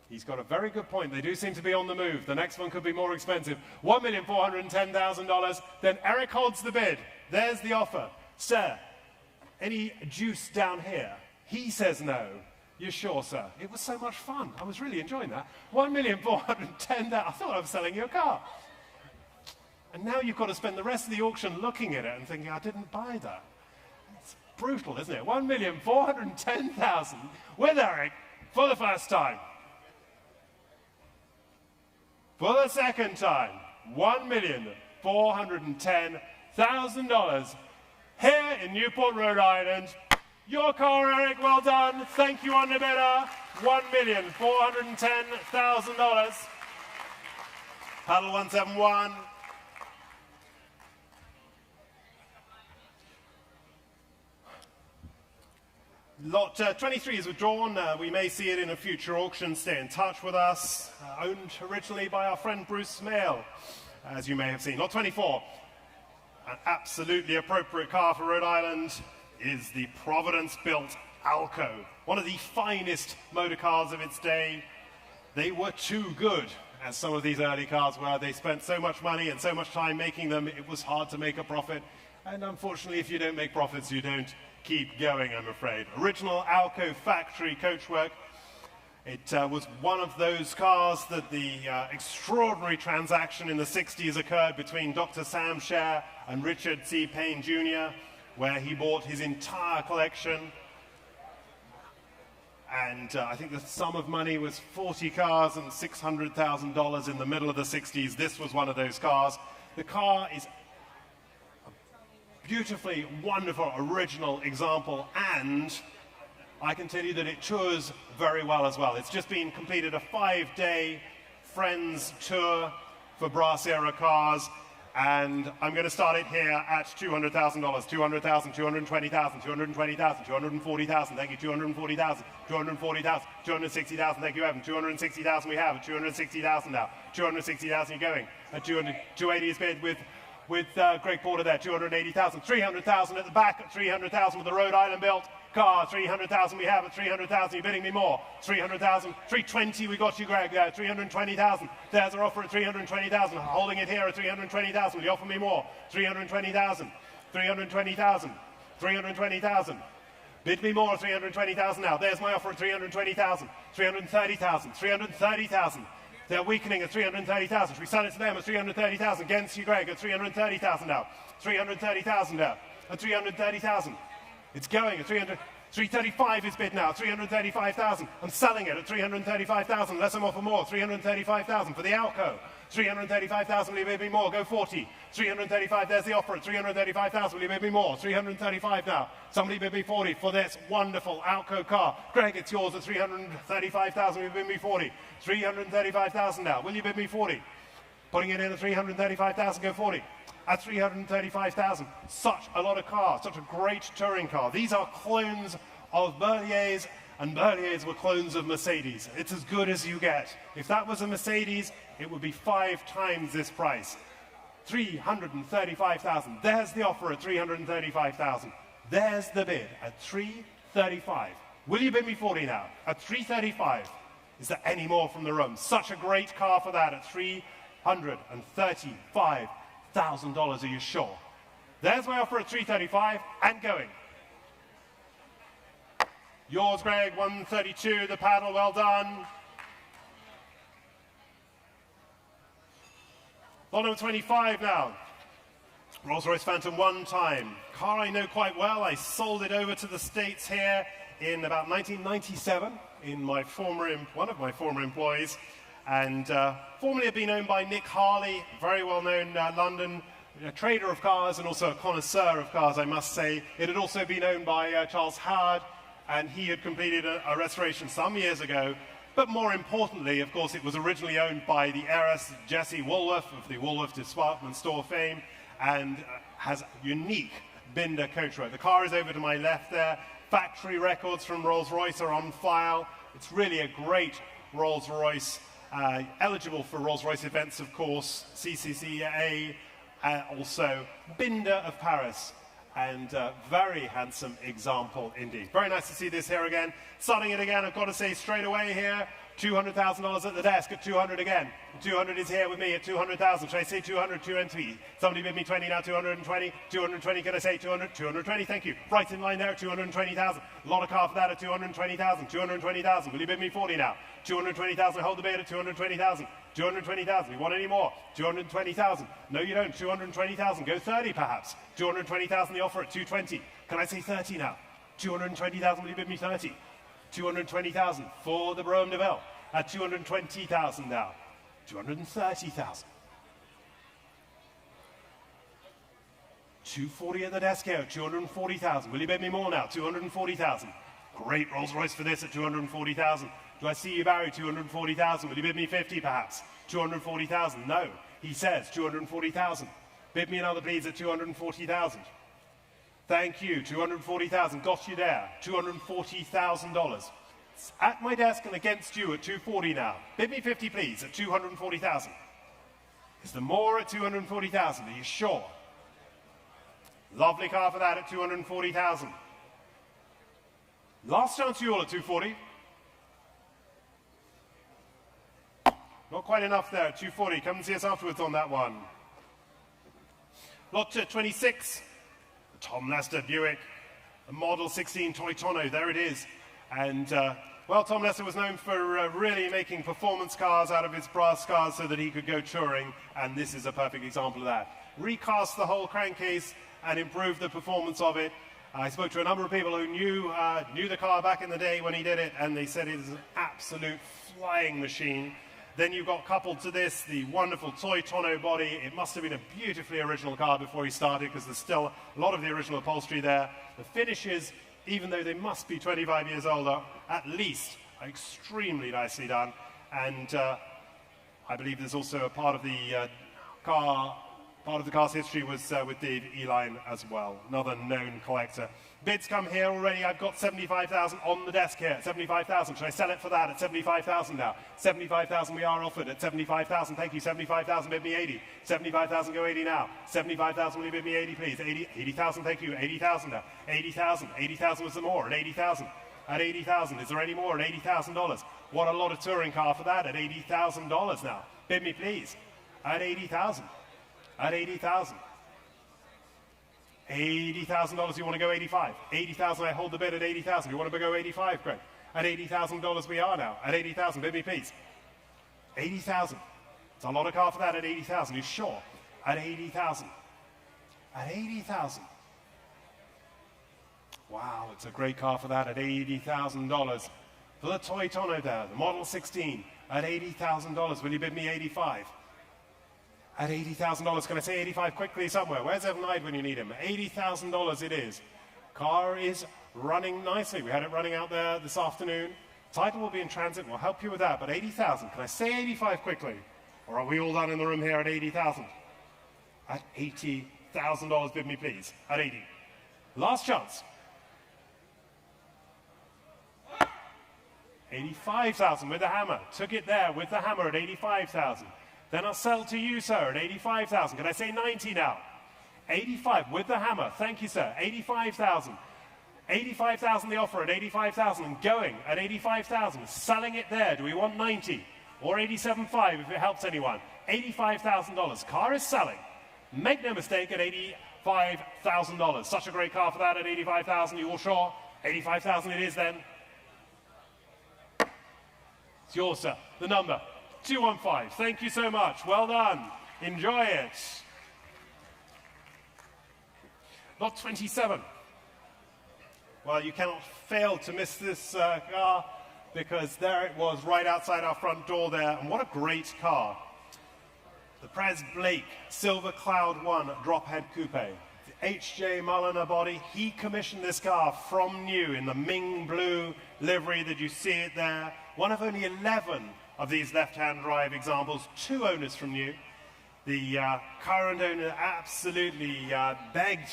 He's got a very good point. They do seem to be on the move. The next one could be more expensive. $1,410,000. Then Eric holds the bid. There's the offer. Sir, any juice down here? He says no. You're sure, sir? It was so much fun. I was really enjoying that. 1,410,000. I thought I was selling you a car. And now you've got to spend the rest of the auction looking at it and thinking, I didn't buy that. It's brutal, isn't it? 1,410,000 with Eric for the first time. For the second time, $1,410,000 here in Newport, Rhode Island. Your car, Eric, well done. Thank you on the bidder. $1,410,000. Paddle 171. Lot 23 is withdrawn. We may see it in a future auction. Stay in touch with us. Owned originally by our friend Bruce Smale, as you may have seen. Lot 24, an absolutely appropriate car for Rhode Island, is the Providence-built Alco, one of the finest motor cars of its day. They were too good, as some of these early cars were. They spent so much money and so much time making them, it was hard to make a profit. And unfortunately, if you don't make profits, you don't keep going, I'm afraid. Original Alco factory coachwork. It was one of those cars that the extraordinary transaction in the 60s occurred between Dr. Sam Scher and Richard C. Payne Jr., where he bought his entire collection. And I think the sum of money was 40 cars and $600,000 in the middle of the 60s. This was one of those cars. The car is beautifully wonderful original example, and I can tell you that it tours very well as well. It's just been completed a 5-day Friends tour for brass era cars, and I'm going to start it here at $200,000, $200,000, $220,000, $220,000, $240,000, thank you, $240,000, $240,000, $260,000, thank you, Evan, $260,000 we have, at $260,000 now, $260,000 you're going, at $280 is bid with Greg Porter there, $280,000, $300,000 at the back, at $300,000 with the Rhode Island built car, $300,000 we have at $300,000, you're bidding me more, $300,000, $320 we got you, Greg, there, $320,000, there's our offer at $320,000, holding it here at $320,000, will you offer me more, $320,000, $320,000, $320,000, bid me more at $320,000 now, there's my offer at $320,000, $330,000, $330,000, they're weakening at $330,000. Should we sell it to them at $330,000? Against you, Greg, at $330,000 now. $330,000 now. At $330,000. It's going at 335 is bid now, 335,000. I'm selling it at 335,000, less I'm offer more, 335,000 for the Alco. 335,000, will you bid me more? Go 40. 335, there's the offer at 335,000, will you bid me more? 335 now. Somebody bid me 40 for this wonderful Alco car. Greg, it's yours at 335,000, will you bid me 40? 335,000 now, will you bid me 40? Putting it in at 335,000, go 40. At 335,000, such a lot of cars, such a great touring car. These are clones of Berliers, and Berliers were clones of Mercedes. It's as good as you get. If that was a Mercedes, it would be 5 times this price. 335,000. There's the offer at 335,000. There's the bid at 335. Will you bid me 40 now? At 335. Is there any more from the room? Such a great car for that at $335,000. Are you sure? There's my offer at 335 and going. Yours, Greg, 132, the paddle, well done. Lot number 25 now. Rolls-Royce Phantom one time. Car I know quite well. I sold it over to the States here in about 1997 in my one of my former employees. And formerly had been owned by Nick Harley, very well-known London trader of cars and also a connoisseur of cars, I must say. It had also been owned by Charles Howard, and he had completed a restoration some years ago. But more importantly, of course, it was originally owned by the heiress Jessie Woolworth of the Woolworth Department Store fame, and has unique Binder coachwork. The car is over to my left there. Factory records from Rolls-Royce are on file. It's really a great Rolls-Royce, eligible for Rolls-Royce events, of course, CCCA, also Binder of Paris. And very handsome example indeed. Very nice to see this here again. Starting it again, I've got to say straight away here, $200,000 at the desk at 200 again. 200 is here with me at 200,000. Should I say 200, 220? Somebody bid me 20 now, 220. 220, can I say 200? 220, thank you. Right in line there at 220,000. A lot of car for that at 220,000. 220,000. Will you bid me 40 now? 220,000, hold the bid at 220,000. 220,000, you want any more? 220,000. No, you don't. 220,000. Go 30 perhaps. 220,000, the offer at 220. Can I say 30 now? 220,000, will you bid me 30? 220,000 for the Brougham de Belle at 220,000 now. 230,000. 240 at the desk here, 240,000. Will you bid me more now? 240,000. Great Rolls-Royce for this at 240,000. Do I see you, Barry? 240,000. Will you bid me 50 perhaps? 240,000. No. He says 240,000. Bid me another please at 240,000. Thank you. 240,000. Got you there. $240,000. It's at my desk and against you at 240 now. Bid me 50 please at 240,000. Is there more at 240,000? Are you sure? Lovely car for that at 240,000. Last chance for you all at 240. Not quite enough there at 240. Come and see us afterwards on that one. Lot 26. Tom Lester Buick. A Model 16 Toy Tonneau. There it is. And, well, Tom Lester was known for really making performance cars out of his brass cars so that he could go touring. And this is a perfect example of that. Recast the whole crankcase and improved the performance of it. I spoke to a number of people who knew the car back in the day when he did it, and they said it is an absolute flying machine. Then you've got coupled to this the wonderful toy tonneau body. It must have been a beautifully original car before he started, because there's still a lot of the original upholstery there. The finishes, even though they must be 25 years older, at least, are extremely nicely done. And I believe there's also a part of the car's history was with Dave Eline as well, another known collector. Bids come here already. I've got 75,000 on the desk here. 75,000. Should I sell it for that at 75,000 now? 75,000 we are offered at 75,000. Thank you. 75,000. Bid me 80. 75,000. Go 80 now. 75,000. Will you bid me 80, please? 80,000. Thank you. 80,000 now. 80,000. 80,000 was some more at 80,000. At 80,000. Is there any more at $80,000? What a lot of touring car for that at $80,000 now. Bid me, please. At 80,000. At 80,000. $80,000, you want to go 85? 80,000, I hold the bid at 80,000. You want to go 85, Greg? At $80,000 we are now. At 80,000, bid me please. 80,000. It's a lot of car for that at 80,000. You sure? At 80,000. At 80,000. Wow, it's a great car for that at $80,000. For the toy tonneau there, the Model 16 at $80,000. Will you bid me 85? At $80,000, can I say 85 quickly somewhere? Where's Evan Hyde when you need him? $80,000 it is. Car is running nicely. We had it running out there this afternoon. Title will be in transit. We'll help you with that. But 80,000. Can I say 85 quickly? Or are we all done in the room here at 80,000? At $80,000, bid me please. At 80. Last chance. 85,000 with the hammer. Took it there with the hammer at 85,000. Then I'll sell to you, sir, at 85,000. Can I say 90 now? 85 with the hammer. Thank you, sir. 85,000. 85,000 the offer at 85,000 and going at 85,000. Selling it there. Do we want 90 or 87.5 if it helps anyone? $85,000. Car is selling. Make no mistake at $85,000. Such a great car for that at 85,000. You all sure? 85,000 it is then. It's yours, sir. The number 215. Thank you so much. Well done. Enjoy it. Lot 27. Well, you cannot fail to miss this car because there it was right outside our front door there. And what a great car. The Pres Blake Silver Cloud 1 drop head coupe. The H.J. Mulliner body. He commissioned this car from new in the Ming blue livery that you see it there. One of only 11 of these left-hand drive examples. 2 owners from new. The current owner absolutely begged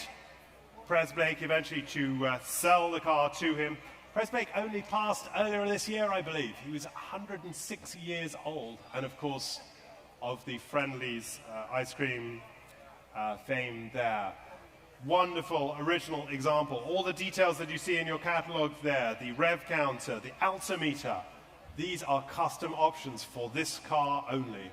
Pres Blake eventually to sell the car to him. Pres Blake only passed earlier this year, I believe. He was 106 years old, and of course, of the Friendly's ice cream fame there. Wonderful original example. All the details that you see in your catalogue there, the rev counter, the altimeter, these are custom options for this car only.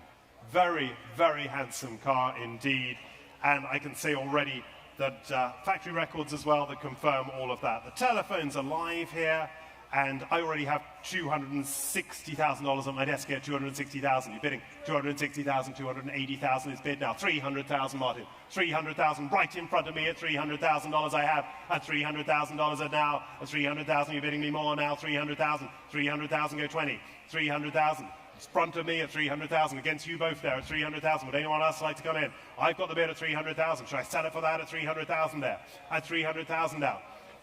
Very, very handsome car indeed, and I can say already that factory records as well that confirm all of that. The telephones are live here, and I already have $260,000 on my desk here. 260,000. You're bidding 260,000, 280,000 is bid now. 300,000, Martin. 300,000 right in front of me at $300,000. I have at $300,000 at now. At 300,000, you're bidding me more now. 300,000. 300,000 go 20. 300,000. It's front of me at 300,000 against you both there at 300,000. Would anyone else like to come in? I've got the bid at 300,000. Should I sell it for that at 300,000 there? At 300,000 now.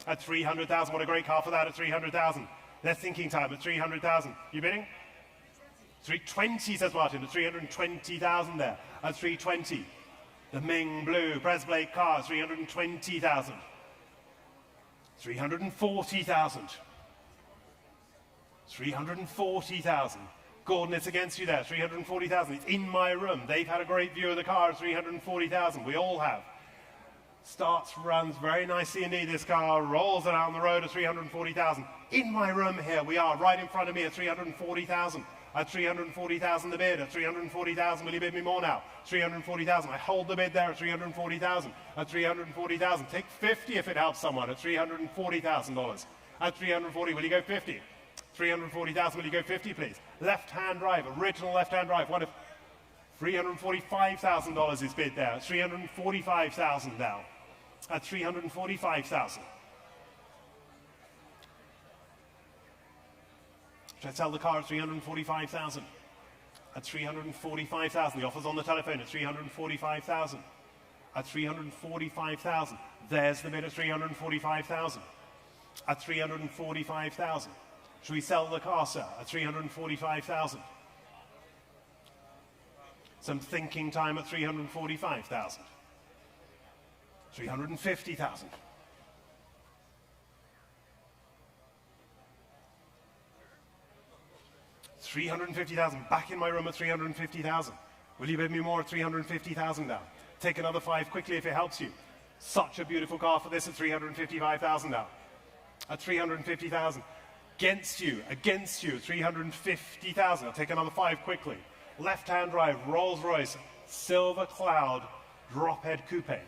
At 300,000. What a great car for that at 300,000. Their thinking time at 300,000. You bidding? 320 says Martin. At 320,000 there. At 320. The Ming blue Pres Blake car. 320,000. 340,000. 340,000. Gordon, it's against you there, 340,000. It's in my room. They've had a great view of the car at 340,000. We all have. Starts, runs very nicely indeed. This car rolls down the road at 340,000. In my room here, we are right in front of me at 340,000. At 340,000 the bid. At 340,000, will you bid me more now? 340,000. I hold the bid there at 340,000. At 340,000. Take 50 if it helps someone at $340,000. At 340, will you go 50? 340,000, will you go 50, please? Left-hand drive, original left-hand drive. One of $345,000 is bid there. 345,000 now. At 345,000. Should I sell the car at 345,000? At 345,000. The offer's on the telephone at 345,000. At 345,000. There's the bid at 345,000. At 345,000. Should we sell the car, sir, at 345,000? Some thinking time at 345,000. 350,000. 350,000. Back in my room at 350,000. Will you bid me more at 350,000 now? Take another 5 quickly if it helps you. Such a beautiful car for this at 355,000 now. At 350,000. Against you, 350,000. I'll take another 5 quickly. Left-hand drive, Rolls-Royce, Silver Cloud, drop-head coupe,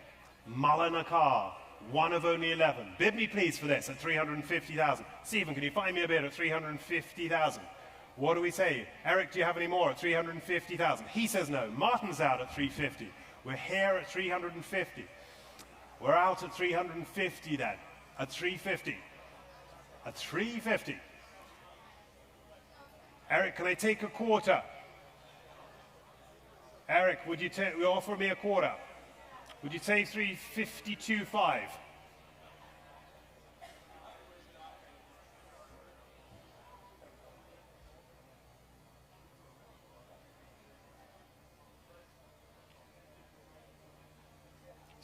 Mulliner car, one of only 11. Bid me please for this at 350,000. Stephen, can you find me a bid at 350,000? What do we say? Eric, do you have any more at 350,000? He says no. Martin's out at 350. We're here at 350. We're out at 350 then. at 350. At 350. Eric, can I take a quarter? Eric, would you offer me a quarter? Would you take 352.5?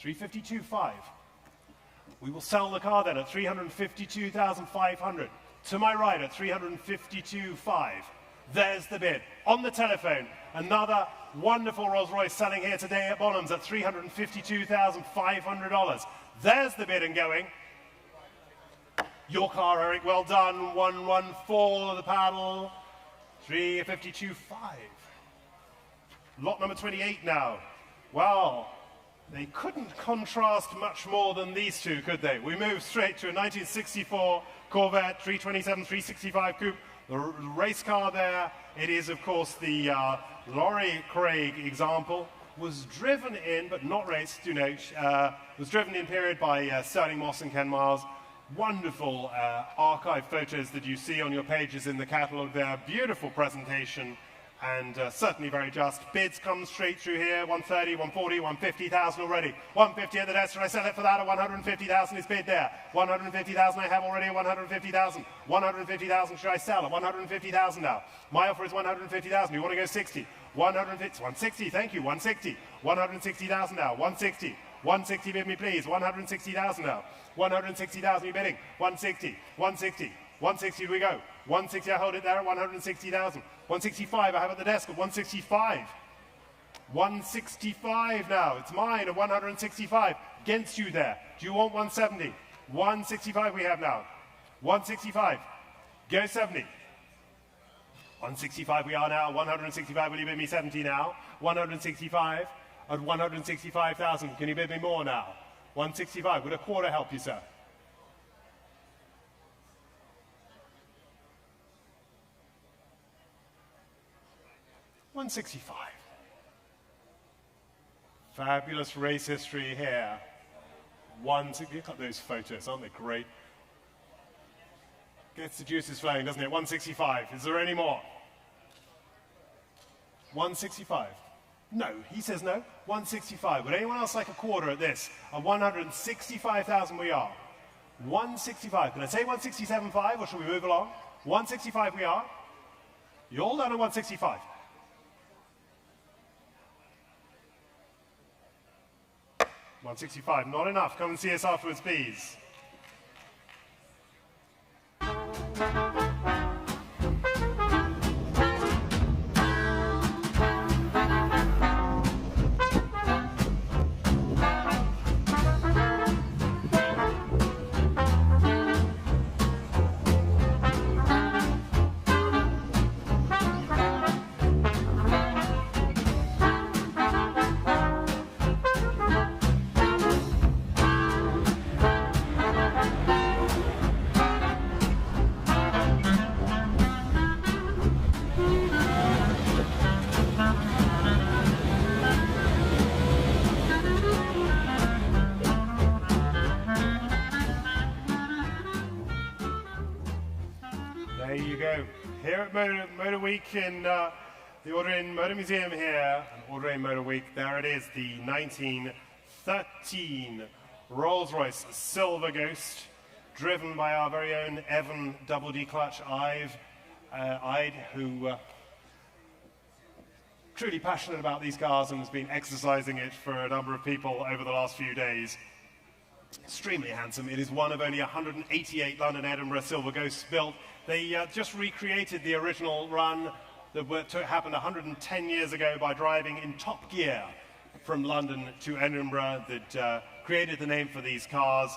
$352.5. We will sell the car then at $352,500. To my right at $352.5. There's the bid. On the telephone, another wonderful Rolls-Royce selling here today at Bonhams at $352,500. There's the bid and going. Your car, Eric, well done. 1-1 fall of the paddle. $352.5. Lot number 28 now. Well, they couldn't contrast much more than these two, could they? We move straight to a 1964 Corvette 327 365 Coupe. The race car there, it is of course the Laurie Craig example. Was driven in, but not raced, you know, was driven in period by Sterling Moss and Ken Miles. Wonderful archive photos that you see on your pages in the catalogue there. Beautiful presentation. And certainly very just. Bids come straight through here, 130, 140, 150,000 already. 150 at the desk, should I sell it for that? At 150,000 is bid there. 150,000 I have already, 150,000. 150,000 should I sell at 150,000 now? My offer is 150,000, you want to go 60? 150, 160, thank you, 160. 160,000 now, 160. 160 bid me please, 160,000 now. 160,000 you bidding, 160, 160. 160 do we go? 160, I hold it there at 160,000. 165 I have at the desk at 165. 165 now, it's mine at 165. Against you there. Do you want 170? 165 we have now. 165. Go 70. 165 we are now. 165, will you bid me 70 now? 165 at 165,000. Can you bid me more now? 165, would a quarter help you, sir? 165. Fabulous race history here. Look at those photos, aren't they great? Gets the juices flowing, doesn't it? 165. Is there any more? 165. No, he says no. 165. Would anyone else like a quarter at this? At 165,000 we are. 165. Can I say 167.5 or should we move along? 165 we are. You're all done at 165. 165, not enough. Come and see us afterwards, please. Motor Week in the Audrain Motor Museum here, Audrain Motor Week. There it is, the 1913 Rolls-Royce Silver Ghost, driven by our very own Evan Double D Clutch Ide, who truly passionate about these cars and has been exercising it for a number of people over the last few days. Extremely handsome. It is one of only 188 London Edinburgh Silver Ghosts built. They just recreated the original run that happened 110 years ago by driving in top gear from London to Edinburgh that created the name for these cars.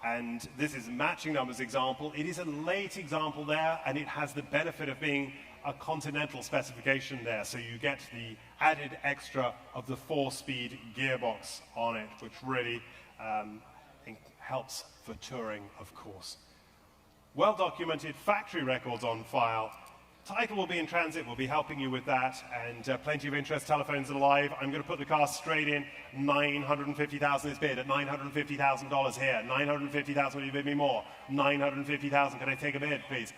And this is a matching numbers example. It is a late example there, and it has the benefit of being a Continental specification there. So you get the added extra of the 4-speed gearbox on it, which really helps for touring, of course. Well-documented factory records on file. Title will be in transit, we'll be helping you with that, and plenty of interest, telephones are live. I'm going to put the car straight in, 950,000 is bid at $950,000 here, 950,000, will you bid me more? 950,000, can I take a bid, please?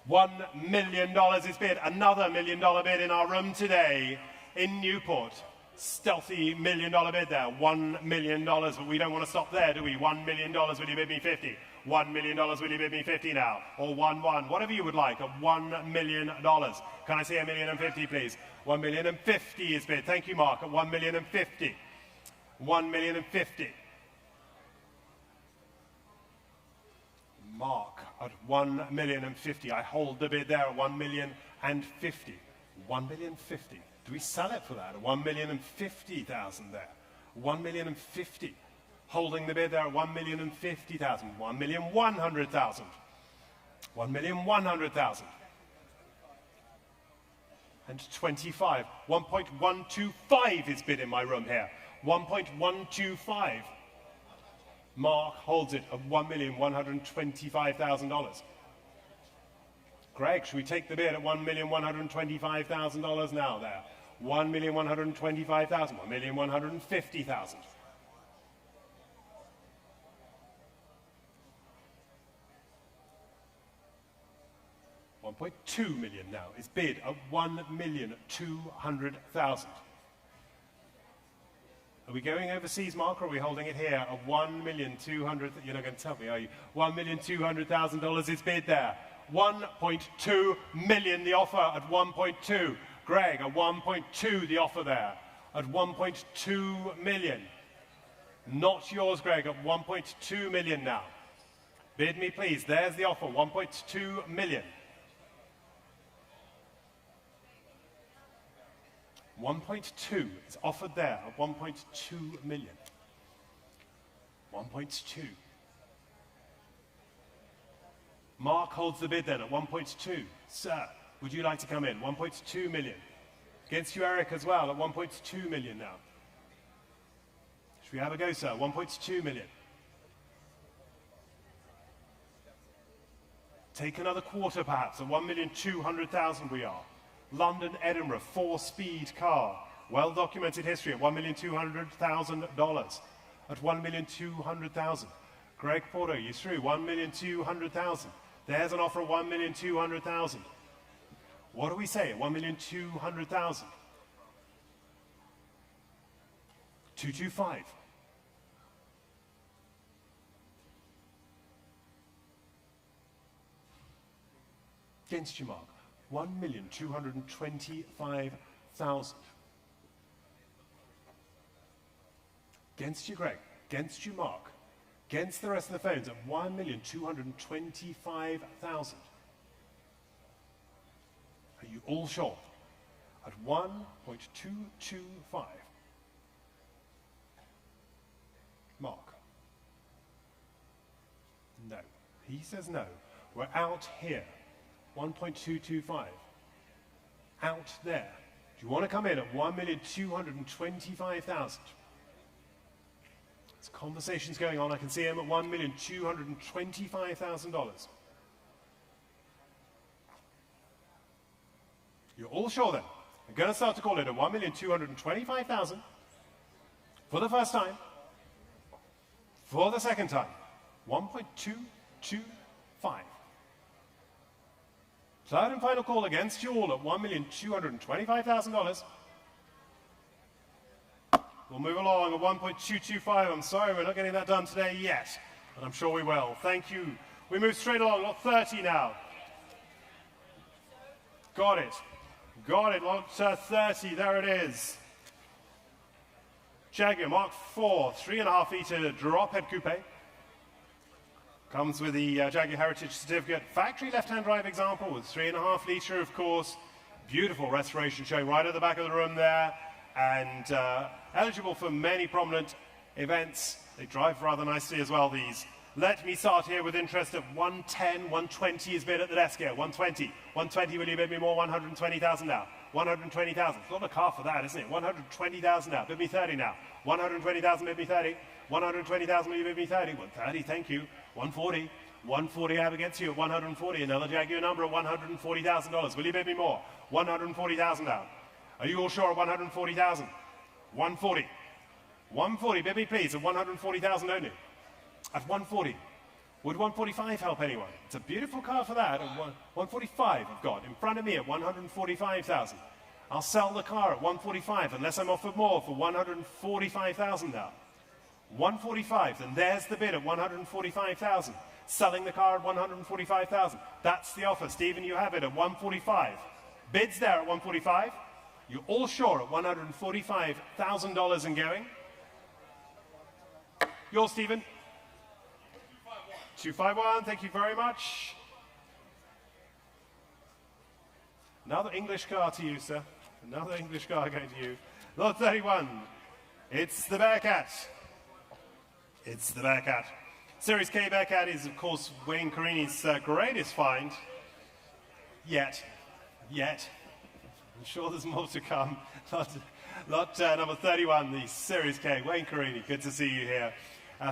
$1 million is bid, another $1 million bid in our room today in Newport. Stealthy $1 million bid there, $1 million, but we don't want to stop there, do we? $1 million, will you bid me 50? $1 million, will you bid me 50 now? Or 1, whatever you would like, $1 million. Can I see $1,050,000, please? $1,050,000 is bid. Thank you, Mark, at $1,050,000. $1,050,000. Mark at $1,050,000. I hold the bid there at $1,050,000. $1,050,000. Do we sell it for that? $1,050,000 there. $1,050,000. Holding the bid there at $1,050,000. $1,100,000. $1,100,000. And 25. 1.125 is bid in my room here. 1.125. Mark holds it at $1,125,000. Greg, should we take the bid at $1,125,000 now there? $1,125,000. $1,150,000. $1.2 million now is bid at $1,200,000. Are we going overseas, Mark, or are we holding it here at $1,200,000? You're not going to tell me, are you? $1,200,000 is bid there. 1.2 million the offer at 1.2. Greg, at 1.2 the offer there. At 1.2 million. Not yours, Greg, at 1.2 million now. Bid me, please. There's the offer, 1.2 million. 1.2 is offered there at 1.2 million. 1.2. Mark holds the bid then at 1.2. Sir, would you like to come in? 1.2 million. Against you, Eric, as well at 1.2 million now. Should we have a go, sir? 1.2 million. Take another quarter, perhaps, at 1,200,000 we are. London, Edinburgh, 4-speed car. Well-documented history at $1,200,000. At $1,200,000. Greg Porter, you through, $1,200,000. There's an offer of $1,200,000. What do we say at $1,200,000? 225. Against you, Mark. 1,225,000. Against you, Greg. Against you, Mark. Against the rest of the phones at 1,225,000. Are you all sure? At 1.225. Mark. No. He says no. We're out here. 1.225. Out there. Do you want to come in at 1,225,000? There's conversations going on. I can see him at $1,225,000. You're all sure then? I'm going to start to call it at 1,225,000 for the first time. For the second time. 1.225. Third and final call against you all at $1,225,000. We'll move along at 1.225. I'm sorry, we're not getting that done today yet, but I'm sure we will. Thank you. We move straight along, lot 30 now. Got it. Got it, lot 30, there it is. Jaguar Mark IV, 3.5 litre drop head coupe. Comes with the Jaguar Heritage Certificate. Factory left-hand drive example with 3.5 litre, of course. Beautiful restoration showing right at the back of the room there. And eligible for many prominent events. They drive rather nicely as well, these. Let me start here with interest at 110, 120 is bid at the desk here. 120. 120, will you bid me more? 120,000 now. 120,000. It's not a car for that, isn't it? 120,000 now. Bid me 30 now. 120,000, bid me 30. 120,000, will you bid me 30? 130, thank you. 140. 140 I have against you at 140. Another Jaguar number at $140,000. Will you bid me more? 140,000 down. Are you all sure at 140,000? 140. 140, bid me please at 140,000 only. At 140. Would 145 help anyone? It's a beautiful car for that. At 145 I've got in front of me at 145,000. I'll sell the car at 145 unless I'm offered more for 145,000 now. 145, then there's the bid at 145,000. Selling the car at 145,000. That's the offer. Stephen, you have it at 145. Bids there at 145. You're all sure at $145,000 and going. Yours, Stephen. 251, thank you very much. Another English car to you, sir. Another English car going to you. Lot 31. It's the Bearcat. It's the Bearcat. Series K Bearcat is, of course, Wayne Carini's greatest find. Yet. I'm sure there's more to come. Lot number 31, the Series K. Wayne Carini, good to see you here.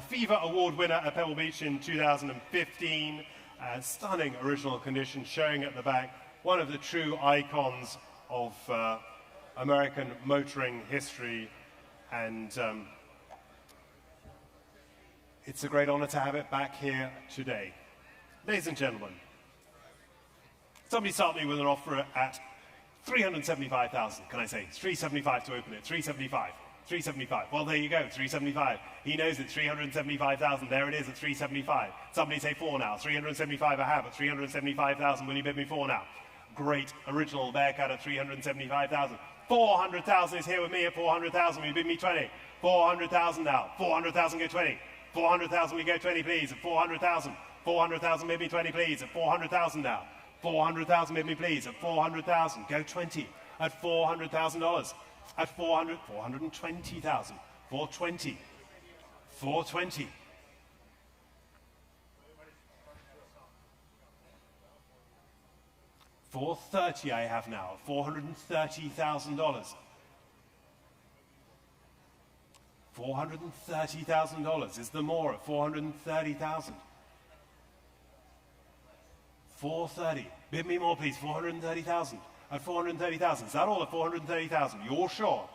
Fever Award winner at Pebble Beach in 2015. Stunning original condition showing at the back. One of the true icons of American motoring history. And it's a great honor to have it back here today. Ladies and gentlemen, somebody start me with an offer at 375,000. Can I say 375 to open it? 375. 375. Well, there you go. 375. He knows it. 375,000. There it is at 375. Somebody say 4 now. 375 I have at 375,000. Will you bid me 4 now? Great original Bearcat at 375,000. 400,000 is here with me at 400,000. Will you bid me 20? 400,000 now. 400,000 go 20. 400,000 we go 20 please at 400,000. 400,000 bid me 20 please at 400,000 now. 400,000 bid me please at 400,000. Go 20 at $400,000. At 420,000. 420. 420. $430 I have now. $430,000. $430,000 is the more at 430,000. 430. Bid me more, please. 430,000. At 430,000. Is that all at 430,000? You're sure?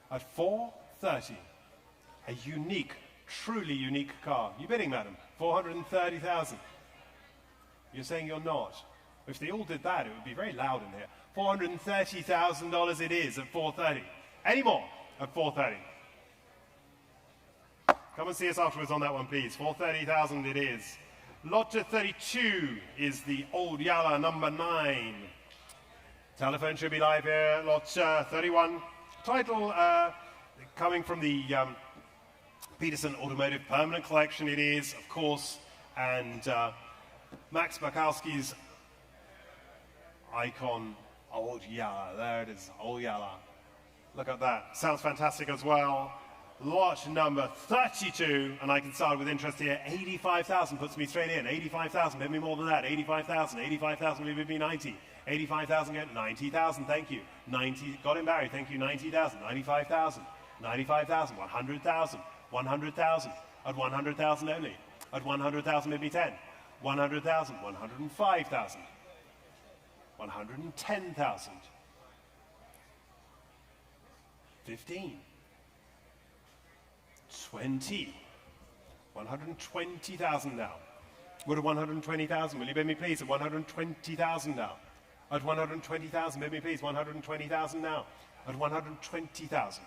At 430. A unique, truly unique car. You bidding, madam? 430,000. You're saying you're not. If they all did that, it would be very loud in here. $430,000 it is at 430. Any more at 430? Come and see us afterwards on that one, please. 430,000 it is. Lot 32 is the Old Yalla number 9. Telephone should be live here. Lot 31. Title coming from the Peterson Automotive Permanent Collection. It is, of course, and Max Bakowski's icon, Old Yalla. There it is, Old Yalla. Look at that. Sounds fantastic as well. Lot number 32, and I can start with interest here. 85,000 puts me straight in. 85,000, bid me more than that. 85,000, 85,000, bid me 90. 85,000, get 90,000, thank you. 90, got him married, thank you. 90,000, 95,000, 95,000, 100,000, 100,000, at 100,000 only. At 100,000, bid me 10. 100,000, 105,000, 110,000, 15. 20. 120,000 now. What at 120,000? Will you bid me please at 120,000 now? At 120,000, bid me please. 120,000 now. At 120,000.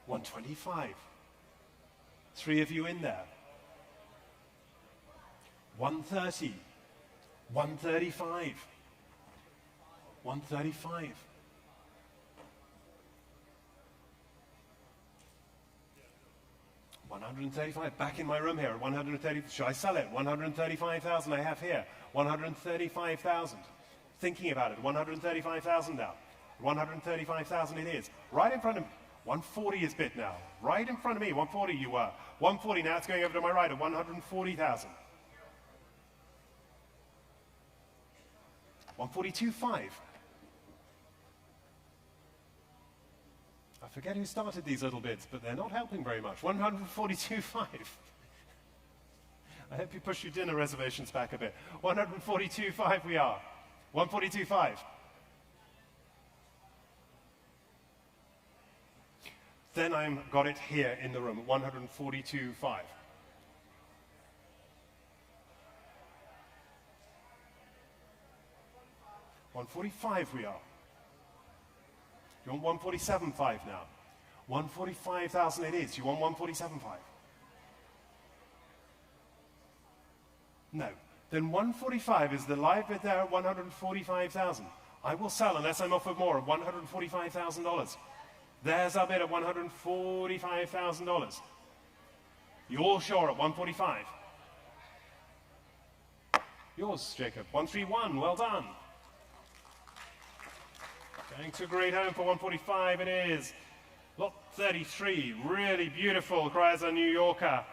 125. 3 of you in there. 130. 135. 135. 135, back in my room here at 130, should I sell it? 135,000 I have here, 135,000. Thinking about it, 135,000 now. 135,000 it is. Right in front of me, 140 is bid now. Right in front of me, 140 you were. 140 now, it's going over to my right at 140,000. 142.5. I forget who started these little bids, but they're not helping very much. 142.5. I hope you push your dinner reservations back a bit. 142.5 we are. 142.5. Then I've got it here in the room, 142.5. 145 we are. You want 147.5 now? 145,000 it is. You want 147.5? No. Then 145 is the live bid there at 145,000. I will sell unless I'm offered more at $145,000. There's our bid at $145,000. You all sure at 145? Yours, Jacob. 131. Well done. Going to a great home for 145 it is. Lot 33, really beautiful Chrysler New Yorker.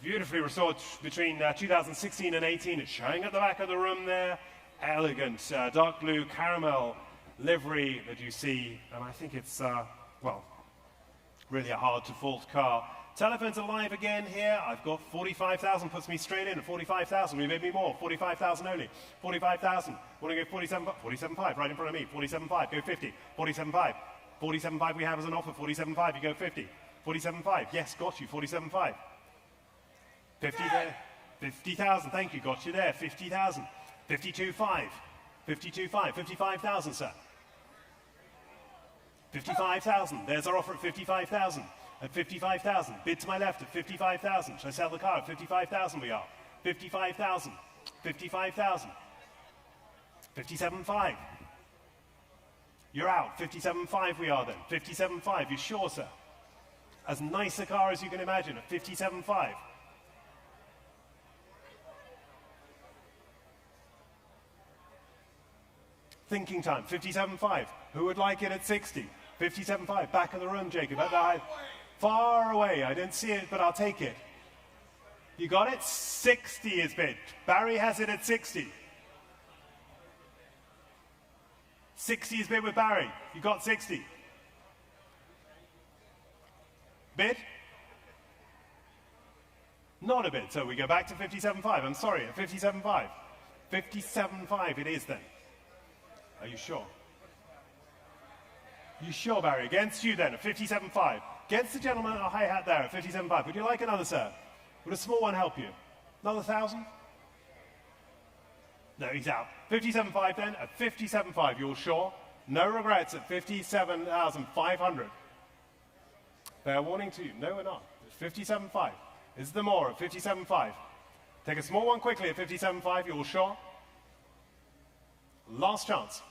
Beautifully restored between 2016 and 18. It's showing at the back of the room there. Elegant dark blue caramel livery that you see. And I think it's, well, really a hard to fault car. Telephone's alive again here. I've got 45,000, puts me straight in at 45,000. We made me more, 45,000 only. 45,000. Want to go 47, 47.5 right in front of me. 47.5, go 50. 47.5. 47.5 we have as an offer. 47.5, you go 50. 47.5, yes, got you. 47.5. 50 there. 50,000, thank you, got you there. 50,000. 52.5. 52.5. 55,000, sir. 55,000. There's our offer at 55,000. At 55,000. Bid to my left at 55,000. Shall I sell the car at 55,000 we are? 55,000. 55,000. 57.5. You're out. 57.5 we are then. 57.5. You sure, sir? As nice a car as you can imagine at 57.5. Thinking time. 57.5. Who would like it at 60? 57.5. Back of the room, Jacob. At the high. Far away. I don't see it, but I'll take it. You got it? 60 is bid. Barry has it at 60. 60 is bid with Barry. You got 60. Bid? Not a bid. So we go back to 57.5. I'm sorry, at 57.5. 57.5 it is then. Are you sure? You sure, Barry? Against you then at 57.5. Against the gentleman at a high hat there at 57.5. Would you like another, sir? Would a small one help you? Another 1,000? No, he's out. 57.5 then at 57.5. You're sure? No regrets at 57,500. Fair warning to you. No, we're not. It's 57.5. Is there more at 57.5? Take a small one quickly at 57.5. You're sure? Last chance.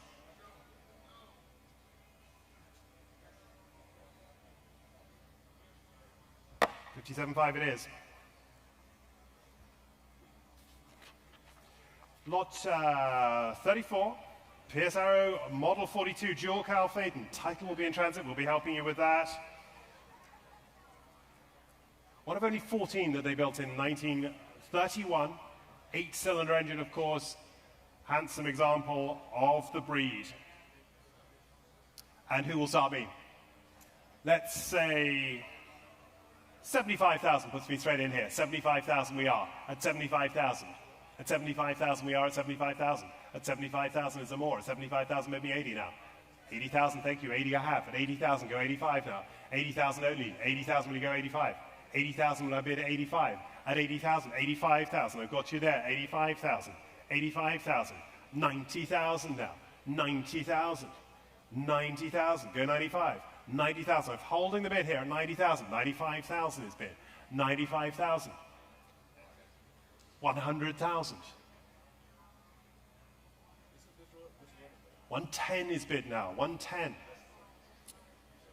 57.5 it is. Lot 34, Pierce Arrow Model 42 dual cowl Phaeton. Title will be in transit. We'll be helping you with that. One of only 14 that they built in 1931. 8-cylinder engine, of course. Handsome example of the breed. And who will start me? Let's say 75,000 puts me straight in here. 75,000 we are at 75,000. At 75,000 we are at 75,000. At 75,000 is there more. At 75,000 maybe 80 now. 80,000, thank you. 80 I have. At 80,000 go 85 now. 80,000 only. 80,000 will you go 85. 80,000 will I bid at 85. At 80,000, 85,000. I've got you there. 85,000. 85,000. 90,000 now. 90,000. 90,000. Go 95. 90,000. I'm holding the bid here at 90,000. 95,000 is bid. 95,000. 100,000. 110 is bid now. 110.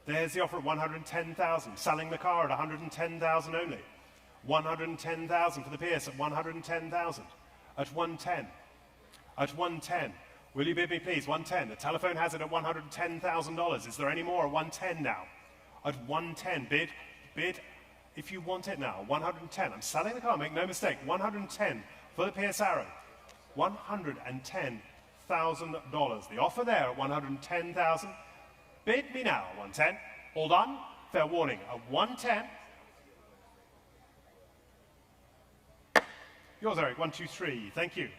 There's the offer at 110,000. Selling the car at 110,000 only. 110,000 for the Pierce at 110,000. At 110. At 110. Will you bid me, please? 110. The telephone has it at $110,000. Is there any more at 110 now? At 110. Bid. Bid. If you want it now. 110. I'm selling the car. Make no mistake. 110 for the Pierce Arrow. $110,000. The offer there at 110,000. Bid me now. 110. All done. Fair warning. At 110. Yours, Eric, 123. Thank you.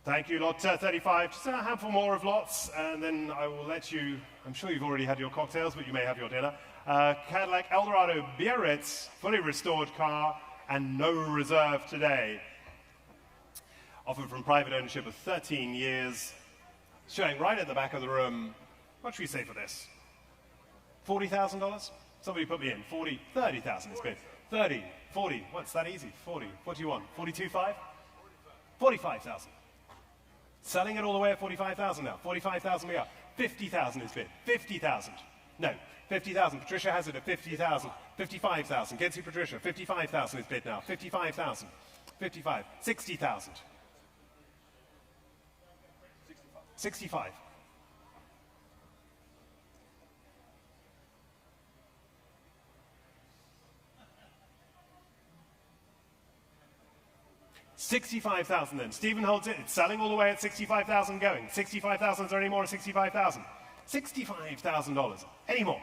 Thank you, lot 35. Just a handful more of lots, and then I will let you, I'm sure you've already had your cocktails, but you may have your dinner. Cadillac Eldorado Biarritz, fully restored car, and no reserve today. Offered from private ownership of 13 years. Showing right at the back of the room. What should we say for this? $40,000? Somebody put me in. 40, 30,000 is bid. 30, 40, what's that easy? 40, what do you want? 42.5? 45,000. Selling it all the way at 45,000 now. 45,000 we are. 50,000 is bid. 50,000. No, 50,000. Patricia has it at 50,000. 55,000. Get you, Patricia. 55,000 is bid now. 55,000. 55. 60,000. 65. 65,000 then. Stephen holds it. It's selling all the way at 65,000 going. 65,000. Is there any more at 65,000? $65,000. Any more?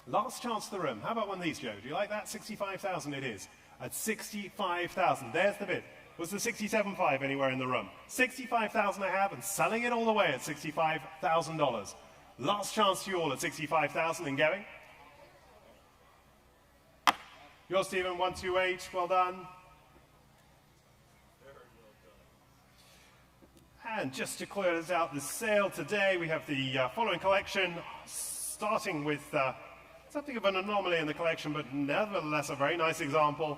Last chance to the room. How about one of these, Joe? Do you like that? 65,000 it is. At 65,000. There's the bid. Was the 67.5 anywhere in the room? 65,000 I have, and selling it all the way at $65,000. Last chance to you all at 65,000 and going. Yours, Stephen, 128. Well done. And just to close out the sale today, we have the following collection, starting with something of an anomaly in the collection, but nevertheless a very nice example,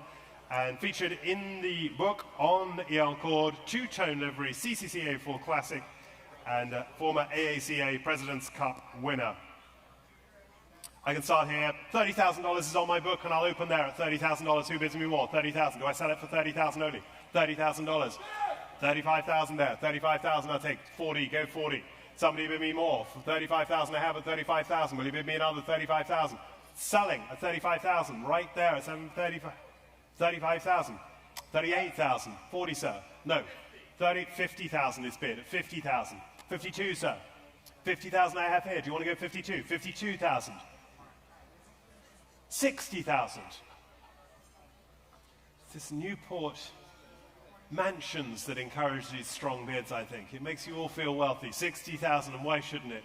and featured in the book on the EL Cord, two-tone livery, CCCA 4 Classic, and former AACA President's Cup winner. I can start here. $30,000 is on my book, and I'll open there at $30,000. Who bids me more? $30,000. Do I sell it for $30,000 only? $30,000. 35,000 there. 35,000 I'll take. 40, go 40. Somebody bid me more. For 35,000 I have at 35,000. Will you bid me another 35,000? Selling at 35,000. Right there at 35,000. 38,000. 40, sir. No. 50,000 is bid at 50,000. 52, sir. 50,000 I have here. Do you want to go 52? 52,000. 60,000. This Newport mansions that encourage these strong bids, I think. It makes you all feel wealthy. 60,000, and why shouldn't it?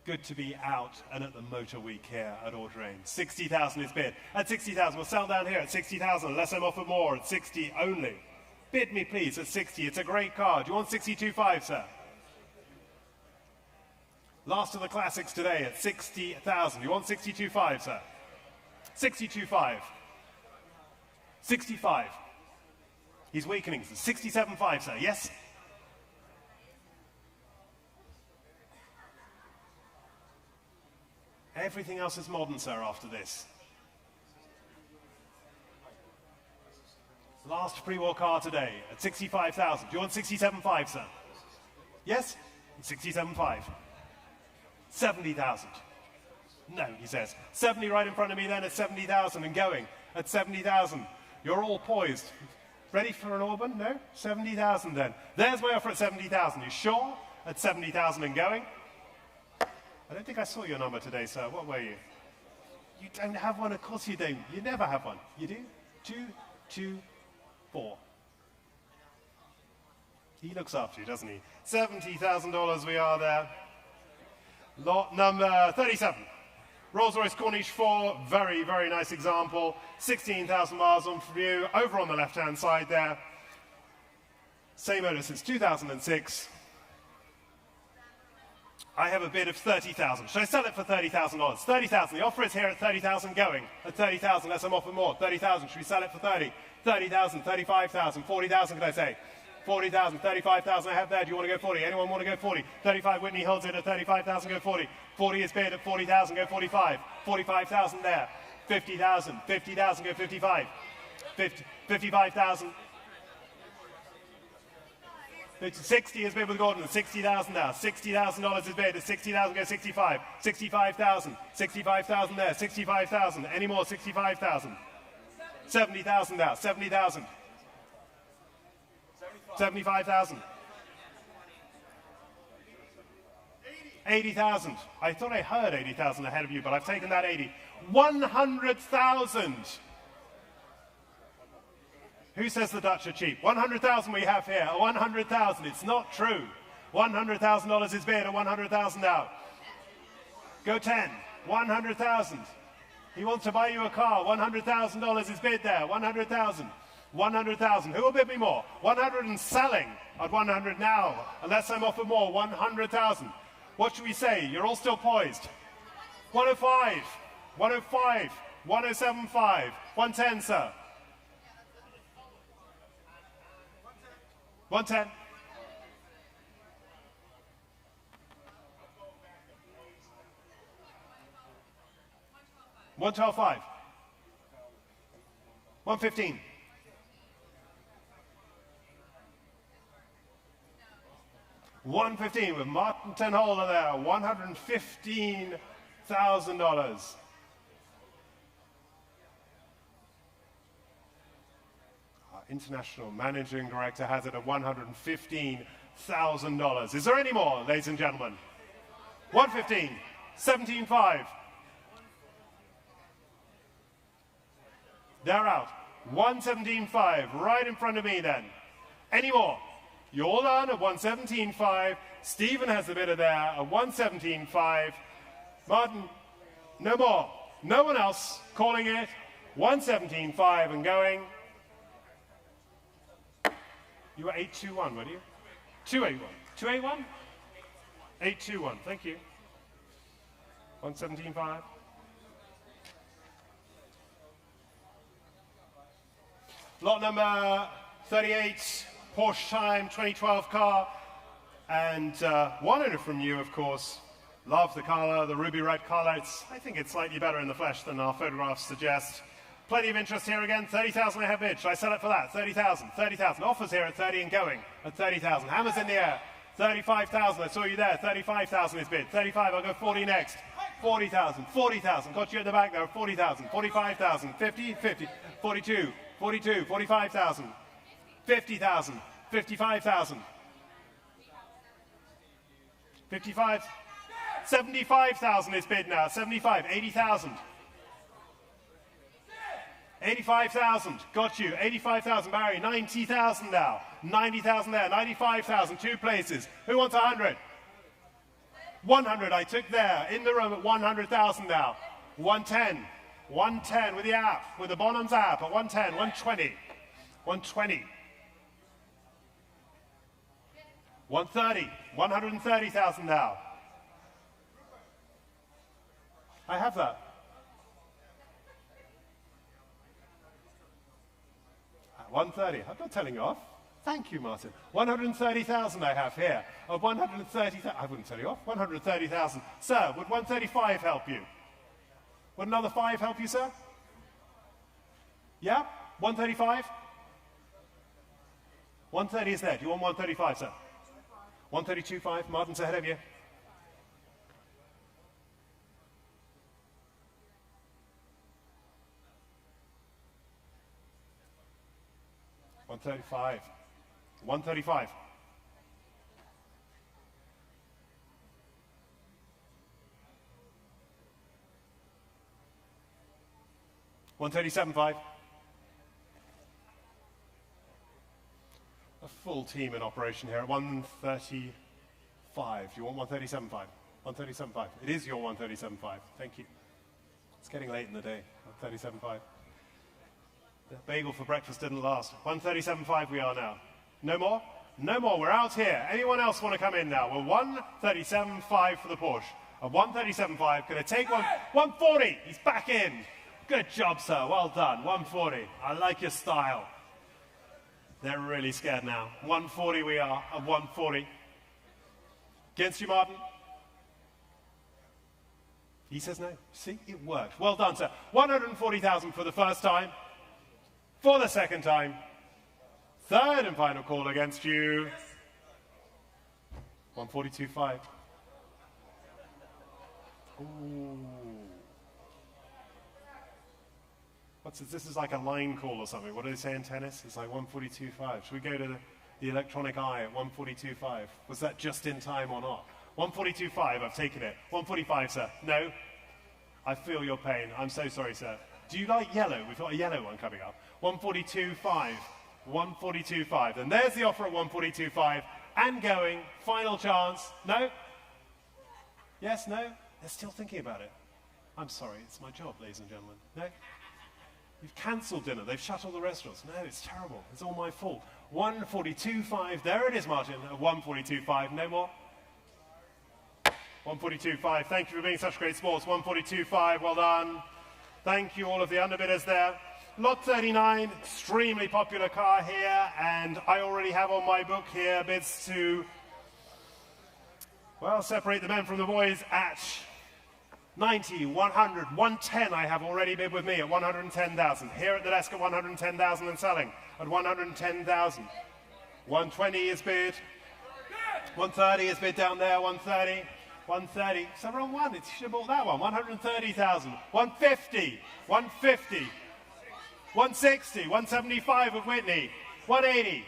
Good to be out and at the Motor Week here at Audrain. 60,000 is bid. At 60,000, we'll sell down here at 60,000, unless I'm offered more at 60 only. Bid me, please, at 60. It's a great car. Do you want 62.5, sir? Last of the classics today at 60,000. You want 62.5, sir? 62.5. 65. He's weakening. 67.5, sir. Yes? Everything else is modern, sir, after this. Last pre-war car today at 65,000. Do you want 67.5, sir? Yes? 67.5. 70,000. No, he says. 70 right in front of me then at 70,000 and going at 70,000. You're all poised. Ready for an Auburn? No? 70,000 then. There's my offer at 70,000. You sure? At 70,000 and going? I don't think I saw your number today, sir. What were you? You don't have one? Of course you don't. You never have one. You do? 224. He looks after you, doesn't he? $70,000 we are there. Lot number 37. Rolls-Royce Corniche IV, very, very nice example. 16,000 miles on view, over on the left-hand side there. Same owner since 2006. I have a bid of 30,000. Should I sell it for $30,000? 30,000. The offer is here at 30,000 going. At 30,000, unless I'm offered more. 30,000. Should we sell it for 30? 30,000, 35,000, 40,000, can I say? 40,000, 35,000 I have there. Do you want to go 40? Anyone want to go 40? 35, Whitney holds it at 35,000, go 40. 40 is bid at 40,000, go 45. 45,000 there. 50,000, 50,000, go 55. 55,000. 60 is bid with Gordon, 60,000 now. $60,000 is bid. 60,000 goes 65. 65,000. 65,000 there. 65,000. Any more? 65,000. 70,000 now. 70,000. 75,000. 80,000. I thought I heard 80,000 ahead of you, but I've taken that 80. 100,000. Who says the Dutch are cheap? 100,000 we have here. 100,000. It's not true. $100,000 is bid at 100,000 now. Go 10. 100,000. He wants to buy you a car. $100,000 is bid there. 100,000. 100,000. Who will bid me more? 100 and selling at 100 now. Unless I'm offered more. 100,000. What should we say? You're all still poised. 105. 105. 107.5. 110, sir. 110. 112.5. 115. 115 with Martin Tenholder there. $115,000. International Managing Director has it at $115,000. Is there any more, ladies and gentlemen? 115, 17.5. They're out. 117.5, right in front of me then. Any more? You're all done at 117.5. Stephen has the bidder there at 117.5. Martin, no more. No one else calling it. 117.5 and going. You were 821, were you? 281. 281? 821, thank you. 117.5. Lot number 38, Porsche Time 2012 car. And one owner from you, of course. Love the color, the ruby red color. I think it's slightly better in the flesh than our photographs suggest. Plenty of interest here again. 30,000 I have bid. Should I sell it for that? 30,000. 30,000. Offers here at 30 and going at 30,000. Hammers in the air. 35,000. I saw you there. 35,000 is bid. 35. I'll go 40 next. 40,000. 40,000. Got you at the back there. 40,000. 45,000. 50. 50. 42. 42. 45,000. 50,000. 55,000. 55. 75,000 is bid now. 75. 80,000. 85,000, got you. 85,000, Barry. 90,000 now. 90,000 there. 95,000, two places. Who wants 100? 100 I took there. In the room at 100,000 now. 110. 110 with the app, with the Bonhams app at 110. 120. 120. 130. 130,000 now. I have that. 130. I'm not telling you off. Thank you, Martin. 130,000 I have here. Of 130,000, I wouldn't tell you off. 130,000. Sir, would 135 help you? Would another 5 help you, sir? Yeah? 135? 130 is there. Do you want 135, sir? 132.5. Martin's ahead of you. 135. 135. 137.5. A full team in operation here at 135. Do you want 137.5? 137.5. It is your 137.5. Thank you. It's getting late in the day. 137.5. The bagel for breakfast didn't last. 137.5 we are now. No more? No more. We're out here. Anyone else want to come in now? We're 137.5 for the Porsche. A 137.5. Going to take 140. He's back in. Good job, sir. Well done. 140. I like your style. They're really scared now. 140 we are. A 140. Against you, Martin? He says no. See, it worked. Well done, sir. 140,000 for the first time. For the second time. Third and final call against you. 142.5. Ooh. What's this? This is like a line call or something. What do they say in tennis? It's like 142.5. Should we go to the electronic eye at 142.5? Was that just in time or not? 142.5, I've taken it. 145, sir. No? I feel your pain. I'm so sorry, sir. Do you like yellow? We've got a yellow one coming up. 142.5. 142.5. And there's the offer at 142.5. And going. Final chance. No? Yes, no? They're still thinking about it. I'm sorry. It's my job, ladies and gentlemen. No? You've cancelled dinner. They've shut all the restaurants. No, it's terrible. It's all my fault. 142.5. There it is, Martin. At 142.5. No more? 142.5. Thank you for being such great sports. 142.5. Well done. Thank you, all of the underbidders there. Lot 39, extremely popular car here, and I already have on my book here bids to, well, separate the men from the boys at 90, 100, 110 I have already bid with me at 110,000. Here at the desk at 110,000 and selling at 110,000. 120 is bid. 130 is bid down there, 130. 130, so wrong one, it should have bought that one. 130,000, 150, 150, 160, 175 of Whitney, 180,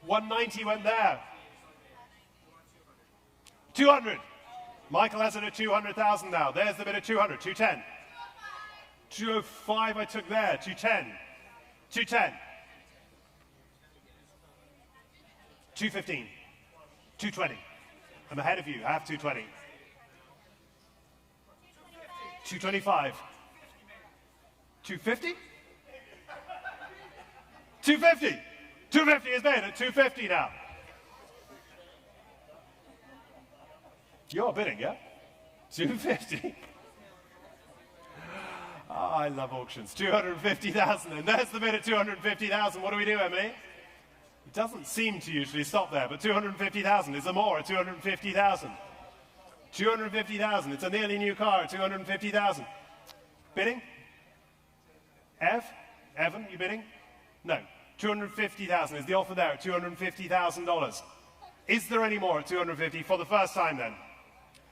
190 went there, 200, Michael has it at 200,000 now, there's the bid at 200, 210, 205 I took there, 210, 210, 215, 220. I'm ahead of you. I have 220. 225. 250? 250. 250 is bid at 250 now. You're bidding, yeah? 250. Oh, I love auctions. 250,000. And there's the bid at 250,000. What do we do, Emily? It doesn't seem to usually stop there, but 250,000 is a more at 250,000. 250,000, it's a nearly new car at 250,000. Bidding? Evan, you bidding? No. 250,000 is the offer there at $250,000. Is there any more at 250 for the first time then?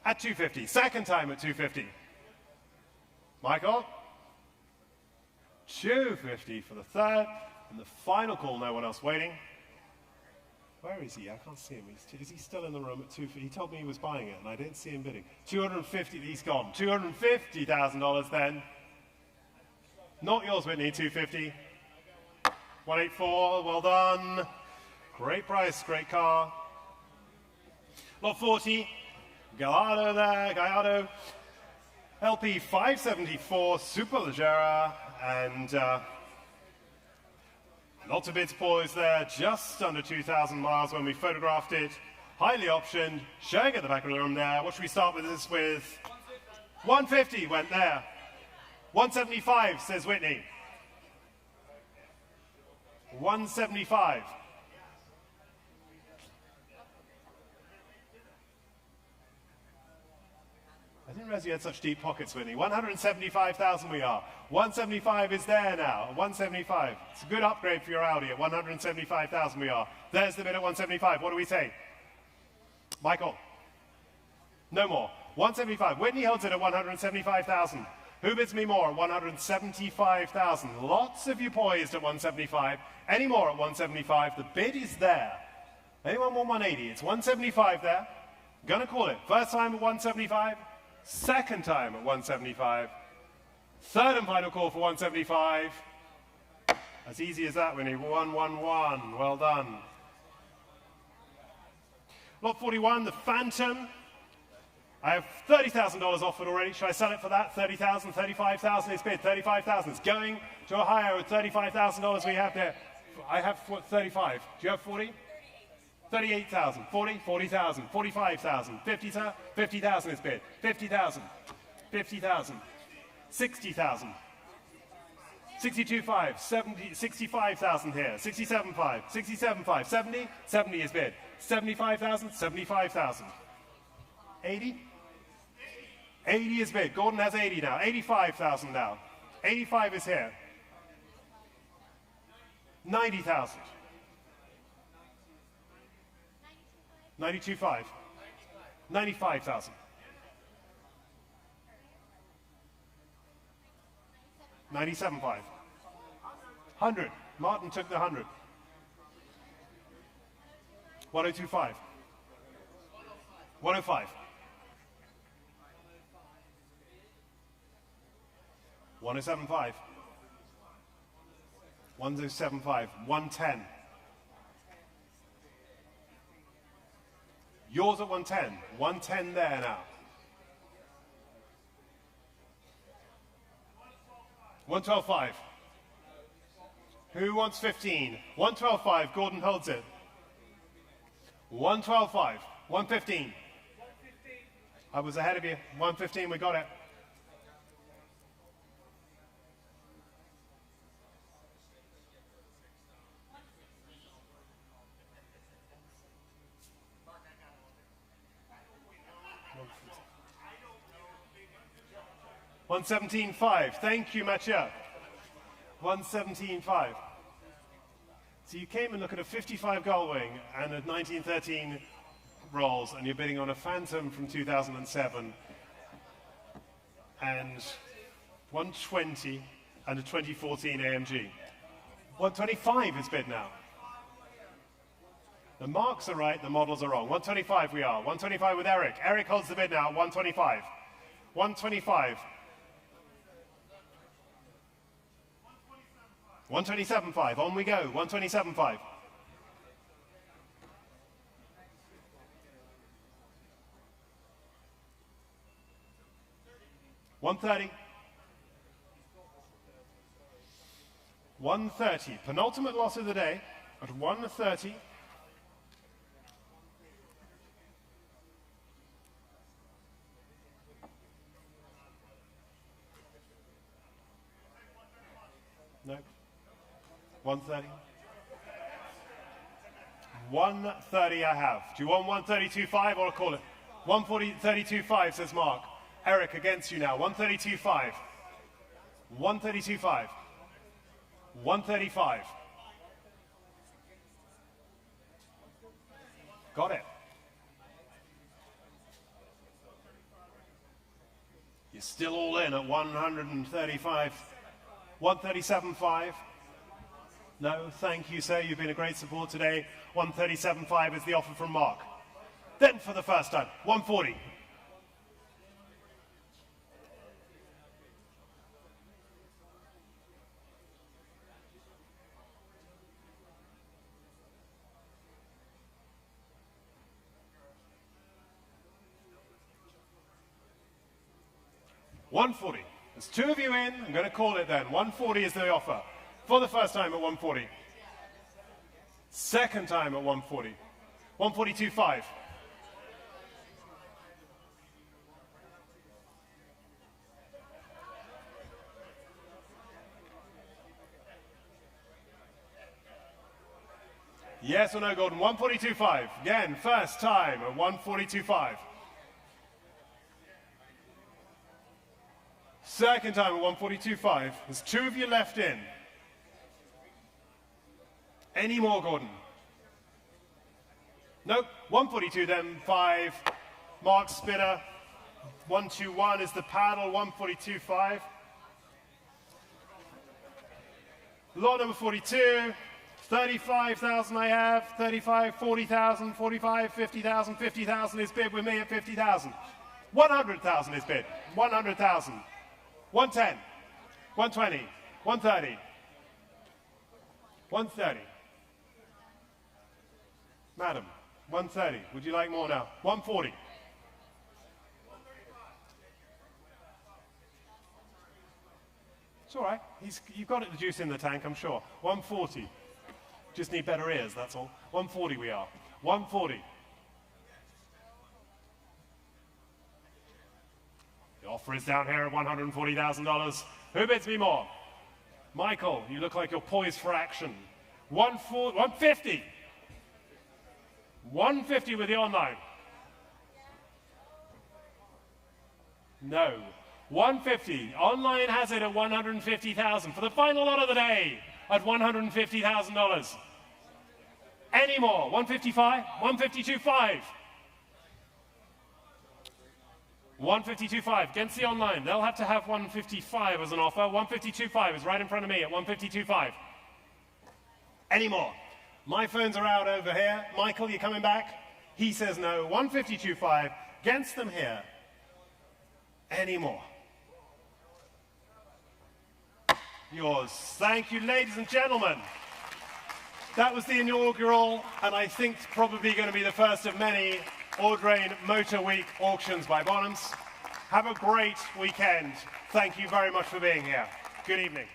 At 250, second time at 250. Michael? 250 for the third, and the final call, no one else waiting. Where is he? I can't see him. Is he still in the room at 250? He told me he was buying it, and I didn't see him bidding. 250, he's gone. $250,000 then. Not yours, Whitney, 250. 184, well done. Great price, great car. Lot 40, Gallardo there, Gallardo. LP 574, Superleggera, and lots of bids poised there, just under 2,000 miles when we photographed it. Highly optioned, showing at the back of the room there. What should we start with this with? 150 went there. 175, says Whitney. 175. I didn't realize you had such deep pockets, Whitney. 175,000 we are. 175 is there now. 175. It's a good upgrade for your Audi at 175,000 we are. There's the bid at 175. What do we say? Michael? No more. 175. Whitney holds it at 175,000. Who bids me more at 175,000? Lots of you poised at 175. Any more at 175? The bid is there. Anyone want 180? It's 175 there. Gonna call it. First time at 175. Second time at 175. Third and final call for 175. As easy as that, Winnie. 111. Well done. Lot 41, the Phantom. I have $30,000 offered already. Should I sell it for that? 30,000, 35,000 is bid. 35,000. It's going to a higher with $35,000 we have there. I have 35. Do you have 40? 38,000, 40, 40,000, 45,000, 50,000, 50,000 is bid, 50,000, 50,000, 60,000, 62.5, 70, 65,000 here, 67.5, 67.5, 70, 70 is bid, 75,000, 75,000, 80, 80 is bid, Gordon has 80 now, 85,000 now, 85 is here, 90,000. 92.5. 95,000. 97.5. 100. Martin took the 100. 102.5. 105. 107.5. 107.5. 110. Yours at 110. 110 there now. 112.5. Who wants 15? 112.5. Gordon holds it. 112.5. 115. I was ahead of you. 115. We got it. $117.5. Thank you, Mathieu. 117.5. So you came and look at a 55 Gullwing and a 1913 Rolls, and you're bidding on a Phantom from 2007, and 120 and a 2014 AMG. 125 is bid now. The marks are right, the models are wrong. 125 we are. 125 with Eric. Eric holds the bid now. 125. 125. 127.5. On we go. 127.5. 130. 130. Penultimate loss of the day at 130. No. 130. 130 I have. Do you want 132.5 or I'll call it? 132.5 says Mark. Eric against you now. 132.5. 132.5. 135. Got it. You're still all in at 135. 137.5. No, thank you, sir. You've been a great support today. 137.5 is the offer from Mark. Then for the first time, 140. $140. There's two of you in. I'm going to call it then. 140 is the offer. For the first time at 140. Second time at 140. 142.5. Yes or no, Gordon? 142.5. Again, first time at 142.5. Second time at 142.5. There's two of you left in. Any more, Gordon? Nope. 142 then, 5. Mark Spinner. 121 is the paddle, 142.5. Lot number 42. 35,000 I have. 35, 40,000, 45, 50,000. 50,000 is bid with me at 50,000. 100,000 is bid. 100,000. 110. 120. 130. 130. Madam, 130. Would you like more now? 140. It's all right. You've got the juice in the tank, I'm sure. 140. Just need better ears, that's all. 140 we are. 140. The offer is down here at $140,000. Who bids me more? Michael, you look like you're poised for action. 150. 150 with the online. No. 150. Online has it at 150,000 for the final lot of the day at $150,000. Any more? 155? 152.5. 152.5. Against the online. They'll have to have 155 as an offer. 152.5 is right in front of me at 152.5. Any more? My phones are out over here. Michael, you coming back? He says no. 152.5. Against them here. Any more? Yours. Thank you, ladies and gentlemen. That was the inaugural, and I think probably going to be the first of many Audrain Motor Week auctions by Bonhams. Have a great weekend. Thank you very much for being here. Good evening.